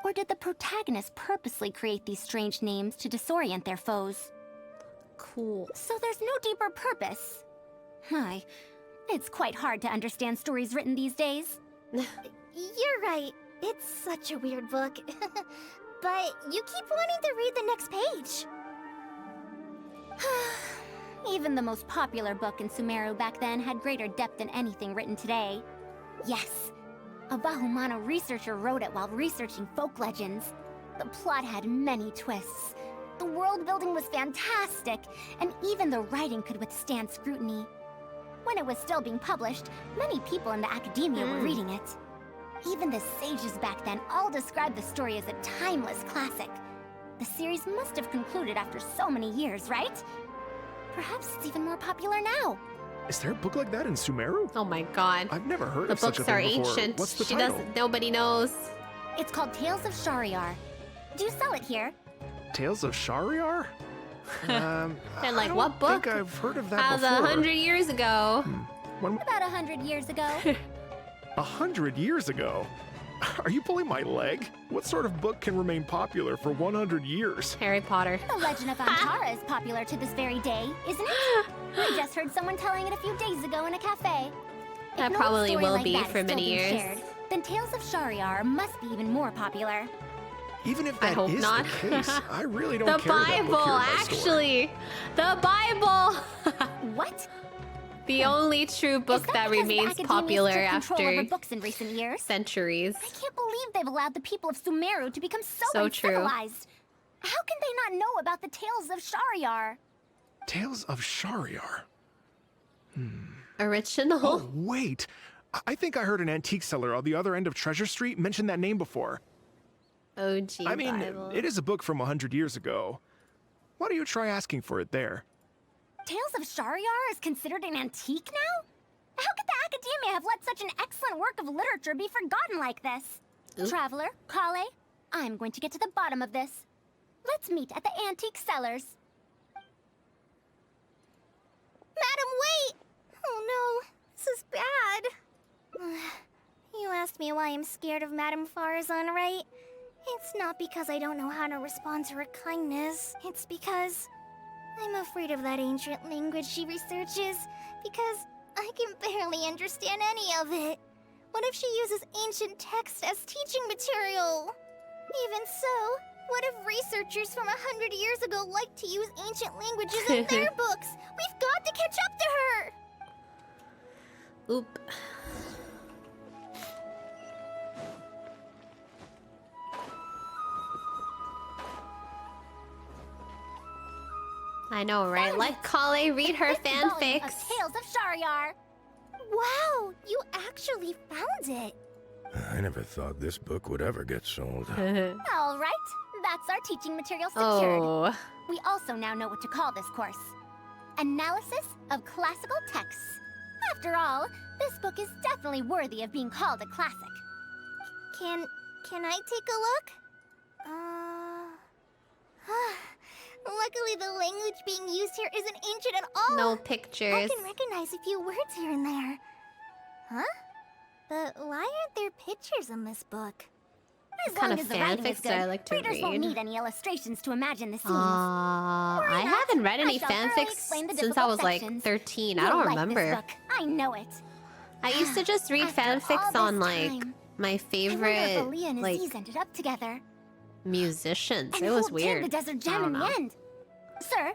Or did the protagonist purposely create these strange names to disorient their foes? Cool. So there's no deeper purpose. Hi. It's quite hard to understand stories written these days. You're right. It's such a weird book. But you keep wanting to read the next page. Even the most popular book in Sumeru back then had greater depth than anything written today. Yes, a Bahumano researcher wrote it while researching folk legends. The plot had many twists. The world building was fantastic, and even the writing could withstand scrutiny. When it was still being published, many people in the academia were reading it. Even the sages back then all described the story as a timeless classic. The series must have concluded after so many years, right? Perhaps it's even more popular now. Is there a book like that in Sumeru? Oh my god. I've never heard The of such a books are thing before. ancient. What's the She title? doesn't. Nobody knows. It's called Tales of Shariar. Do you sell it here? Tales of Shariar? And like, I don't what book? think I've heard of that As before. 100 years ago. About 100 years ago. 100 years ago? Are you pulling my leg? What sort of book can remain popular for 100 years? Harry Potter. The Legend of Antara is popular to this very day, isn't it? We just heard someone telling it a few days ago in a cafe. If That no probably story will like be that is for still many being years. shared, then Tales of Shariar must be even more popular. Even if I that hope is not. the case, I really don't The care that book Bible, here in my store. actually. The Bible. What? The only true book that remains popular Control over after books in recent years. centuries. I can't believe they've allowed the people of Sumeru to become So true. uncivilized. How can they not know about the Tales of Shariar? Tales of Shariar. Original. Oh, wait. I think I heard an antique seller on the other end of Treasure Street mention that name before. OG I mean, Bible. it is a book from 100 years ago. Why don't you try asking for it there? Tales of Shariar is considered an antique now? How could the academia have let such an excellent work of literature be forgotten like this? Oop. Traveler, Kale, I'm going to get to the bottom of this. Let's meet at the antique sellers. Madam, wait! Oh no, this is bad. You asked me why I'm scared of Madame Farazan, right? It's not because I don't know how to respond to her kindness. It's because I'm afraid of that ancient language she researches, because I can barely understand any of it. What if she uses ancient text as teaching material? Even so, what if researchers from 100 years ago like to use ancient languages in their books? We've got to catch up to her! Oop. I know, right? Let Kale read her Volume of fanfics. Tales of Shariar. Wow, you actually found it. I never thought this book would ever get sold. All right, that's our teaching material secured. Oh. We also now know what to call this course. Analysis of Classical Texts. After all, this book is definitely worthy of being called a classic. Can I take a look? Luckily, the language being used here isn't ancient at all. No I pictures. can recognize a few words here and there. Huh? But why aren't there pictures in this book? As What kind long of as the writing is fanfics good, do I like to readers won't read? need any illustrations to imagine the scenes. I not? haven't read any I shall thoroughly fanfics explain the since I difficult was like sections. 13. I You'll don't like this remember. book. I know it. I used to just read After all fanfics this on like time, my I wonder if favorite Aaliyah and like Aziz ended up together. musicians. And It was who weird. obtained the Desert I Gem don't in know. the end. Sir,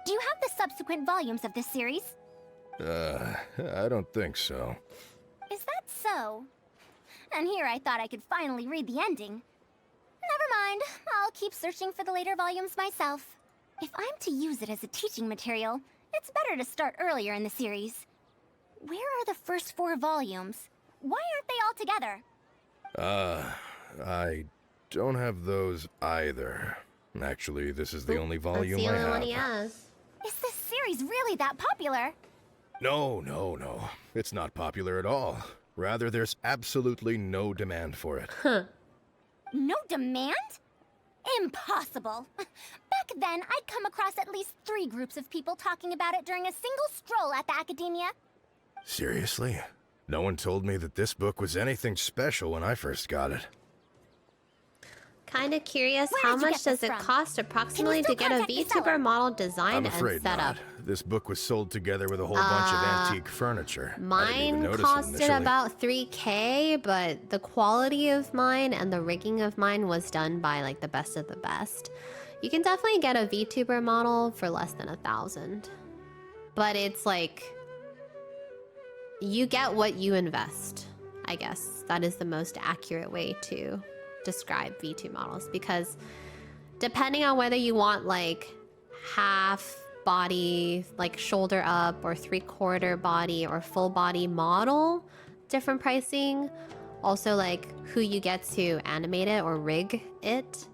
do you have the subsequent volumes of this series? I don't think so. Is that so? And here I thought I could finally read the ending. Never mind. I'll keep searching for the later volumes myself. If I'm to use it as a teaching material, it's better to start earlier in the series. Where are the first 4 volumes? Why aren't they all together? I don't have those either. Actually, this is the only volume That's the I only have. one he has. Is this series really that popular? No. It's not popular at all. Rather, there's absolutely no demand for it. No demand? Impossible. Back then, I'd come across at least 3 groups of people talking about it during a single stroll at the academia. Seriously? No one told me that this book was anything special when I first got it. Kind of curious, Where how did you much get does this it from? cost approximately to get a contact the seller? VTuber model designed I'm and afraid set up? not. This book was sold together with a whole bunch of antique furniture. I didn't even Mine notice it costed initially. about 3K, but the quality of mine and the rigging of mine was done by like the best of the best. You can definitely get a VTuber model for less than 1,000. But it's like, you get what you invest, I guess. That is the most accurate way to describe VTuber models, because depending on whether you want like half body, like shoulder up, or 3/4 body, or full body model, different pricing. Also, like who you get to animate it or rig it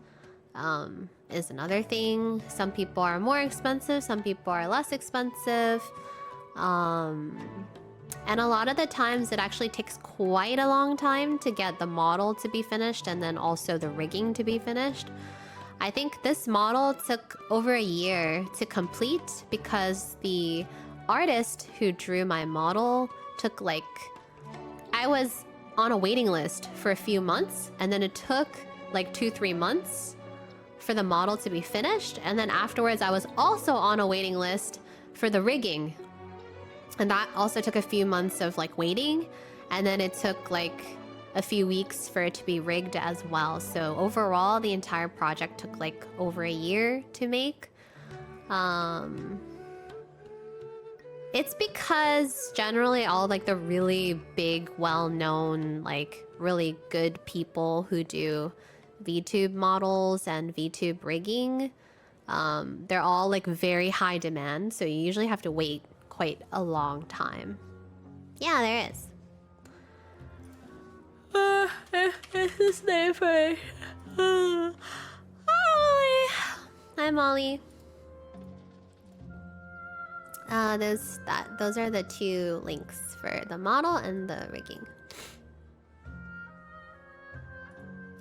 is another thing. Some people are more expensive, some people are less expensive. And a lot of the times it actually takes quite a long time to get the model to be finished and then also the rigging to be finished. I think this model took over a year to complete because the artist who drew my model took like... I was on a waiting list for a few months, and then it took like 2-3 months for the model to be finished, and then afterwards I was also on a waiting list for the rigging. And that also took a few months of like waiting, and then it took like a few weeks for it to be rigged as well. So overall, the entire project took like over a year to make. It's because generally all like the really big, well-known, like really good people who do VTube models and VTube rigging, they're all like very high demand. So you usually have to wait quite a long time. Yeah, there is. Is this name for Hi, Molly. Those are the two links for the model and the rigging.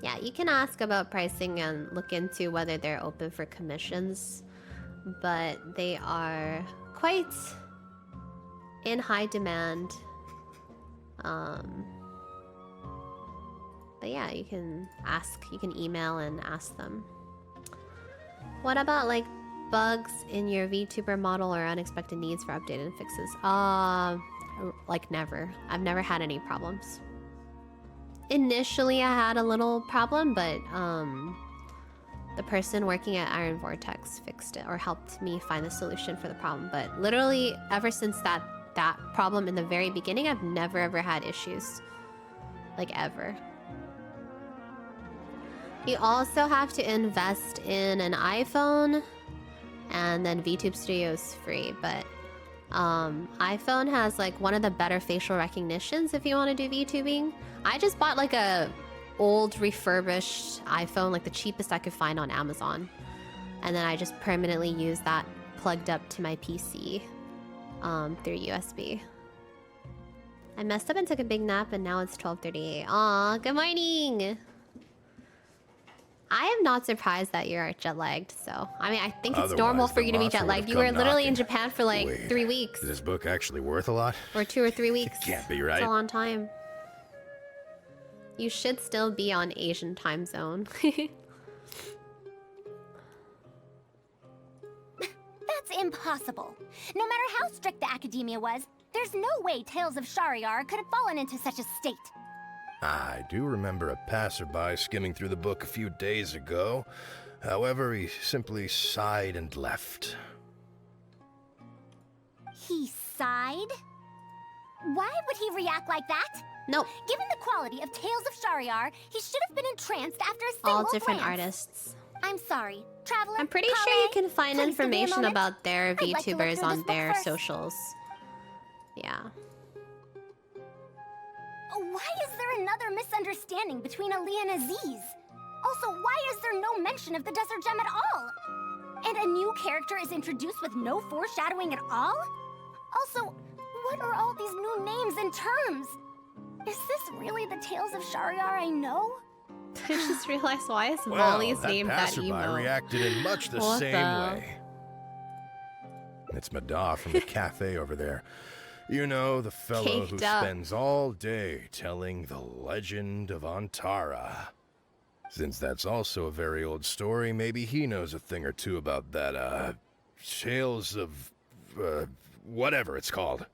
Yeah, you can ask about pricing and look into whether they're open for commissions, but they are quite in high demand. But yeah, you can ask, you can email and ask them. What about like bugs in your VTuber model or unexpected needs for updated fixes? Like never. I've never had any problems. Initially I had a little problem, but the person working at Iron Vortex fixed it or helped me find the solution for the problem. But literally ever since that problem in the very beginning, I've never ever had issues. Like ever. You also have to invest in an iPhone, and then VTube Studio is free, but iPhone has like one of the better facial recognitions if you want to do VTubing. I just bought like a old refurbished iPhone, like the cheapest I could find on Amazon, and then I just permanently use that plugged up to my PC through USB. I messed up and took a big nap, and now it's 12:38. Aw, good morning! I am not surprised that you're jet lagged, so... I mean, I think it's normal for you to be jet lagged. You were literally in Japan for like 3 weeks. Is this book actually worth a lot? Or 2 or 3 weeks. Can't be right. It's a long time. You should still be on Asian time zone. That's impossible. No matter how strict the academia was, there's no way Tales of Shariar could have fallen into such a state. I do remember a passerby skimming through the book a few days ago. However, he simply sighed and left. He sighed? Why would he react like that? Nope. Given the quality of Tales of Shariar, he should have been entranced after a single All different glance. artists. I'm sorry, Traveler. I'm pretty sure you can find information about their VTubers on their socials. Yeah. Why is there another misunderstanding between Ali and Aziz? Also, why is there no mention of the Desert Gem at all? And a new character is introduced with no foreshadowing at all? Also, what are all these new names and terms? Is this really the Tales of Shariar I know? I just realized, why is Molly's name that passerby emo? reacted in much the What same way. It's Madar from the cafe over there. You know, the fellow who Caked up. spends all day telling the legend of Antara. Since that's also a very old story, maybe he knows a thing or two about that, Tales of, whatever it's called.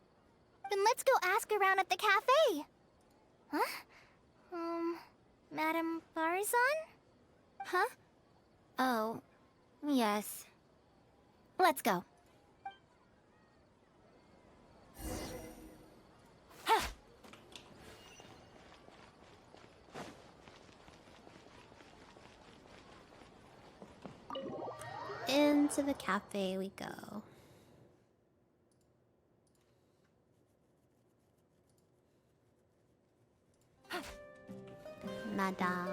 Then let's go ask around at the cafe. Huh? Madame Barzan? Huh? Oh, yes. Let's go. Into the cafe we go. Nada.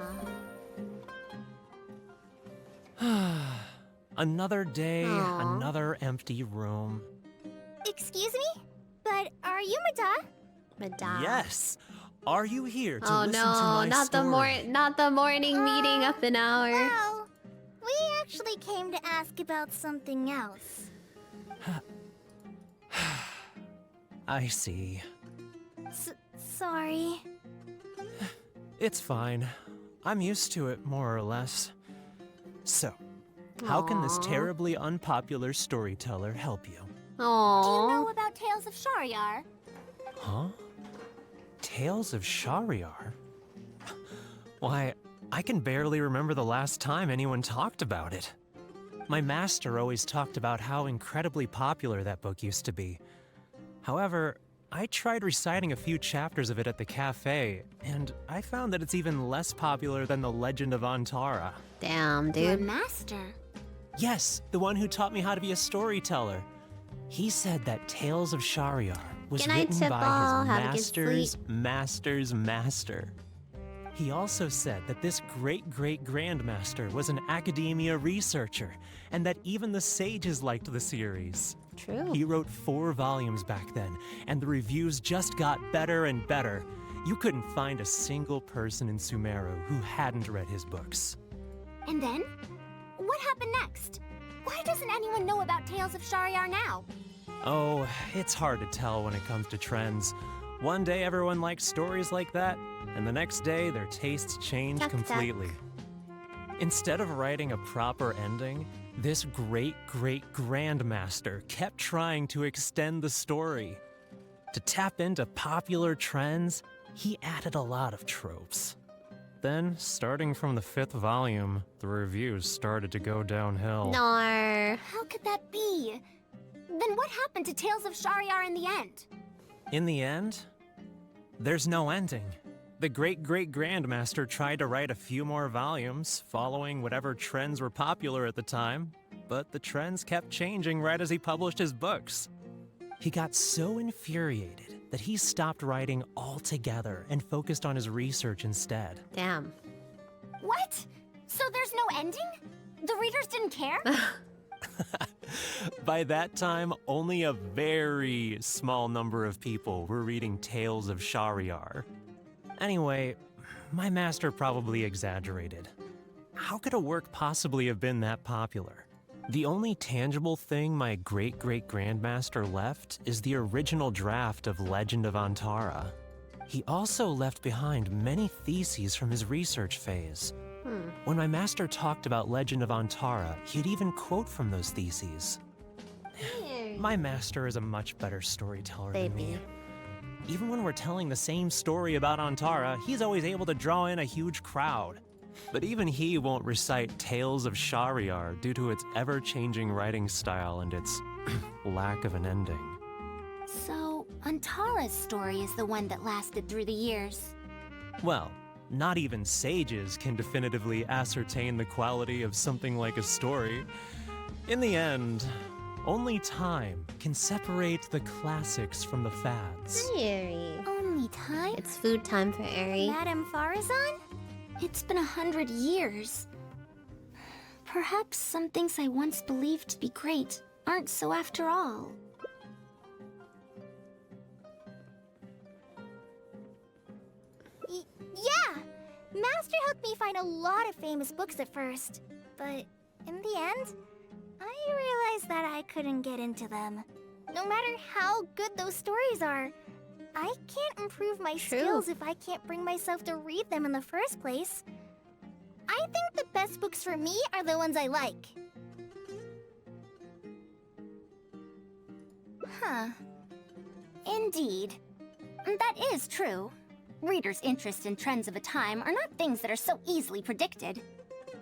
Another day, Aw. another empty room. Excuse me? But are you Mada? Mada. Yes. Are you here to Oh listen to no, my not story? not the morning meeting up an hour. Well, we actually came to ask about something else. I see. Sorry. It's fine. I'm used to it, more or less. So, how can this Aw. terribly unpopular storyteller help you? Do you Aww. know about Tales of Shariar? Huh? Tales of Shariar? Why, I can barely remember the last time anyone talked about it. My master always talked about how incredibly popular that book used to be. However, I tried reciting a few chapters of it at the cafe, and I found that it's even less popular than the Legend of Antara. Damn, Your dude. master? Yes, the one who taught me how to be a storyteller. He said that Tales of Shariar was Good night, written by Tipple. his Have a good master's sleep. master's master. He also said that this great-great-grandmaster was an academia researcher, and that even the sages liked the series. True. He wrote 4 volumes back then, and the reviews just got better and better. You couldn't find a single person in Sumeru who hadn't read his books. And then? What happened next? Why doesn't anyone know about Tales of Shariar now? Oh, it's hard to tell when it comes to trends. One day everyone likes stories like that, and the next day their tastes change Tuck, tuck. completely. Instead of writing a proper ending, this great-great-grandmaster kept trying to extend the story. To tap into popular trends, he added a lot of tropes. Then, starting from the 5th volume, the reviews started to go downhill. No. How could that be? Then what happened to Tales of Shariar in the end? In the end, there's no ending. The great-great-grandmaster tried to write a few more volumes, following whatever trends were popular at the time, but the trends kept changing right as he published his books. He got so infuriated that he stopped writing altogether and focused on his research instead. Damn. What? So there's no ending? The readers didn't care? By that time, only a very small number of people were reading Tales of Shariar. Anyway, my master probably exaggerated. How could a work possibly have been that popular? The only tangible thing my great-great-grandmaster left is the original draft of Legend of Antara. He also left behind many theses from his research phase. When my master talked about Legend of Antara, he'd even quote from those theses. My master is a much better storyteller than me. Even when we're telling the same story about Antara, he's always able to draw in a huge crowd. But even he won't recite Tales of Shariar due to its ever-changing writing style and its lack of an ending. So, Antara's story is the one that lasted through the years. Well, not even sages can definitively ascertain the quality of something like a story. In the end, only time can separate the classics from the fads. Eerie. Only time? It's food time for Eri. Madame Farazan? It's been 100 years. Perhaps some things I once believed to be great aren't so after all. Yeah! Master helped me find a lot of famous books at first. But in the end, I realized that I couldn't get into them. No matter how good those stories are, I can't improve my skills if I can't bring myself to read them in the first place. I think the best books for me are the ones I like. Huh. Indeed. That is true. Readers' interest in trends of a time are not things that are so easily predicted.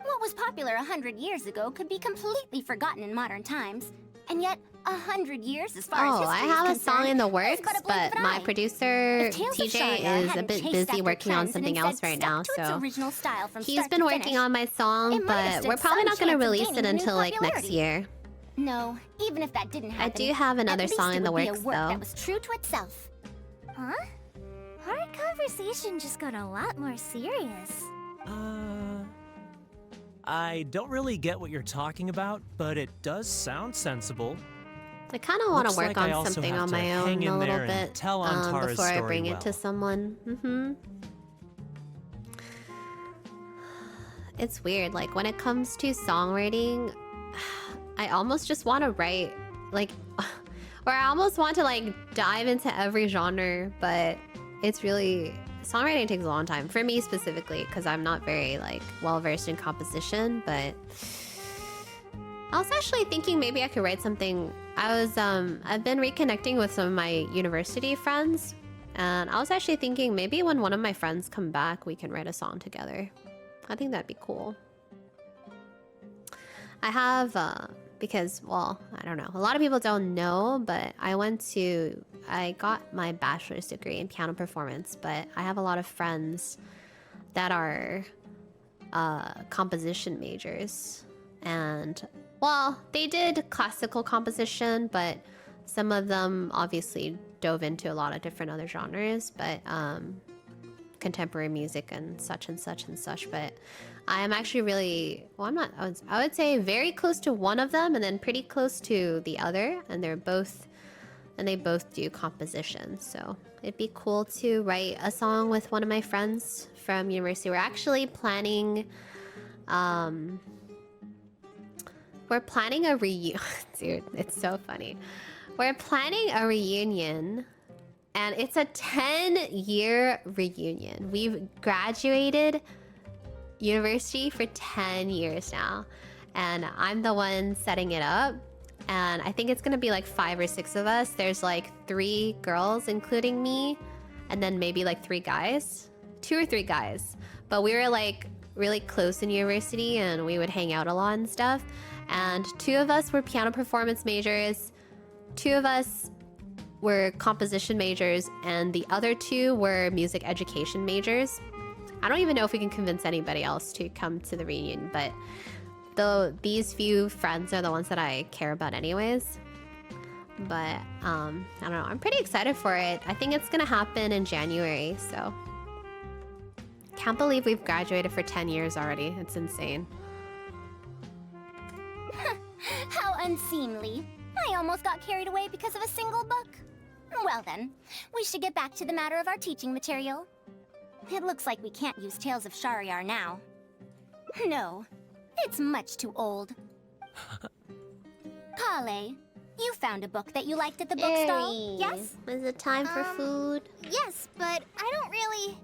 What was popular 100 years ago could be completely forgotten in modern times. And yet, 100 years as far as history I is have a concerned, song in the is works, but a blink of but an my eye. producer, If Tales of TJ, Shariar is a hadn't bit chased busy after working on trends and something instead else right stuck now, to its so original style from he's start been to working finish, on my song, it might have but stood we're probably some not going to chance of release it gaining until new like next popularity. year. No, even if that didn't happen, I do have another at least song it in the would be works, a work though. that was true to itself. Huh? Our conversation just got a lot more serious. I don't really get what you're talking about, but it does sound sensible. I kind of want to Looks work like I on also something have on to my own hang in a little there and bit tell on Tara's before I story bring it well. to someone. It's weird. Like when it comes to songwriting, I almost just want to write like, or I almost want to like dive into every genre, but it's really songwriting takes a long time for me specifically because I'm not very like well versed in composition. But I was actually thinking maybe I could write something. I've been reconnecting with some of my university friends, and I was actually thinking maybe when one of my friends come back, we can write a song together. I think that'd be cool. I have, because, well, I don't know. A lot of people don't know, but I got my bachelor's degree in piano performance, but I have a lot of friends that are composition majors. And, well, they did classical composition, but some of them obviously dove into a lot of different other genres, but contemporary music and such and such and such. But I am actually really, well, I'm not, I would say very close to one of them and then pretty close to the other, and they both do composition. So it'd be cool to write a song with one of my friends from university. We're actually planning a reunion. Dude, it's so funny. We're planning a reunion, and it's a 10-year reunion. We've graduated university for 10 years now, and I'm the one setting it up. And I think it's gonna be like 5 or 6 of us. There's like 3 girls, including me, and then maybe like 3 guys, 2 or 3 guys. But we were like really close in university, and we would hang out a lot and stuff. And 2 of us were piano performance majors, 2 of us were composition majors, and the other 2 were music education majors. I don't even know if we can convince anybody else to come to the reunion, but these few friends are the ones that I care about anyways. But I don't know, I'm pretty excited for it. I think it's gonna happen in January, so. Can't believe we've graduated for 10 years already. It's insane. How unseemly. I almost got carried away because of a single book. Well then, we should get back to the matter of our teaching material. It looks like we can't use Tales of Shariar now. No, it's much too old. Kale, you found a book that you liked at the bookstall, yes? Is it time for food? Yes, but I don't really...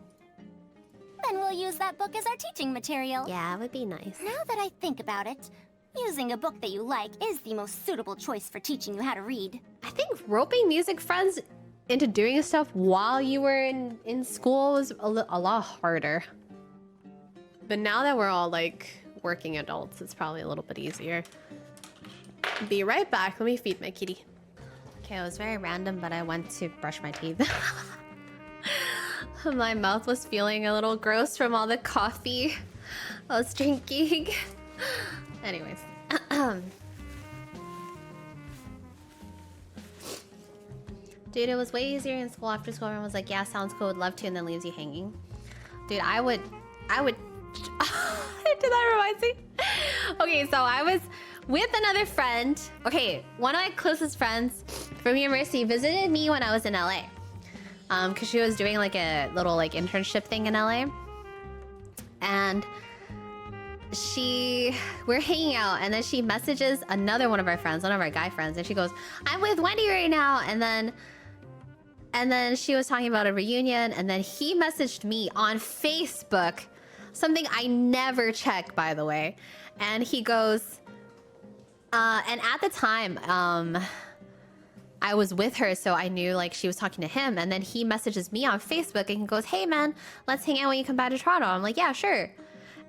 Then we'll use that book as our teaching material. Yeah, it would be nice. Now that I think about it, using a book that you like is the most suitable choice for teaching you how to read. I think roping music friends into doing stuff while you were in school was a lot harder. But now that we're all like working adults, it's probably a little bit easier. Be right back. Let me feed my kitty. Okay, it was very random, but I went to brush my teeth. My mouth was feeling a little gross from all the coffee I was drinking. Anyways. Dude, it was way easier in school. After school, everyone was like, yeah, sounds cool, would love to, and then leaves you hanging. Dude, I would... Did that remind me? Okay, so I was with another friend. Okay, one of my closest friends from university visited me when I was in LA. Because she was doing like a little like internship thing in LA. And we're hanging out, and then she messages another one of our friends, one of our guy friends, and she goes, I'm with Wendy right now. And then she was talking about a reunion, and then he messaged me on Facebook Something I never check, by the way. And he goes, and at the time, I was with her, so I knew like she was talking to him. And then he messages me on Facebook and he goes, hey man, let's hang out when you come back to Toronto. I'm like, yeah, sure.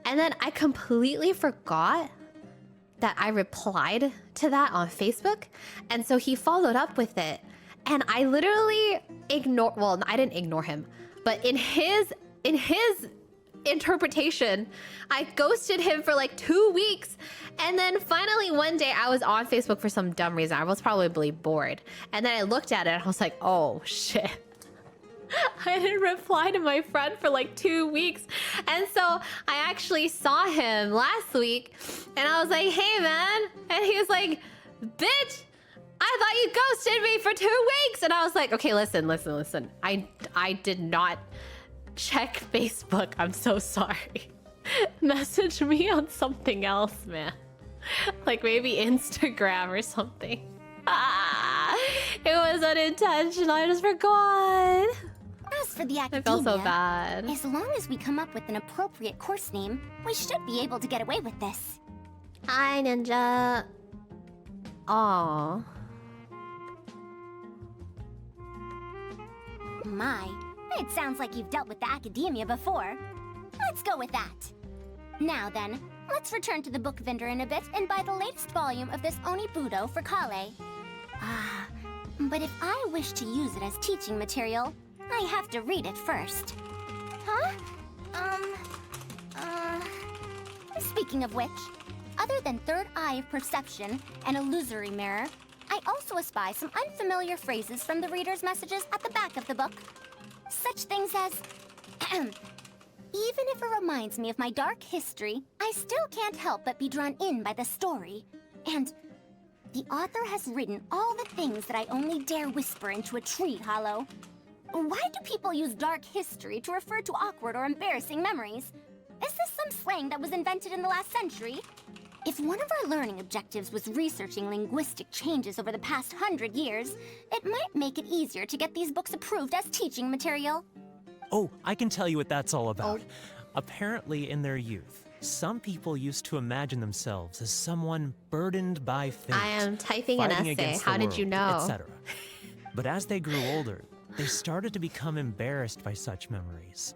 And then I completely forgot that I replied to that on Facebook. And so he followed up with it. And I literally well, I didn't ignore him, but in his interpretation, I ghosted him for like 2 weeks. And then finally one day I was on Facebook for some dumb reason. I was probably bored. And then I looked at it and I was like, oh shit. I didn't reply to my friend for like 2 weeks. And so I actually saw him last week and I was like, hey man. And he was like, bitch, I thought you ghosted me for 2 weeks. And I was like, okay, listen. I did not check Facebook. I'm so sorry. Message me on something else, man. Like maybe Instagram or something. It was unintentional. I just forgot. As for the academia, I felt so bad. As long as we come up with an appropriate course name, we should be able to get away with this. Hi, Ninja. Aww. My, it sounds like you've dealt with the academia before. Let's go with that. Now then, let's return to the book vendor in a bit and buy the latest volume of this Onibudo for Kale. Ah, but if I wish to use it as teaching material, I have to read it first. Huh? Speaking of which, other than third eye of perception and illusory mirror, I also espy some unfamiliar phrases from the reader's messages at the back of the book. Such things as, even if it reminds me of my dark history, I still can't help but be drawn in by the story. And the author has written all the things that I only dare whisper into a tree hollow. Why do people use dark history to refer to awkward or embarrassing memories? Is this some slang that was invented in the last century? If one of our learning objectives was researching linguistic changes over the past 100 years, it might make it easier to get these books approved as teaching material. Oh, I can tell you what that's all about. Apparently, in their youth, some people used to imagine themselves as someone burdened by fate. I am typing an fighting essay. against How the did world, you know? etc. But as they grew older, they started to become embarrassed by such memories.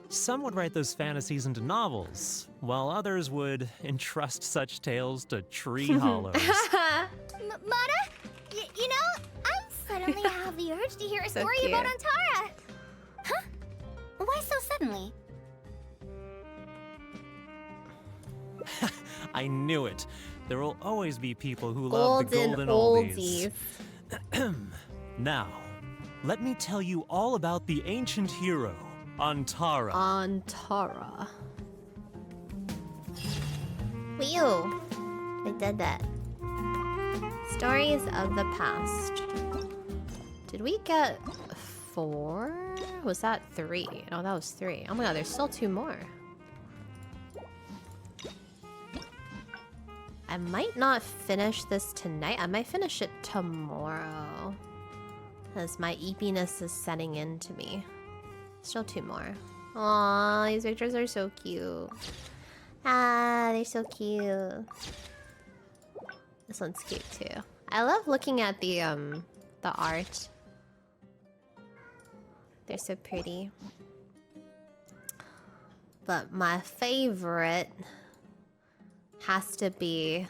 Some would write those fantasies into novels, while others would entrust such tales to tree hollows. Mata, you know, I suddenly have the urge to hear a So story cute. about Antara. Huh? Why so suddenly? I knew it. There will always be people who love the golden oldies. Now, let me tell you all about the ancient hero, Antara. Antara. Whew. I did that. Stories of the past. Did we get 4? Was that 3? No, that was 3. Oh my god, there's still 2 more. I might not finish this tonight. I might finish it tomorrow. As my eepiness is setting into me. Still 2 more. Aw, these pictures are so cute. Ah, they're so cute. This one's cute too. I love looking at the art. They're so pretty. But my favorite has to be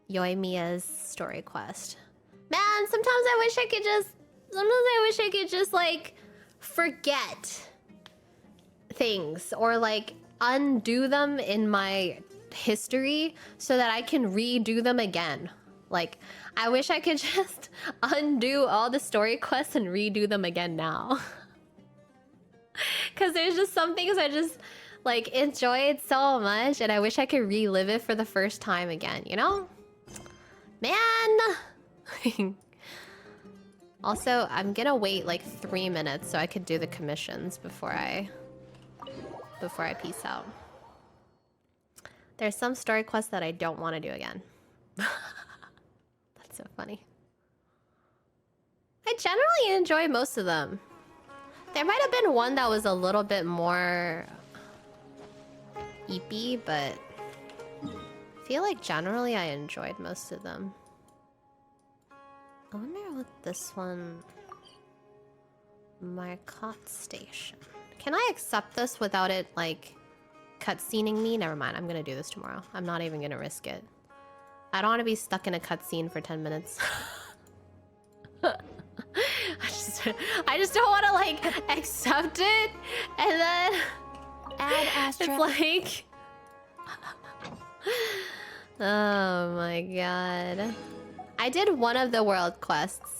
Yoimiya's story quest. Man, sometimes I wish I could just like forget things or like undo them in my history so that I can redo them again. Like, I wish I could just undo all the story quests and redo them again now. Cause there's just some things I just like enjoyed so much and I wish I could relive it for the first time again, you know? Man! Also, I'm gonna wait like 3 minutes so I could do the commissions before I peace out. There's some story quests that I don't want to do again. That's so funny. I generally enjoy most of them. There might have been one that was a little bit more eepy, but I feel like generally I enjoyed most of them. I wonder what this one... Marcotte Station. Can I accept this without it, like, cutscening me? Never mind, I'm gonna do this tomorrow. I'm not even gonna risk it. I don't want to be stuck in a cutscene for 10 minutes. I just don't want to, like, accept it, and then... Add Astra. It's like... Oh my god. I did one of the world quests.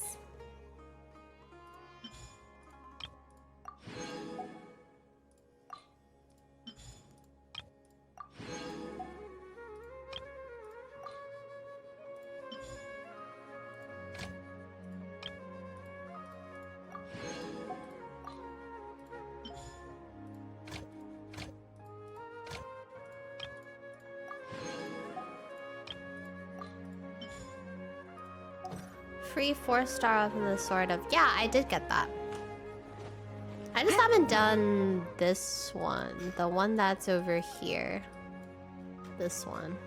Free 4-star from the Sword of... Yeah, I did get that. I just haven't done this one. The one that's over here. This one.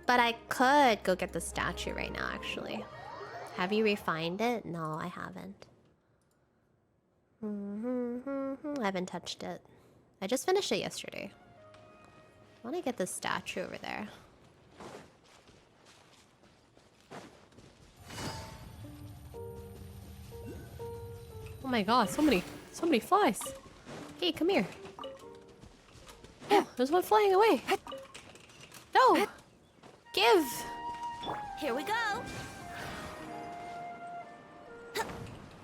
But I could go get the statue right now, actually. Have you refined it? No, I haven't. I haven't touched it. I just finished it yesterday. I want to get the statue over there. Oh my god, so many flies. Hey, come here. Oh, there's one flying away. No! Give! Here we go.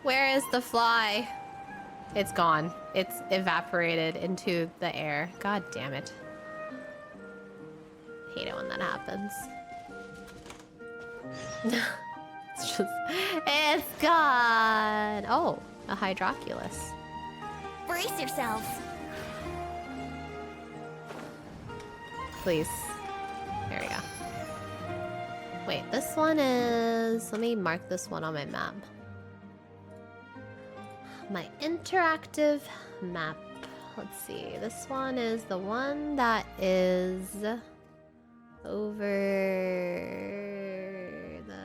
Where is the fly? It's gone. It's evaporated into the air. God damn it. Hate it when that happens. It's gone. Oh, a Hydroculus. Brace yourselves. Please. There we go. Wait, this one is... Let me mark this one on my map. My interactive map. Let's see. This one is the one that is over the...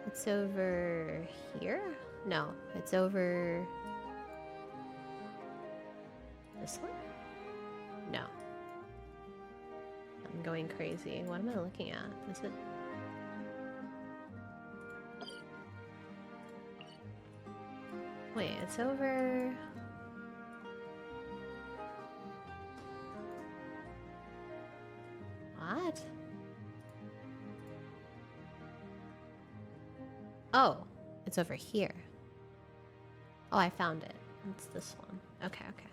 It's over here? No, it's over... This one? No. I'm going crazy. What am I looking at? Is it... Wait, it's over... What? Oh, it's over here. Oh, I found it. It's this one. Okay, okay.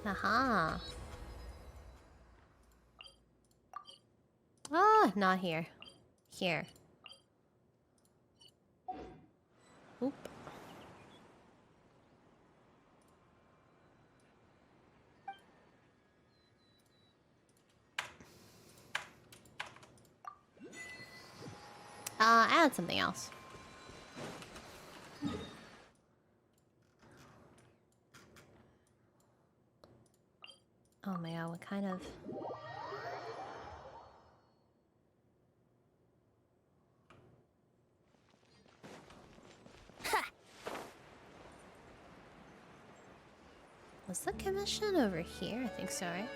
Aha. Ah, not here. Here. Oop. Add something else. Oh my god, what kind of... Was the commission over here? I think so, right?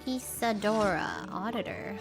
Isadora, Auditor.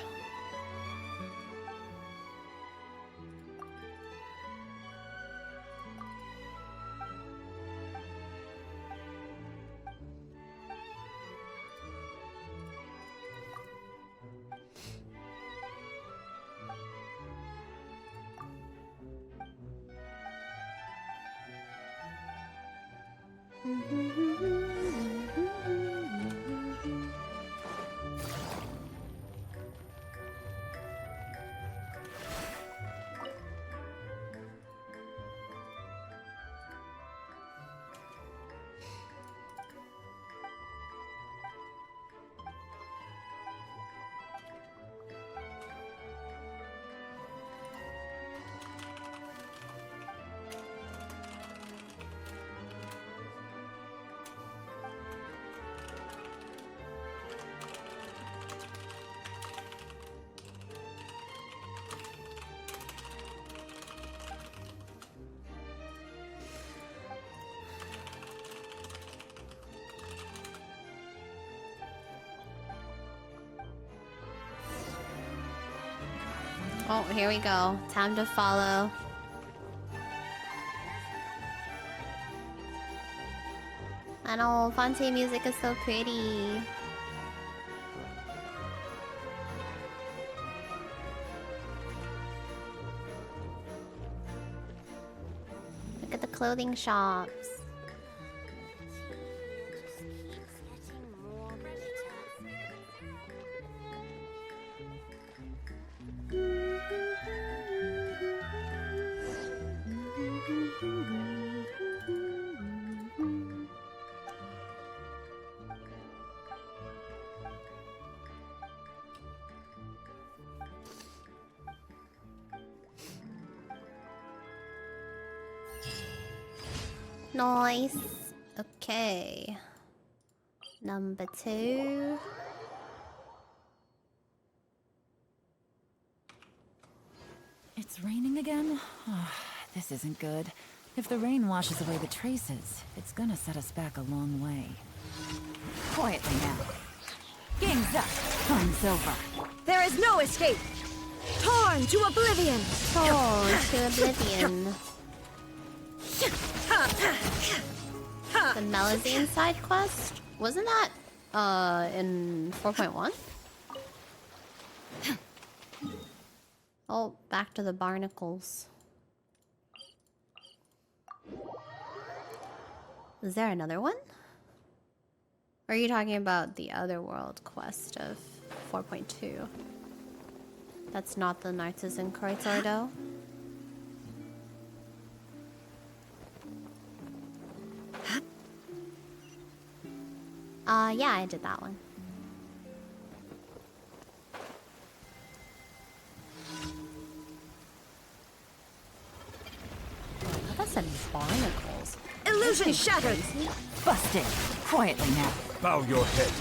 Oh, here we go. Time to follow. I know, Fontaine music is so pretty. Look at the clothing shops. Nice. Okay. Number 2. It's raining again? Oh, this isn't good. If the rain washes away the traces, it's gonna set us back a long way. Quietly now. Game's up. Fun's over. There is no escape! Torn to oblivion! Torn to oblivion. The Melazine side quest? Wasn't that in 4.1? Oh, back to the barnacles. Is there another one? Or are you talking about the other world quest of 4.2? That's not the Narcissus Kreuzordo? Yeah, I did that one. Oh, that's some barnacles. Illusion shattered! Busted! Quietly now. Bow your head.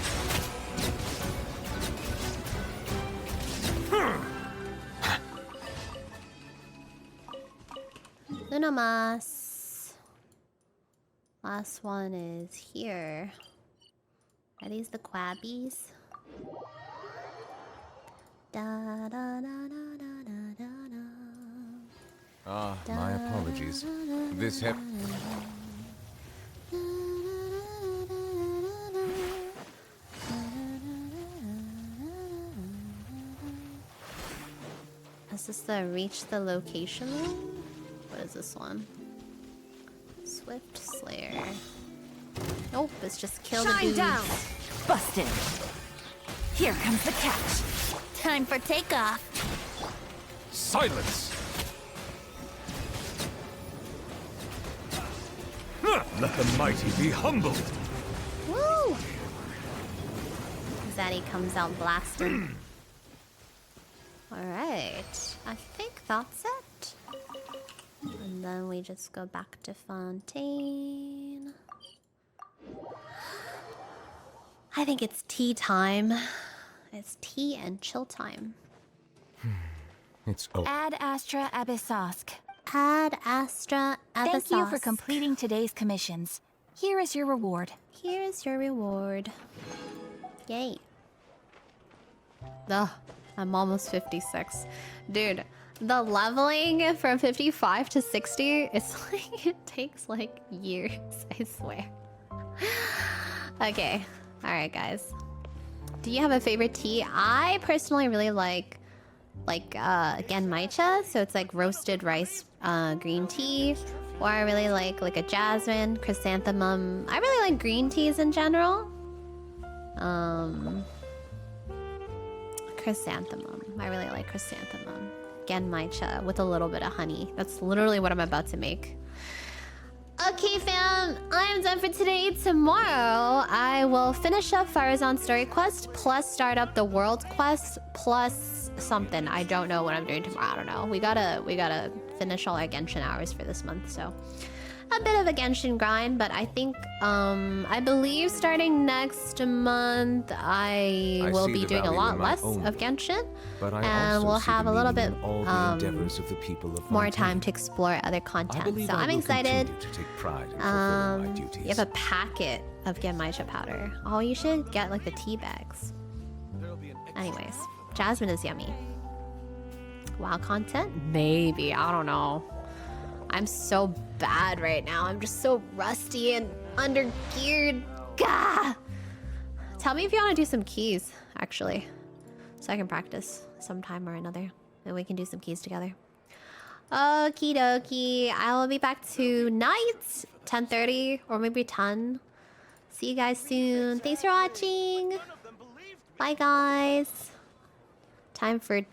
Lunamas. Last one is here. Are these the Quabbies? Da da da da da da da da. Ah, my apologies. This hap- Is this the reach the location room? What is this one? Swift Slayer. Nope, it's just kill the dudes. down! Busted! Here comes the catch. Time for takeoff. Silence! Let the mighty be humbled! Woo! Zaddy comes out blasting. Alright, I think that's it. And then we just go back to Fontaine. I think it's tea time. It's tea and chill time. It's over. Ad Astra Abyssosk. Ad Astra Abyssosk. Thank you for completing today's commissions. Here is your reward. Here is your reward. Yay. Ugh, I'm almost 56. Dude, the leveling from 55 to 60, it's like, it takes like years, I swear. Okay, alright guys. Do you have a favorite tea? I personally really like genmaicha, so it's like roasted rice green tea Or I really like a jasmine, chrysanthemum. I really like green teas in general. Chrysanthemum. I really like chrysanthemum. Genmaicha with a little bit of honey. That's literally what I'm about to make. Okay, fam, I'm done for today. Tomorrow, I will finish up Farazan's story quest, plus start up the world quest, plus something. I don't know what I'm doing tomorrow. I don't know. We gotta finish all our Genshin hours for this month, so a bit of a Genshin grind. But I think, I believe starting next month, I will be doing a lot less of Genshin, and we'll have a little bit more time to explore other content. So I'm excited. You have a packet of Genmaicha powder. Oh, you should get like the tea bags. Anyways, jasmine is yummy. WoW content? Maybe. I don't know. I'm so bad right now. I'm just so rusty and under-geared. Gah! Tell me if you want to do some keys, actually. So I can practice sometime or another. And we can do some keys together. Okie dokie. I will be back tonight. 10:30 or maybe 10. See you guys soon. Thanks for watching. Bye, guys. Time for